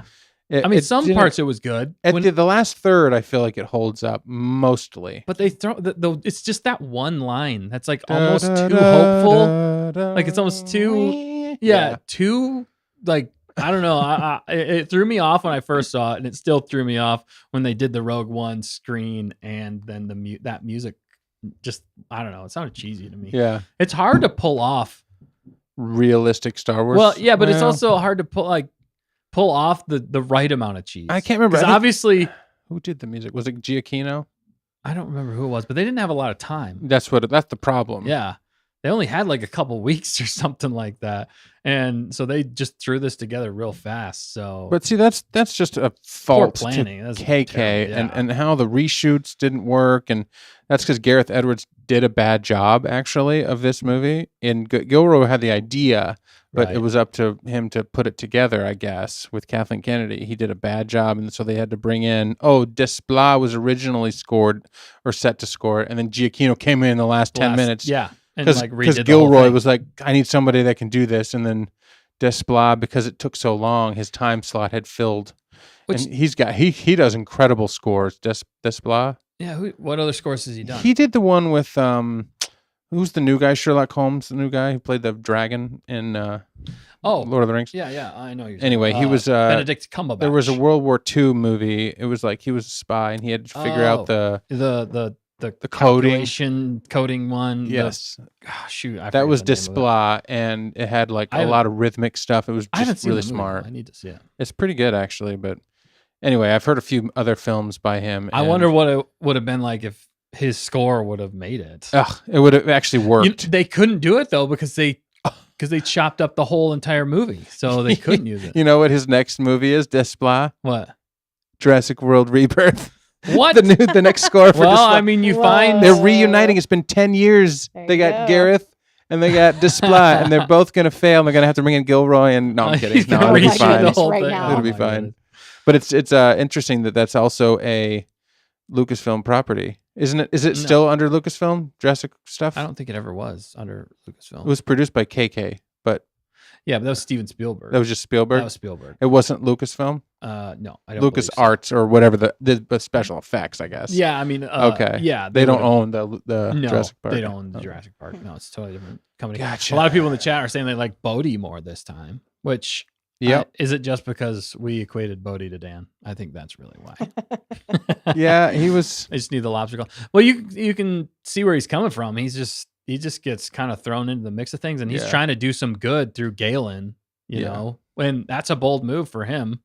[SPEAKER 1] Some parts it was good.
[SPEAKER 2] The last third, I feel like it holds up mostly.
[SPEAKER 1] But they throw, it's just that one line that's like almost too hopeful. Like it's almost too, too like, I don't know. It threw me off when I first saw it, and it still threw me off when they did the Rogue One screen, and then that music just, I don't know. It sounded cheesy to me.
[SPEAKER 2] Yeah,
[SPEAKER 1] it's hard to pull off
[SPEAKER 2] realistic Star Wars.
[SPEAKER 1] Well, yeah, but it's also hard to pull off the right amount of cheese.
[SPEAKER 2] I can't remember.
[SPEAKER 1] Obviously,
[SPEAKER 2] who did the music? Was it Giacchino?
[SPEAKER 1] I don't remember who it was, but they didn't have a lot of time.
[SPEAKER 2] That's the problem.
[SPEAKER 1] Yeah. They only had like a couple weeks or something like that, and so they just threw this together real fast. So,
[SPEAKER 2] but see, that's just a fault
[SPEAKER 1] planning.
[SPEAKER 2] To KK and how the reshoots didn't work, and that's because Gareth Edwards did a bad job actually of this movie. And Gilroy had the idea, but it was up to him to put it together, I guess, with Kathleen Kennedy. He did a bad job, and so they had to bring in. Desplat was originally scored or set to score it, and then Giacchino came in the last 10 minutes.
[SPEAKER 1] Yeah.
[SPEAKER 2] Because Gilroy was like, I need somebody that can do this. And then Desplat, because it took so long, his time slot had filled. And he does incredible scores. Desplat.
[SPEAKER 1] Yeah. What other scores has he done?
[SPEAKER 2] He did the one with, who's the new guy? Sherlock Holmes, the new guy who played the dragon in Lord of the Rings.
[SPEAKER 1] Yeah. I know you.
[SPEAKER 2] Anyway, he was
[SPEAKER 1] Benedict Cumberbatch.
[SPEAKER 2] There was a World War II movie. It was like he was a spy, and he had to figure out the coding
[SPEAKER 1] one.
[SPEAKER 2] Yes.
[SPEAKER 1] That
[SPEAKER 2] was Desplat, and it had like a lot of rhythmic stuff. It was just really smart.
[SPEAKER 1] I need to see it.
[SPEAKER 2] It's pretty good actually, but anyway, I've heard a few other films by him.
[SPEAKER 1] I wonder what it would have been like if his score would have made it.
[SPEAKER 2] It would have actually worked.
[SPEAKER 1] They couldn't do it though because they chopped up the whole entire movie, so they couldn't use it.
[SPEAKER 2] You know what his next movie is, Desplat?
[SPEAKER 1] What?
[SPEAKER 2] Jurassic World Rebirth.
[SPEAKER 1] What?
[SPEAKER 2] the next score for
[SPEAKER 1] Well,
[SPEAKER 2] Desplat.
[SPEAKER 1] I mean, find...
[SPEAKER 2] They're reuniting. It's been 10 years. They got Gareth and they got Desplat, and they're both going to fail, and they're going to have to bring in Gilroy. And no, I'm kidding. No, it'll be fine. It'll be fine. But it's interesting that that's also a Lucasfilm property, isn't it? Is it still under Lucasfilm, Jurassic stuff?
[SPEAKER 1] I don't think it ever was under Lucasfilm.
[SPEAKER 2] It was produced by KK, but
[SPEAKER 1] Yeah, but that was Steven Spielberg.
[SPEAKER 2] That was just Spielberg?
[SPEAKER 1] That was Spielberg.
[SPEAKER 2] It wasn't Lucasfilm?
[SPEAKER 1] No, I don't
[SPEAKER 2] Lucas
[SPEAKER 1] believe so.
[SPEAKER 2] Arts or whatever the special effects, I guess.
[SPEAKER 1] Yeah, I mean,
[SPEAKER 2] okay.
[SPEAKER 1] Yeah,
[SPEAKER 2] they don't own the Jurassic Park.
[SPEAKER 1] They don't own the Jurassic Park. No, it's a totally different company.
[SPEAKER 2] Gotcha.
[SPEAKER 1] A lot of people in the chat are saying they like Bodhi more this time, which is it just because we equated Bodhi to Dan? I think that's really why.
[SPEAKER 2] Yeah, he was.
[SPEAKER 1] I just need the lobster claw. Well, you can see where he's coming from. He just gets kind of thrown into the mix of things, and he's trying to do some good through Galen. You know, and that's a bold move for him.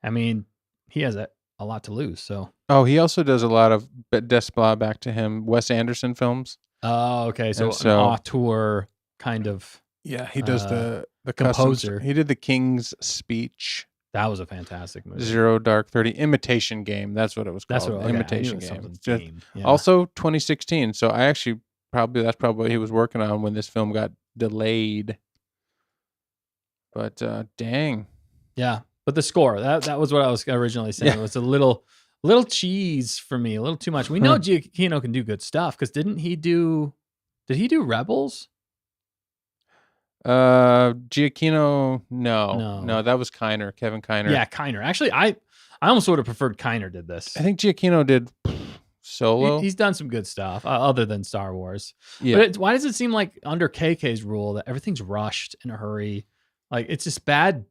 [SPEAKER 1] I mean, he has a lot to lose. So.
[SPEAKER 2] Oh, he also does a lot of back to him Wes Anderson films.
[SPEAKER 1] Oh, okay. So an auteur kind of.
[SPEAKER 2] Yeah, he does the
[SPEAKER 1] composer.
[SPEAKER 2] He did the King's Speech.
[SPEAKER 1] That was a fantastic movie.
[SPEAKER 2] Zero Dark 30 Imitation Game. That's what it was called.
[SPEAKER 1] That's what
[SPEAKER 2] Imitation Game. Yeah. Also 2016. So that's probably what he was working on when this film got delayed. But dang.
[SPEAKER 1] Yeah. But the score, that was what I was originally saying. It was a little cheese for me, a little too much. We know Giacchino can do good stuff because did he do Rebels?
[SPEAKER 2] Giacchino, no, that was Kiner, Kevin Kiner.
[SPEAKER 1] Yeah, Kiner. Actually, I almost would have preferred Kiner did this.
[SPEAKER 2] I think Giacchino did Solo.
[SPEAKER 1] He's done some good stuff other than Star Wars. Yeah. But why does it seem like under KK's rule that everything's rushed in a hurry? Like it's just bad.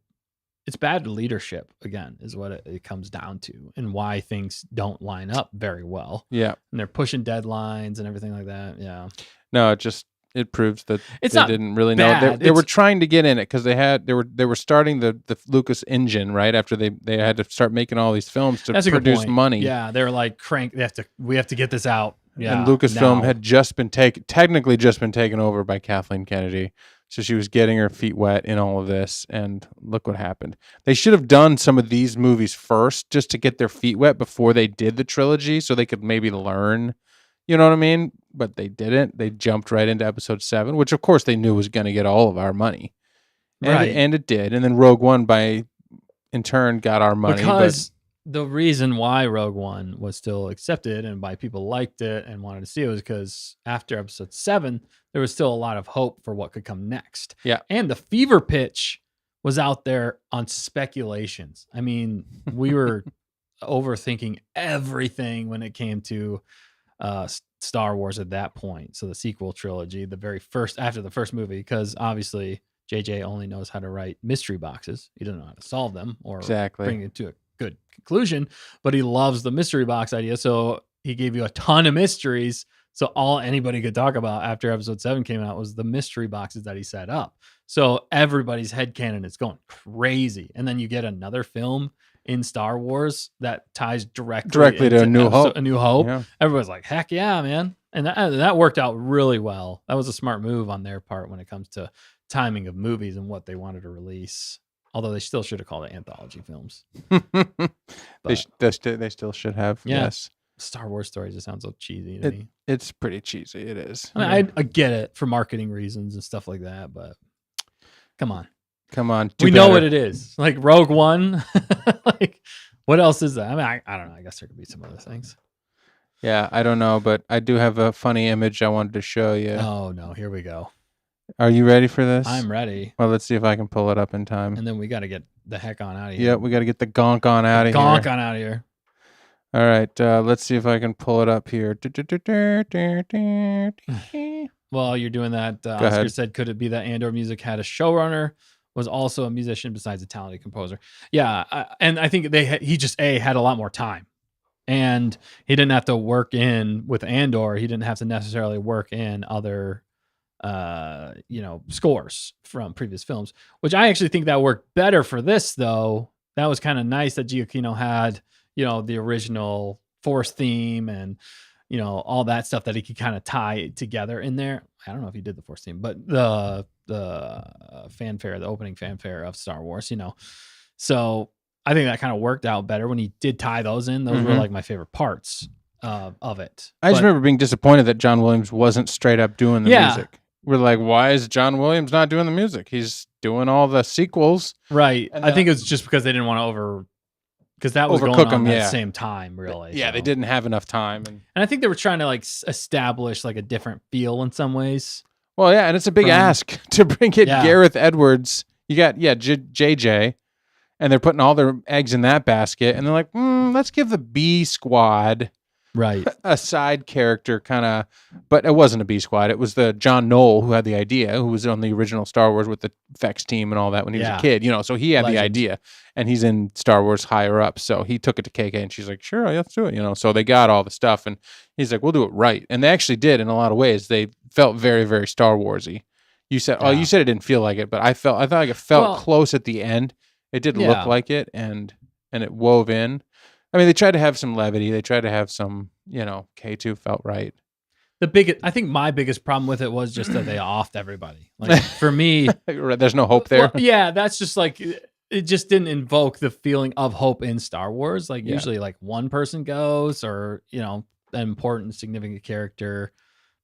[SPEAKER 1] It's bad leadership again, is what it comes down to, and why things don't line up very well.
[SPEAKER 2] Yeah,
[SPEAKER 1] and they're pushing deadlines and everything like that. Yeah.
[SPEAKER 2] No, it proves that they didn't really
[SPEAKER 1] bad.
[SPEAKER 2] Know. They were trying to get in it because they were starting the Lucas engine right after they had to start making all these films to produce money.
[SPEAKER 1] Yeah, they were like we have to get this out. Yeah,
[SPEAKER 2] and Lucasfilm had technically just been taken over by Kathleen Kennedy. So she was getting her feet wet in all of this, and look what happened. They should have done some of these movies first just to get their feet wet before they did the trilogy so they could maybe learn, you know what I mean? But they didn't. They jumped right into episode 7, which of course they knew was going to get all of our money. And it did. And then Rogue One, in turn, got our money.
[SPEAKER 1] Because the reason why Rogue One was still accepted and why people liked it and wanted to see it was because after episode 7, there was still a lot of hope for what could come next.
[SPEAKER 2] Yeah.
[SPEAKER 1] And the fever pitch was out there on speculations. I mean, we were overthinking everything when it came to Star Wars at that point. So the sequel trilogy, after the first movie, because obviously JJ only knows how to write mystery boxes. He doesn't know how to solve them or bring it to a good conclusion, but he loves the mystery box idea. So he gave you a ton of mysteries. So all anybody could talk about after episode 7 came out was the mystery boxes that he set up. So everybody's headcanon is going crazy. And then you get another film in Star Wars that ties directly
[SPEAKER 2] to A New Hope.
[SPEAKER 1] A New Hope.
[SPEAKER 2] Yeah.
[SPEAKER 1] Everybody's like, heck yeah, man. And that worked out really well. That was a smart move on their part when it comes to timing of movies and what they wanted to release. Although they still should have called it anthology films.
[SPEAKER 2] They still should have. Yeah. Yes.
[SPEAKER 1] Star Wars story just sounds so cheesy to me.
[SPEAKER 2] It's pretty cheesy. It is.
[SPEAKER 1] I mean, I get it for marketing reasons and stuff like that, but come on. We know what it is. Like Rogue One. Like, what else is that? I mean, I don't know. I guess there could be some other things.
[SPEAKER 2] Yeah, I don't know, but I do have a funny image I wanted to show you.
[SPEAKER 1] Oh, no. Here we go.
[SPEAKER 2] Are you ready for this?
[SPEAKER 1] I'm ready.
[SPEAKER 2] Well, let's see if I can pull it up in time.
[SPEAKER 1] And then we got to get the heck on out of here.
[SPEAKER 2] Yeah, we got to get the gonk on out of here.
[SPEAKER 1] Gonk on out of here.
[SPEAKER 2] All right, let's see if I can pull it up here.
[SPEAKER 1] While you're doing that, Oscar said, could it be that Andor Music had a showrunner, was also a musician besides a talented composer? Yeah, and I think he just had a lot more time. And he didn't have to work in with Andor. He didn't have to necessarily work in other scores from previous films, which I actually think that worked better for this, though. That was kind of nice that Giacchino had, the original Force theme and, all that stuff that he could kind of tie together in there. I don't know if he did the Force theme, but the fanfare, the opening fanfare of Star Wars, So I think that kind of worked out better when he did tie those in. Those were like my favorite parts of it.
[SPEAKER 2] I just remember being disappointed that John Williams wasn't straight up doing the music. We're like, why is John Williams not doing the music? He's doing all the sequels.
[SPEAKER 1] Right. I think it was just because they didn't want to because that was going on at the same time, really.
[SPEAKER 2] Yeah, they didn't have enough time.
[SPEAKER 1] And I think they were trying to establish a different feel in some ways.
[SPEAKER 2] Well, yeah, and it's a big ask to bring in Gareth Edwards. You got JJ, and they're putting all their eggs in that basket, and they're like, let's give the B squad a side character kind of, but it wasn't a B squad. It was the John Knoll who had the idea, who was on the original Star Wars with the effects team and all that when he was a kid, so he had the idea, and he's in Star Wars higher up. So he took it to KK, and she's like, sure, let's do it. So they got all the stuff, and he's like, we'll do it right. And they actually did in a lot of ways. They felt very, very Star Warsy. You said, you said it didn't feel like it, but I thought like it felt close at the end. It did look like it, and it wove in. I mean, they tried to have some levity. They tried to have some, K2 felt right.
[SPEAKER 1] I think my biggest problem with it was just that they offed everybody. Like for me,
[SPEAKER 2] there's no hope there.
[SPEAKER 1] Well, that's just like, it just didn't invoke the feeling of hope in Star Wars. Like usually like one person goes or, an important, significant character.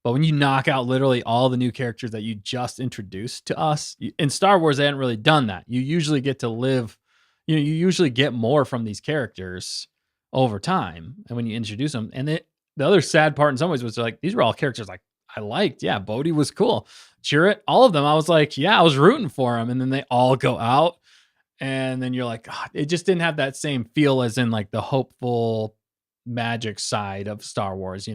[SPEAKER 1] But when you knock out literally all the new characters that you just introduced to us, in Star Wars, they hadn't really done that. You usually get to live, you usually get more from these characters over time. And when you introduce them, and the other sad part in some ways was like, these were all characters like I liked. Yeah, Bodhi was cool. Chirrut, all of them, I was like, yeah, I was rooting for them. And then they all go out. And then you're like, God, it just didn't have that same feel as in like the hopeful magic side of Star Wars,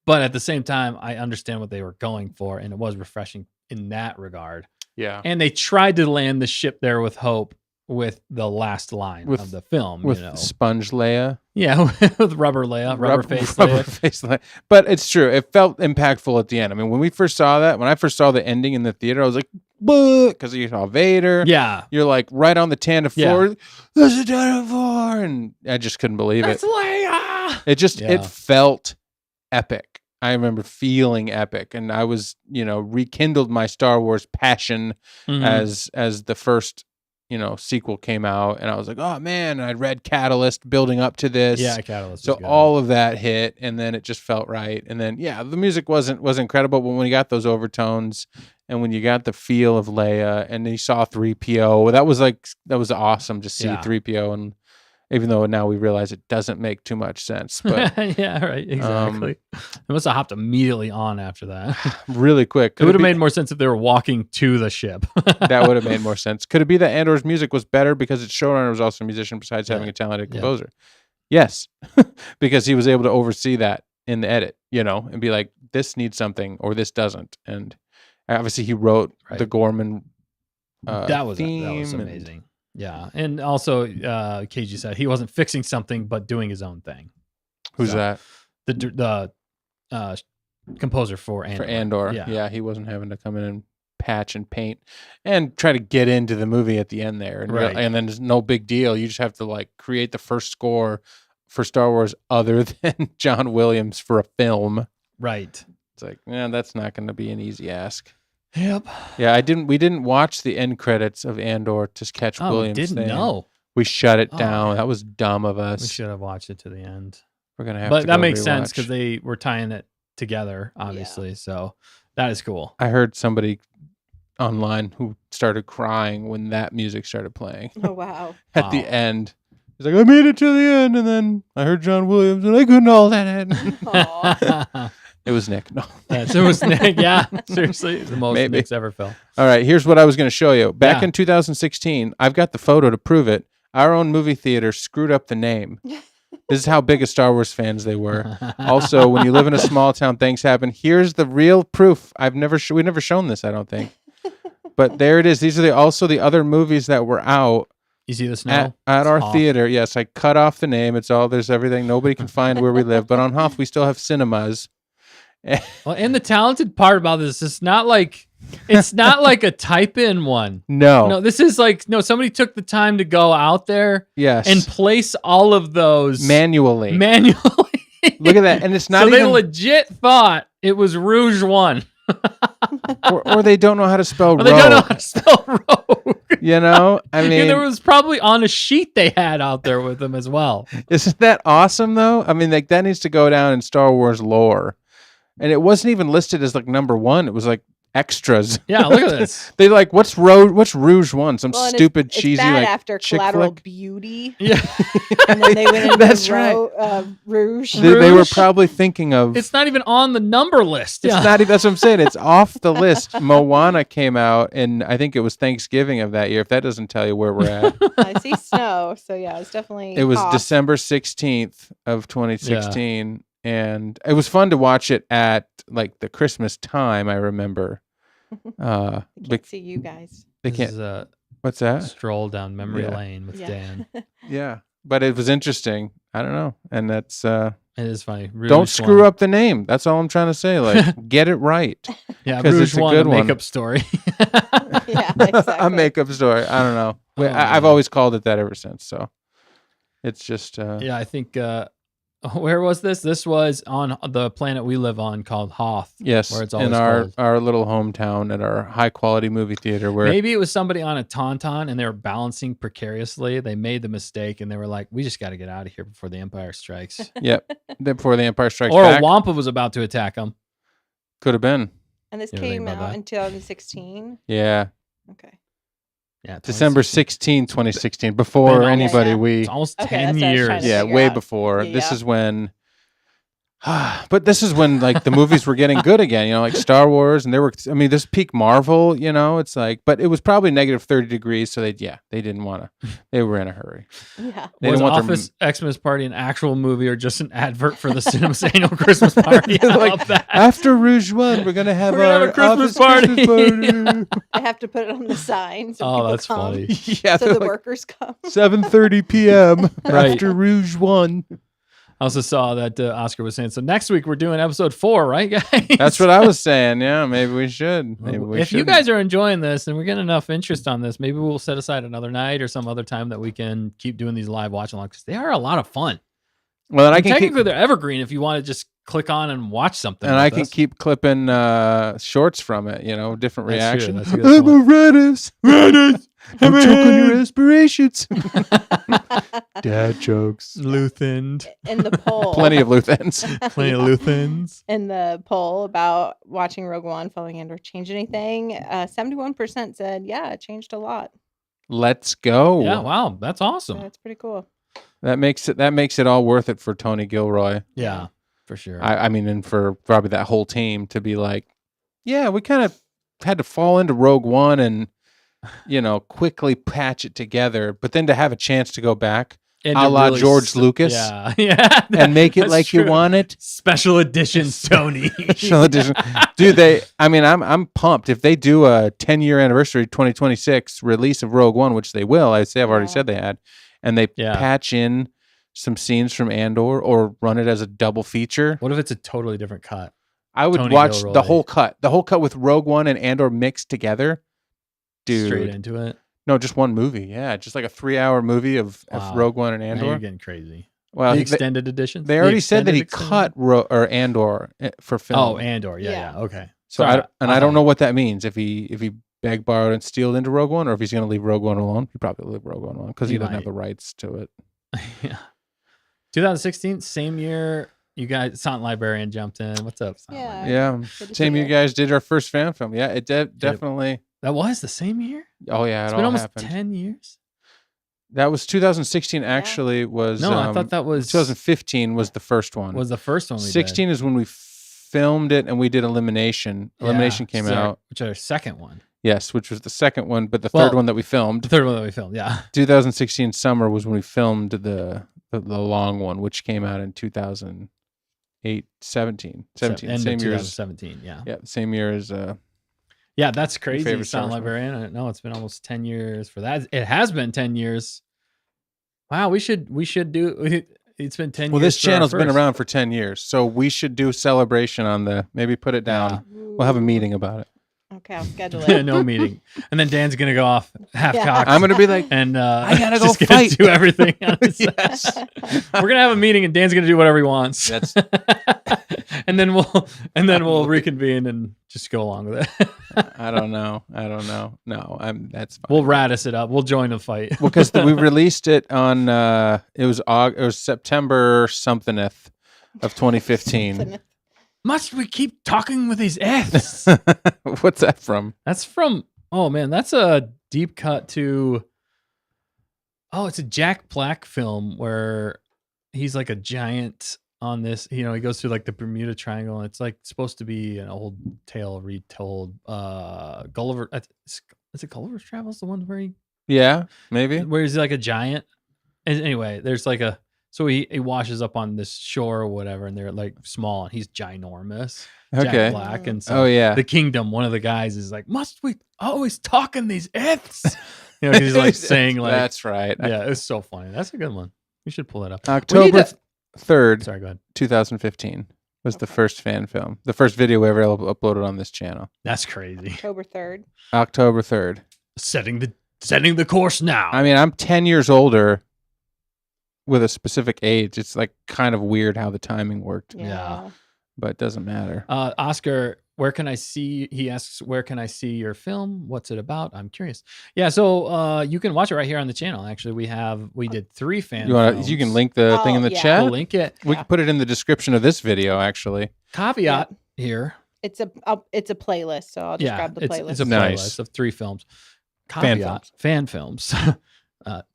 [SPEAKER 1] But at the same time, I understand what they were going for, and it was refreshing in that regard.
[SPEAKER 2] Yeah.
[SPEAKER 1] And they tried to land the ship there with hope with the last line of the film.
[SPEAKER 2] With Sponge Leia.
[SPEAKER 1] Yeah, with Rubber Leia, rubber face
[SPEAKER 2] Leia. But it's true. It felt impactful at the end. I mean, when I first saw the ending in the theater, I was like, because you saw Vader.
[SPEAKER 1] Yeah.
[SPEAKER 2] You're like right on the Tantive floor. This is Tantive floor. And I just couldn't believe
[SPEAKER 1] That's
[SPEAKER 2] it.
[SPEAKER 1] Leia!
[SPEAKER 2] It felt epic. I remember feeling epic, and I was, rekindled my Star Wars passion as the first, sequel came out, and I was like, oh man, I'd read Catalyst building up to this.
[SPEAKER 1] Yeah, Catalyst.
[SPEAKER 2] So all of that hit, and then it just felt right. And then the music was incredible, but when you got those overtones, and when you got the feel of Leia, and you saw 3PO, that was awesome to see 3PO, and even though now we realize it doesn't make too much sense. But
[SPEAKER 1] yeah, right, exactly. It must have hopped immediately on after that.
[SPEAKER 2] Really quick.
[SPEAKER 1] It would have made more sense if they were walking to the ship.
[SPEAKER 2] That would have made more sense. Could it be that Andor's music was better because its showrunner was also a musician besides having a talented composer? Yes, because he was able to oversee that in the edit, and be like, this needs something or this doesn't. And obviously he wrote the Gorman
[SPEAKER 1] that was
[SPEAKER 2] theme.
[SPEAKER 1] amazing. Yeah, and also KG said he wasn't fixing something but doing his own thing.
[SPEAKER 2] Who's that?
[SPEAKER 1] The composer for Andor.
[SPEAKER 2] For Andor, yeah, he wasn't having to come in and patch and paint and try to get into the movie at the end there, and then there's no big deal. You just have to create the first score for Star Wars other than John Williams for a film.
[SPEAKER 1] Right.
[SPEAKER 2] It's like, that's not going to be an easy ask.
[SPEAKER 1] Yep.
[SPEAKER 2] Yeah, we didn't watch the end credits of Andor to catch Williams'
[SPEAKER 1] we didn't
[SPEAKER 2] thing.
[SPEAKER 1] know.
[SPEAKER 2] We shut it down. That was dumb of us.
[SPEAKER 1] We should have watched it to the end.
[SPEAKER 2] We're gonna have
[SPEAKER 1] but
[SPEAKER 2] to.
[SPEAKER 1] But that
[SPEAKER 2] go
[SPEAKER 1] makes
[SPEAKER 2] rewatch.
[SPEAKER 1] sense because they were tying it together, obviously. Yeah. So that is cool.
[SPEAKER 2] I heard somebody online who started crying when that music started playing.
[SPEAKER 3] Oh wow!
[SPEAKER 2] At the end. He's like, I made it to the end, and then I heard John Williams, and I couldn't hold that in. It was Nick. No.
[SPEAKER 1] Yes, it was Nick. Yeah, seriously. It's the most Nick's ever felt.
[SPEAKER 2] All right, here's what I was going to show you. Back in 2016, I've got the photo to prove it. Our own movie theater screwed up the name. This is how big of Star Wars fans they were. Also, when you live in a small town, things happen. Here's the real proof. We've never shown this, I don't think. But there it is. These are also the other movies that were out.
[SPEAKER 1] You see the snow?
[SPEAKER 2] At our theater. Yes, I cut off the name. There's everything. Nobody can find where we live. But on Hoth, we still have cinemas.
[SPEAKER 1] Well, and the talented part about this, it's not like a type in one.
[SPEAKER 2] No,
[SPEAKER 1] this is somebody took the time to go out there, and place all of those
[SPEAKER 2] manually.
[SPEAKER 1] Look
[SPEAKER 2] at that, and it's not.
[SPEAKER 1] So they legit thought it was Rouge One,
[SPEAKER 2] or they don't know how to spell.
[SPEAKER 1] Or they don't know how to spell Rogue.
[SPEAKER 2] I mean,
[SPEAKER 1] and there was probably on a sheet they had out there with them as well.
[SPEAKER 2] Isn't that awesome though? I mean, that needs to go down in Star Wars lore. And it wasn't even listed as number one. It was extras.
[SPEAKER 1] Yeah, look at this.
[SPEAKER 2] They like, what's Rouge One? Some
[SPEAKER 3] Well,
[SPEAKER 2] stupid
[SPEAKER 3] it's
[SPEAKER 2] cheesy
[SPEAKER 3] bad
[SPEAKER 2] like
[SPEAKER 3] after
[SPEAKER 2] chick
[SPEAKER 3] Collateral
[SPEAKER 2] flick.
[SPEAKER 3] Beauty.
[SPEAKER 1] Yeah.
[SPEAKER 3] And then they went into
[SPEAKER 2] That's right.
[SPEAKER 3] Rouge.
[SPEAKER 2] They were
[SPEAKER 1] Rouge?
[SPEAKER 2] probably thinking of.
[SPEAKER 1] It's not even on the number list.
[SPEAKER 2] It's not even. That's what I'm saying. It's off the list. Moana came out, and I think it was Thanksgiving of that year. If that doesn't tell you where we're at,
[SPEAKER 3] I see snow. So yeah, it's definitely.
[SPEAKER 2] it was
[SPEAKER 3] off.
[SPEAKER 2] December 16th of 2016, and it was fun to watch it at like the Christmas time. I remember.
[SPEAKER 3] I can't see you guys.
[SPEAKER 2] They
[SPEAKER 1] This
[SPEAKER 2] can't.
[SPEAKER 1] is a
[SPEAKER 2] What's that?
[SPEAKER 1] stroll down memory
[SPEAKER 2] Yeah.
[SPEAKER 1] lane with
[SPEAKER 3] Yeah.
[SPEAKER 1] Dan.
[SPEAKER 2] Yeah, but it was interesting. I don't know, and that's.
[SPEAKER 1] It is funny.
[SPEAKER 2] Don't
[SPEAKER 1] Rouge
[SPEAKER 2] screw
[SPEAKER 1] One.
[SPEAKER 2] up the name. That's all I'm trying to say. Like, get it right.
[SPEAKER 1] Yeah,
[SPEAKER 2] 'cause
[SPEAKER 1] Rouge
[SPEAKER 2] it's a
[SPEAKER 1] One,
[SPEAKER 2] good
[SPEAKER 1] a
[SPEAKER 2] one.
[SPEAKER 1] makeup story.
[SPEAKER 3] Yeah, exactly.
[SPEAKER 2] A makeup story. I don't know.
[SPEAKER 1] Oh,
[SPEAKER 2] I've
[SPEAKER 1] man.
[SPEAKER 2] always called it that ever since. So it's just.
[SPEAKER 1] Yeah, I think. Where was this? This was on the planet we live on called Hoth.
[SPEAKER 2] Yes,
[SPEAKER 1] where it's
[SPEAKER 2] in
[SPEAKER 1] always cold.
[SPEAKER 2] our little hometown at our high quality movie theater where
[SPEAKER 1] Maybe it was somebody on a tauntaun and they were balancing precariously. They made the mistake and they were like, "We just got to get out of here before the Empire strikes."
[SPEAKER 2] yep, before the Empire Strikes
[SPEAKER 1] Or
[SPEAKER 2] Back
[SPEAKER 1] a Wampa was about to attack them.
[SPEAKER 2] could have been.
[SPEAKER 3] And this
[SPEAKER 1] You ever think
[SPEAKER 3] came
[SPEAKER 1] about
[SPEAKER 3] out
[SPEAKER 1] that?
[SPEAKER 3] in 2016.
[SPEAKER 2] Yeah,
[SPEAKER 3] Okay.
[SPEAKER 1] Yeah,
[SPEAKER 2] December
[SPEAKER 1] 2016.
[SPEAKER 2] 16, 2016. Before
[SPEAKER 1] Been almost-
[SPEAKER 2] anybody,
[SPEAKER 3] yeah.
[SPEAKER 2] we
[SPEAKER 1] It's almost
[SPEAKER 3] Okay,
[SPEAKER 1] 10
[SPEAKER 3] that's what I was
[SPEAKER 1] years.
[SPEAKER 3] trying to
[SPEAKER 2] yeah,
[SPEAKER 3] figure
[SPEAKER 2] way
[SPEAKER 3] out.
[SPEAKER 2] before. This
[SPEAKER 3] Yeah.
[SPEAKER 2] is when. But this is when like the movies were getting good again, you know, like Star Wars, and this peak Marvel, you know, it's like, but it was probably negative 30 degrees, so they didn't want to, they were in a hurry.
[SPEAKER 3] Yeah.
[SPEAKER 2] They
[SPEAKER 1] Was
[SPEAKER 2] didn't want their-
[SPEAKER 1] Office Xmas Party an actual movie or just an advert for the Cinema's annual Christmas party? I
[SPEAKER 2] Like,
[SPEAKER 1] love that.
[SPEAKER 2] After Rouge One, we're gonna have
[SPEAKER 1] We're gonna
[SPEAKER 2] our
[SPEAKER 1] have a Christmas
[SPEAKER 2] office
[SPEAKER 1] party.
[SPEAKER 2] Christmas party.
[SPEAKER 3] I have to put it on the sign so
[SPEAKER 1] Oh,
[SPEAKER 3] people
[SPEAKER 1] that's
[SPEAKER 3] come.
[SPEAKER 1] funny.
[SPEAKER 2] Yeah,
[SPEAKER 3] So
[SPEAKER 2] they're
[SPEAKER 3] the
[SPEAKER 2] like
[SPEAKER 3] workers come.
[SPEAKER 2] 7:30 p.m.
[SPEAKER 1] Right.
[SPEAKER 2] after Rouge One.
[SPEAKER 1] I also saw that Oscar was saying, so next week we're doing episode 4, right, guys?
[SPEAKER 2] That's what I was saying. Yeah, maybe we should. Maybe we
[SPEAKER 1] if you
[SPEAKER 2] shouldn't.
[SPEAKER 1] guys are enjoying this and we're getting enough interest on this, maybe we'll set aside another night or some other time that we can keep doing these live watch alongs because they are a lot of fun.
[SPEAKER 2] well, and I can
[SPEAKER 1] Technically,
[SPEAKER 2] keep
[SPEAKER 1] they're evergreen if you want to just click on and watch something.
[SPEAKER 2] and
[SPEAKER 1] with
[SPEAKER 2] I can
[SPEAKER 1] us.
[SPEAKER 2] keep clipping shorts from it. You know, different
[SPEAKER 1] That's true.
[SPEAKER 2] reactions.
[SPEAKER 1] That's a good
[SPEAKER 2] I'm a radish. Don't choke on your aspirations. Dad jokes.
[SPEAKER 1] Luthened.
[SPEAKER 3] In the poll.
[SPEAKER 2] Plenty of Luthens.
[SPEAKER 1] Plenty of Luthens.
[SPEAKER 3] In the poll about watching Rogue One, following Andor, change anything? 71% said, yeah, it changed a lot.
[SPEAKER 2] Let's go.
[SPEAKER 1] Yeah, wow. That's awesome.
[SPEAKER 3] So that's pretty cool.
[SPEAKER 2] That makes it all worth it for Tony Gilroy.
[SPEAKER 1] Yeah, for sure.
[SPEAKER 2] I mean, and for probably that whole team to be like, yeah, we kind of had to fall into Rogue One and, you know, quickly patch it together, but then to have a chance to go back,
[SPEAKER 1] And
[SPEAKER 2] a
[SPEAKER 1] to
[SPEAKER 2] la
[SPEAKER 1] really
[SPEAKER 2] George Lucas,
[SPEAKER 1] Yeah. Yeah.
[SPEAKER 2] and make it
[SPEAKER 1] that's
[SPEAKER 2] like you
[SPEAKER 1] true.
[SPEAKER 2] want it.
[SPEAKER 1] Special editions, Tony.
[SPEAKER 2] Special edition. Dude, I'm pumped. If they do a 10-year anniversary 2026 release of Rogue One, which they will, I've already
[SPEAKER 3] Yeah.
[SPEAKER 2] said they had, and they
[SPEAKER 1] Yeah.
[SPEAKER 2] patch in some scenes from Andor or run it as a double feature,
[SPEAKER 1] What if it's a totally different cut?
[SPEAKER 2] I would
[SPEAKER 1] Tony
[SPEAKER 2] watch
[SPEAKER 1] Gilroy.
[SPEAKER 2] the whole cut with Rogue One and Andor mixed together. Dude,
[SPEAKER 1] Straight into it.
[SPEAKER 2] no, just one movie. Yeah, just like a 3-hour movie of
[SPEAKER 1] Wow.
[SPEAKER 2] Rogue One and
[SPEAKER 1] Now you're
[SPEAKER 2] Andor.
[SPEAKER 1] getting crazy.
[SPEAKER 2] Well,
[SPEAKER 1] The
[SPEAKER 2] they
[SPEAKER 1] extended editions?
[SPEAKER 2] they
[SPEAKER 1] The
[SPEAKER 2] already said that he
[SPEAKER 1] extended
[SPEAKER 2] cut Andor for film.
[SPEAKER 1] Oh, Andor. Yeah,
[SPEAKER 3] Yeah.
[SPEAKER 1] yeah. Okay.
[SPEAKER 2] So
[SPEAKER 1] Sorry,
[SPEAKER 2] I don't know what that means. If he begged, borrowed, and stealed into Rogue One, or if he's going to leave Rogue One alone. He probably leave Rogue One alone because he
[SPEAKER 1] He
[SPEAKER 2] doesn't have
[SPEAKER 1] might.
[SPEAKER 2] the rights to it.
[SPEAKER 1] Yeah. 2016, same year. You guys, Silent Librarian jumped in. What's up? Silent
[SPEAKER 3] Yeah.
[SPEAKER 1] Librarian?
[SPEAKER 2] Yeah,
[SPEAKER 3] Good to
[SPEAKER 2] same
[SPEAKER 3] see
[SPEAKER 2] you
[SPEAKER 3] it.
[SPEAKER 2] guys did our first fan film. Yeah, it definitely.
[SPEAKER 1] That was the same year?
[SPEAKER 2] Oh yeah,
[SPEAKER 1] It's
[SPEAKER 2] it
[SPEAKER 1] been
[SPEAKER 2] all
[SPEAKER 1] almost
[SPEAKER 2] happened.
[SPEAKER 1] 10 years.
[SPEAKER 2] That was 2016. Actually, was
[SPEAKER 1] No, I thought that was
[SPEAKER 2] 2015 was the first one.
[SPEAKER 1] was the first one we
[SPEAKER 2] 16 is when we filmed it and we did Elimination.
[SPEAKER 1] did.
[SPEAKER 2] Elimination
[SPEAKER 1] Yeah,
[SPEAKER 2] came
[SPEAKER 1] so-
[SPEAKER 2] out.
[SPEAKER 1] Which is our second one.
[SPEAKER 2] Yes, which was the second one, but the
[SPEAKER 1] Well,
[SPEAKER 2] third one that we filmed.
[SPEAKER 1] The third one that we filmed. Yeah.
[SPEAKER 2] 2016 summer was when we filmed the long one, which came out in 2008, 17,
[SPEAKER 1] End
[SPEAKER 2] same
[SPEAKER 1] of
[SPEAKER 2] year as
[SPEAKER 1] 2017. Yeah.
[SPEAKER 2] yeah, same year as
[SPEAKER 1] Yeah, that's crazy.
[SPEAKER 2] favorite Star
[SPEAKER 1] Silent
[SPEAKER 2] Wars movie?
[SPEAKER 1] Librarian. I don't know. It's been almost 10 years for that. It has been 10 years. Wow, we should do. It's been 10
[SPEAKER 2] well,
[SPEAKER 1] years.
[SPEAKER 2] this
[SPEAKER 1] for our
[SPEAKER 2] channel's been
[SPEAKER 1] first.
[SPEAKER 2] around for 10 years, so we should do celebration on maybe put it down. We'll have a meeting about it.
[SPEAKER 3] Okay, I'll schedule
[SPEAKER 1] Yeah,
[SPEAKER 3] it.
[SPEAKER 1] no meeting. And then Dan's gonna go off half
[SPEAKER 3] Yeah.
[SPEAKER 1] cocked.
[SPEAKER 2] I'm gonna be like,
[SPEAKER 1] and
[SPEAKER 2] I gotta go
[SPEAKER 1] just gonna
[SPEAKER 2] fight.
[SPEAKER 1] do everything. On his
[SPEAKER 2] Yes.
[SPEAKER 1] We're gonna have a meeting, and Dan's gonna do whatever he wants.
[SPEAKER 2] That's
[SPEAKER 1] and then we'll reconvene and just go along with it.
[SPEAKER 2] I don't know. No, that's fine.
[SPEAKER 1] We'll Radis it up. We'll join the fight.
[SPEAKER 2] Well, because we released it on it was September somethingth of 2015.
[SPEAKER 1] Must we keep talking with these Fs?
[SPEAKER 2] What's that from?
[SPEAKER 1] That's from, oh man, that's a deep cut to, it's a Jack Black film where he's like a giant on this, he goes through like the Bermuda Triangle, and it's like supposed to be an old tale retold. Gulliver, is it Gulliver's Travels, the one where where he's like a giant? And anyway, there's like so he washes up on this shore or whatever, and they're like small, and he's ginormous.
[SPEAKER 2] Okay.
[SPEAKER 1] Jack Black, and so the kingdom, one of the guys is like, must we always talk in these Fs? He's like saying like,
[SPEAKER 2] that's right.
[SPEAKER 1] Yeah, it's so funny. That's a good one. We should pull that up.
[SPEAKER 2] October 3rd,
[SPEAKER 1] sorry, go ahead.
[SPEAKER 2] 2015 was the first fan film, the first video we ever uploaded on this channel.
[SPEAKER 1] That's crazy.
[SPEAKER 3] October 3rd.
[SPEAKER 2] October 3rd.
[SPEAKER 1] Setting the course now.
[SPEAKER 2] I mean, I'm 10 years older with a specific age. It's like kind of weird how the timing worked.
[SPEAKER 1] Yeah.
[SPEAKER 2] But it doesn't matter.
[SPEAKER 1] Oscar, he asks, where can I see your film? What's it about? I'm curious. Yeah, so you can watch it right here on the channel. Actually, we did 3 fan films.
[SPEAKER 2] You can link the thing in the chat.
[SPEAKER 1] We'll link it.
[SPEAKER 2] We can put it in the description of this video, actually.
[SPEAKER 1] Caveat here.
[SPEAKER 3] It's a playlist, so I'll just grab the playlist.
[SPEAKER 1] It's a playlist of 3 films. Caveat, fan films.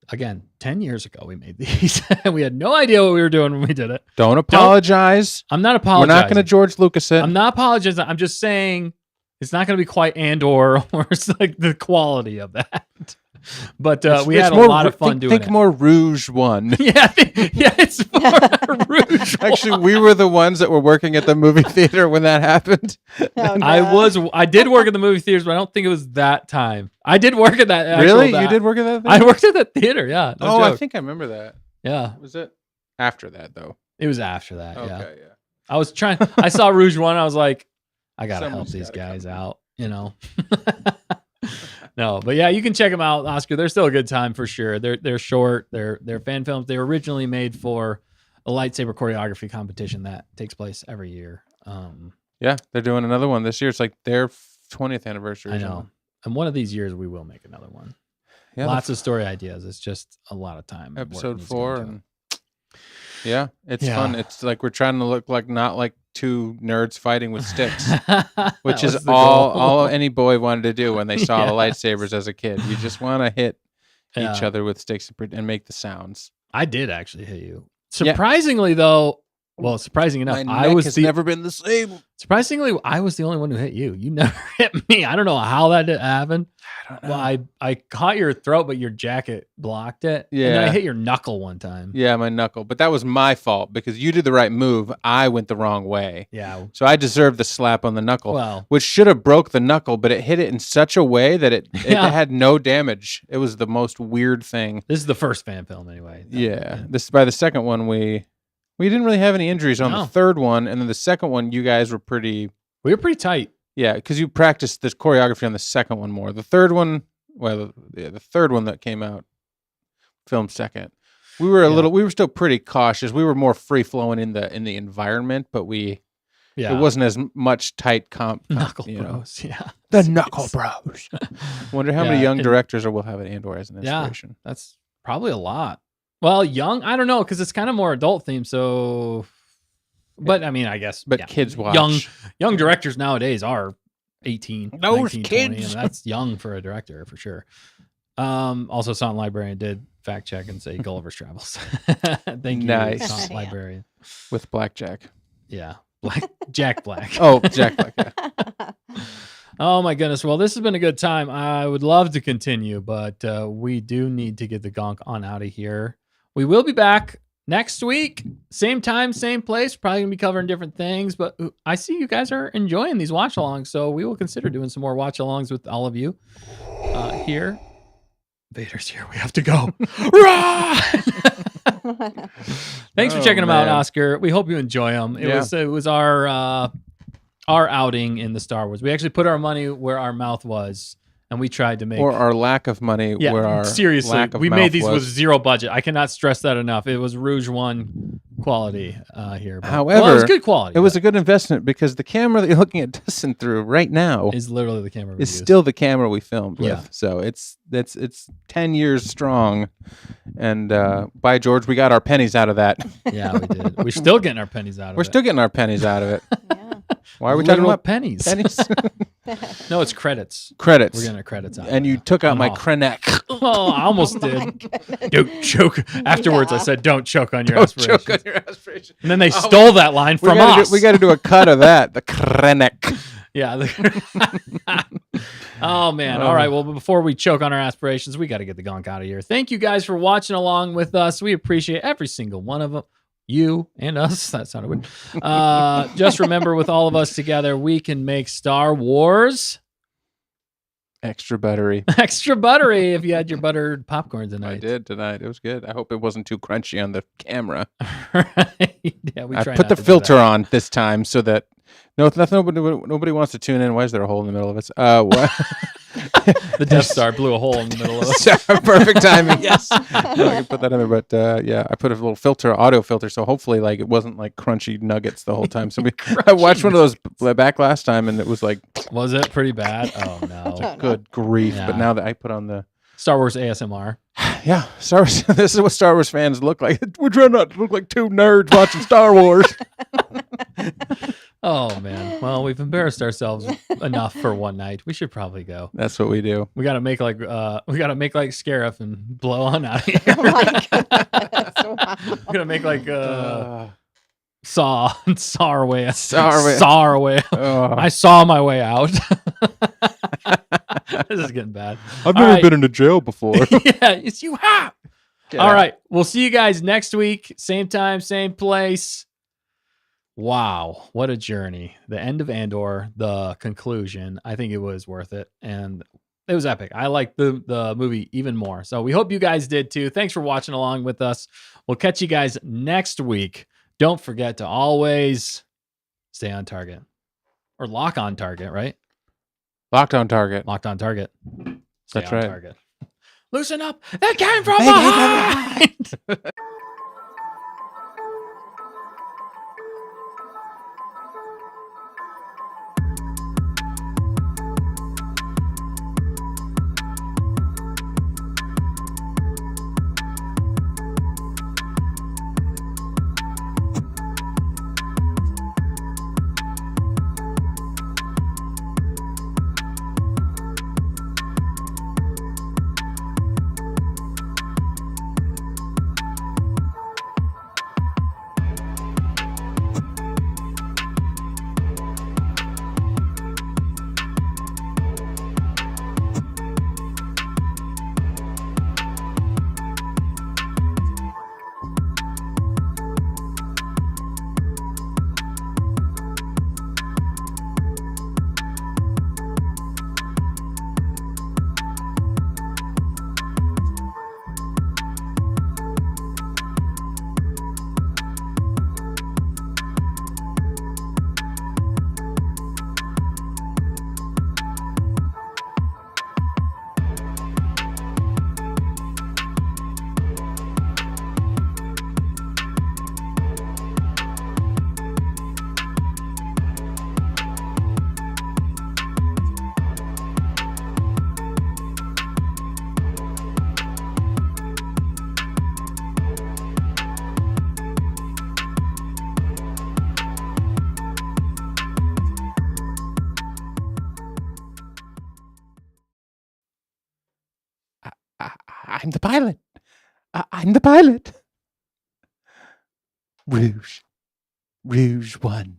[SPEAKER 1] Again, 10 years ago we made these. We had no idea what we were doing when we did it.
[SPEAKER 2] Don't apologize.
[SPEAKER 1] I'm not apologizing.
[SPEAKER 2] We're not going to George Lucas it.
[SPEAKER 1] I'm not apologizing. I'm just saying it's not going to be quite Andor, or it's like the quality of that. But we had a lot of fun doing it.
[SPEAKER 2] Think more Rouge One.
[SPEAKER 1] It's more Rouge One.
[SPEAKER 2] Actually, we were the ones that were working at the movie theater when that happened.
[SPEAKER 3] Oh, no.
[SPEAKER 1] I did work at the movie theaters, but I don't think it was that time. I did work at that.
[SPEAKER 2] Really? You did work at that theater?
[SPEAKER 1] I worked at that theater, yeah. No joke.
[SPEAKER 2] I think I remember that.
[SPEAKER 1] Yeah.
[SPEAKER 2] Was it after that, though?
[SPEAKER 1] It was after that,
[SPEAKER 2] yeah.
[SPEAKER 1] I saw Rouge One, I was like, I got to help these guys out, No, but yeah, you can check them out, Oscar. They're still a good time for sure. They're short. They're fan films. They were originally made for a lightsaber choreography competition that takes place every year.
[SPEAKER 2] Yeah, they're doing another one this year. It's like their 20th anniversary.
[SPEAKER 1] I know. And one of these years we will make another one. Yeah, lots of story ideas. It's just a lot of time.
[SPEAKER 2] Episode 4. It's fun. It's like we're trying to look like not like 2 nerds fighting with sticks, which is all any boy wanted to do when they saw the lightsabers as a kid. You just want to hit each other with sticks and make the sounds.
[SPEAKER 1] I did actually hit you. Surprisingly, though, well, surprising enough,
[SPEAKER 2] my neck has never been the same.
[SPEAKER 1] Surprisingly, I was the only one who hit you. You never hit me. I don't know how that happened.
[SPEAKER 2] I don't know.
[SPEAKER 1] Well, I caught your throat, but your jacket blocked it.
[SPEAKER 2] Yeah.
[SPEAKER 1] And then I hit your knuckle one time.
[SPEAKER 2] Yeah, my knuckle. But that was my fault because you did the right move. I went the wrong way.
[SPEAKER 1] Yeah.
[SPEAKER 2] So I deserved the slap on the knuckle,
[SPEAKER 1] well,
[SPEAKER 2] which should have broke the knuckle, but it hit it in such a way that it had no damage. It was the most weird thing.
[SPEAKER 1] This is the first fan film anyway.
[SPEAKER 2] This by the second one, we didn't really have any injuries on the third one, and then the second one, you guys were pretty...
[SPEAKER 1] We were pretty tight.
[SPEAKER 2] Yeah, because you practiced the choreography on the second one more. The third one, the third one that came out, filmed second. We were we were still pretty cautious. We were more free flowing in the environment, but it wasn't as much tight
[SPEAKER 1] knuckle bros. Yeah,
[SPEAKER 2] the knuckle bros. Wonder how many young directors will have an Andor as an inspiration.
[SPEAKER 1] Yeah, that's probably a lot. Well, young, I don't know, because it's kind of more adult themed. So, but I mean, I guess.
[SPEAKER 2] But kids watch.
[SPEAKER 1] Young directors nowadays are 18.
[SPEAKER 2] Those
[SPEAKER 1] 19,
[SPEAKER 2] kids.
[SPEAKER 1] 20, that's young for a director for sure. Also, Sound Librarian did fact check and say Gulliver's Travels. Thank you, Sound Librarian.
[SPEAKER 2] With Blackjack.
[SPEAKER 1] Yeah, Jack Black.
[SPEAKER 2] Oh, Jack Black. Yeah.
[SPEAKER 1] Oh my goodness. Well, this has been a good time. I would love to continue, but we do need to get the gonk on out of here. We will be back next week. Same time, same place. Probably going to be covering different things, but I see you guys are enjoying these watch-alongs, so we will consider doing some more watch-alongs with all of you here. Vader's here. We have to go. Thanks for checking them out, Oscar. We hope you enjoy them. It was our outing in the Star Wars. We actually put our money where our mouth was, and we tried to make...
[SPEAKER 2] Or our lack of money where our lack of
[SPEAKER 1] we
[SPEAKER 2] mouth
[SPEAKER 1] made these
[SPEAKER 2] was.
[SPEAKER 1] with zero budget. I cannot stress that enough. It was Rouge One quality here.
[SPEAKER 2] However,
[SPEAKER 1] it was good quality.
[SPEAKER 2] It was a good investment because the camera that you're looking at Dustin through right now
[SPEAKER 1] is literally the camera.
[SPEAKER 2] Is still the camera we filmed with. So it's 10 years strong, and by George, we got our pennies out of that.
[SPEAKER 1] Yeah, we did. We're still getting our pennies out of it.
[SPEAKER 2] We're still getting our pennies out of it.
[SPEAKER 3] Yeah.
[SPEAKER 2] Why are we talking about
[SPEAKER 1] pennies?
[SPEAKER 2] pennies?
[SPEAKER 1] No, it's credits.
[SPEAKER 2] Credits.
[SPEAKER 1] We're getting our credits out.
[SPEAKER 2] And you took out my Krenek.
[SPEAKER 1] Oh, I almost did.
[SPEAKER 3] Goodness.
[SPEAKER 1] Don't choke. Afterwards, I said, "Don't choke on your
[SPEAKER 2] Don't
[SPEAKER 1] aspirations."
[SPEAKER 2] choke on your aspirations.
[SPEAKER 1] And then they stole that line from us.
[SPEAKER 2] We got to do a cut of that. The Krenek.
[SPEAKER 1] Yeah. Oh, man. All right. Well, before we choke on our aspirations, we got to get the gunk out of here. Thank you guys for watching along with us. We appreciate every single one of them. You and us. That sounded weird. Just remember, with all of us together, we can make Star Wars
[SPEAKER 2] extra buttery.
[SPEAKER 1] Extra buttery if you had your buttered popcorn tonight.
[SPEAKER 2] I did tonight. It was good. I hope it wasn't too crunchy on the camera.
[SPEAKER 1] Right. Yeah, we
[SPEAKER 2] I put the filter on this time so that nobody wants to tune in. Why is there a hole in the middle of it? What?
[SPEAKER 1] The Death Star blew a hole in the middle of it.
[SPEAKER 2] Perfect timing. Yes. I can put that in there. But yeah, I put a little audio filter. So hopefully like it wasn't like crunchy nuggets the whole time. So I watched one of those back last time and it was like.
[SPEAKER 1] Was it pretty bad? Oh, no.
[SPEAKER 2] Good grief.
[SPEAKER 1] Yeah.
[SPEAKER 2] But now that I put on the.
[SPEAKER 1] Star Wars ASMR.
[SPEAKER 2] Yeah, Star Wars. This is what Star Wars fans look like. We're trying not to look like two nerds watching Star Wars.
[SPEAKER 1] Oh man. Well, we've embarrassed ourselves enough for one night. We should probably go.
[SPEAKER 2] That's what we do.
[SPEAKER 1] We gotta make like Scarif and blow on out of here.
[SPEAKER 3] Oh my goodness. Wow.
[SPEAKER 1] We're gonna make like Saw and saw our way out.
[SPEAKER 2] Oh.
[SPEAKER 1] I saw my way out. This is getting bad.
[SPEAKER 2] I've never been in a jail before.
[SPEAKER 1] Yeah, yes, you have. All right. We'll see you guys next week. Same time, same place. Wow. What a journey. The end of Andor, the conclusion. I think it was worth it. And it was epic. I liked the movie even more. So we hope you guys did too. Thanks for watching along with us. We'll catch you guys next week. Don't forget to always stay on target. Or lock on target, right?
[SPEAKER 2] Locked on target.
[SPEAKER 1] Locked on target. Stay
[SPEAKER 2] That's
[SPEAKER 1] on
[SPEAKER 2] right.
[SPEAKER 1] Target. Loosen up. They came from behind.
[SPEAKER 2] I'm the pilot. I'm the pilot. Rouge 1.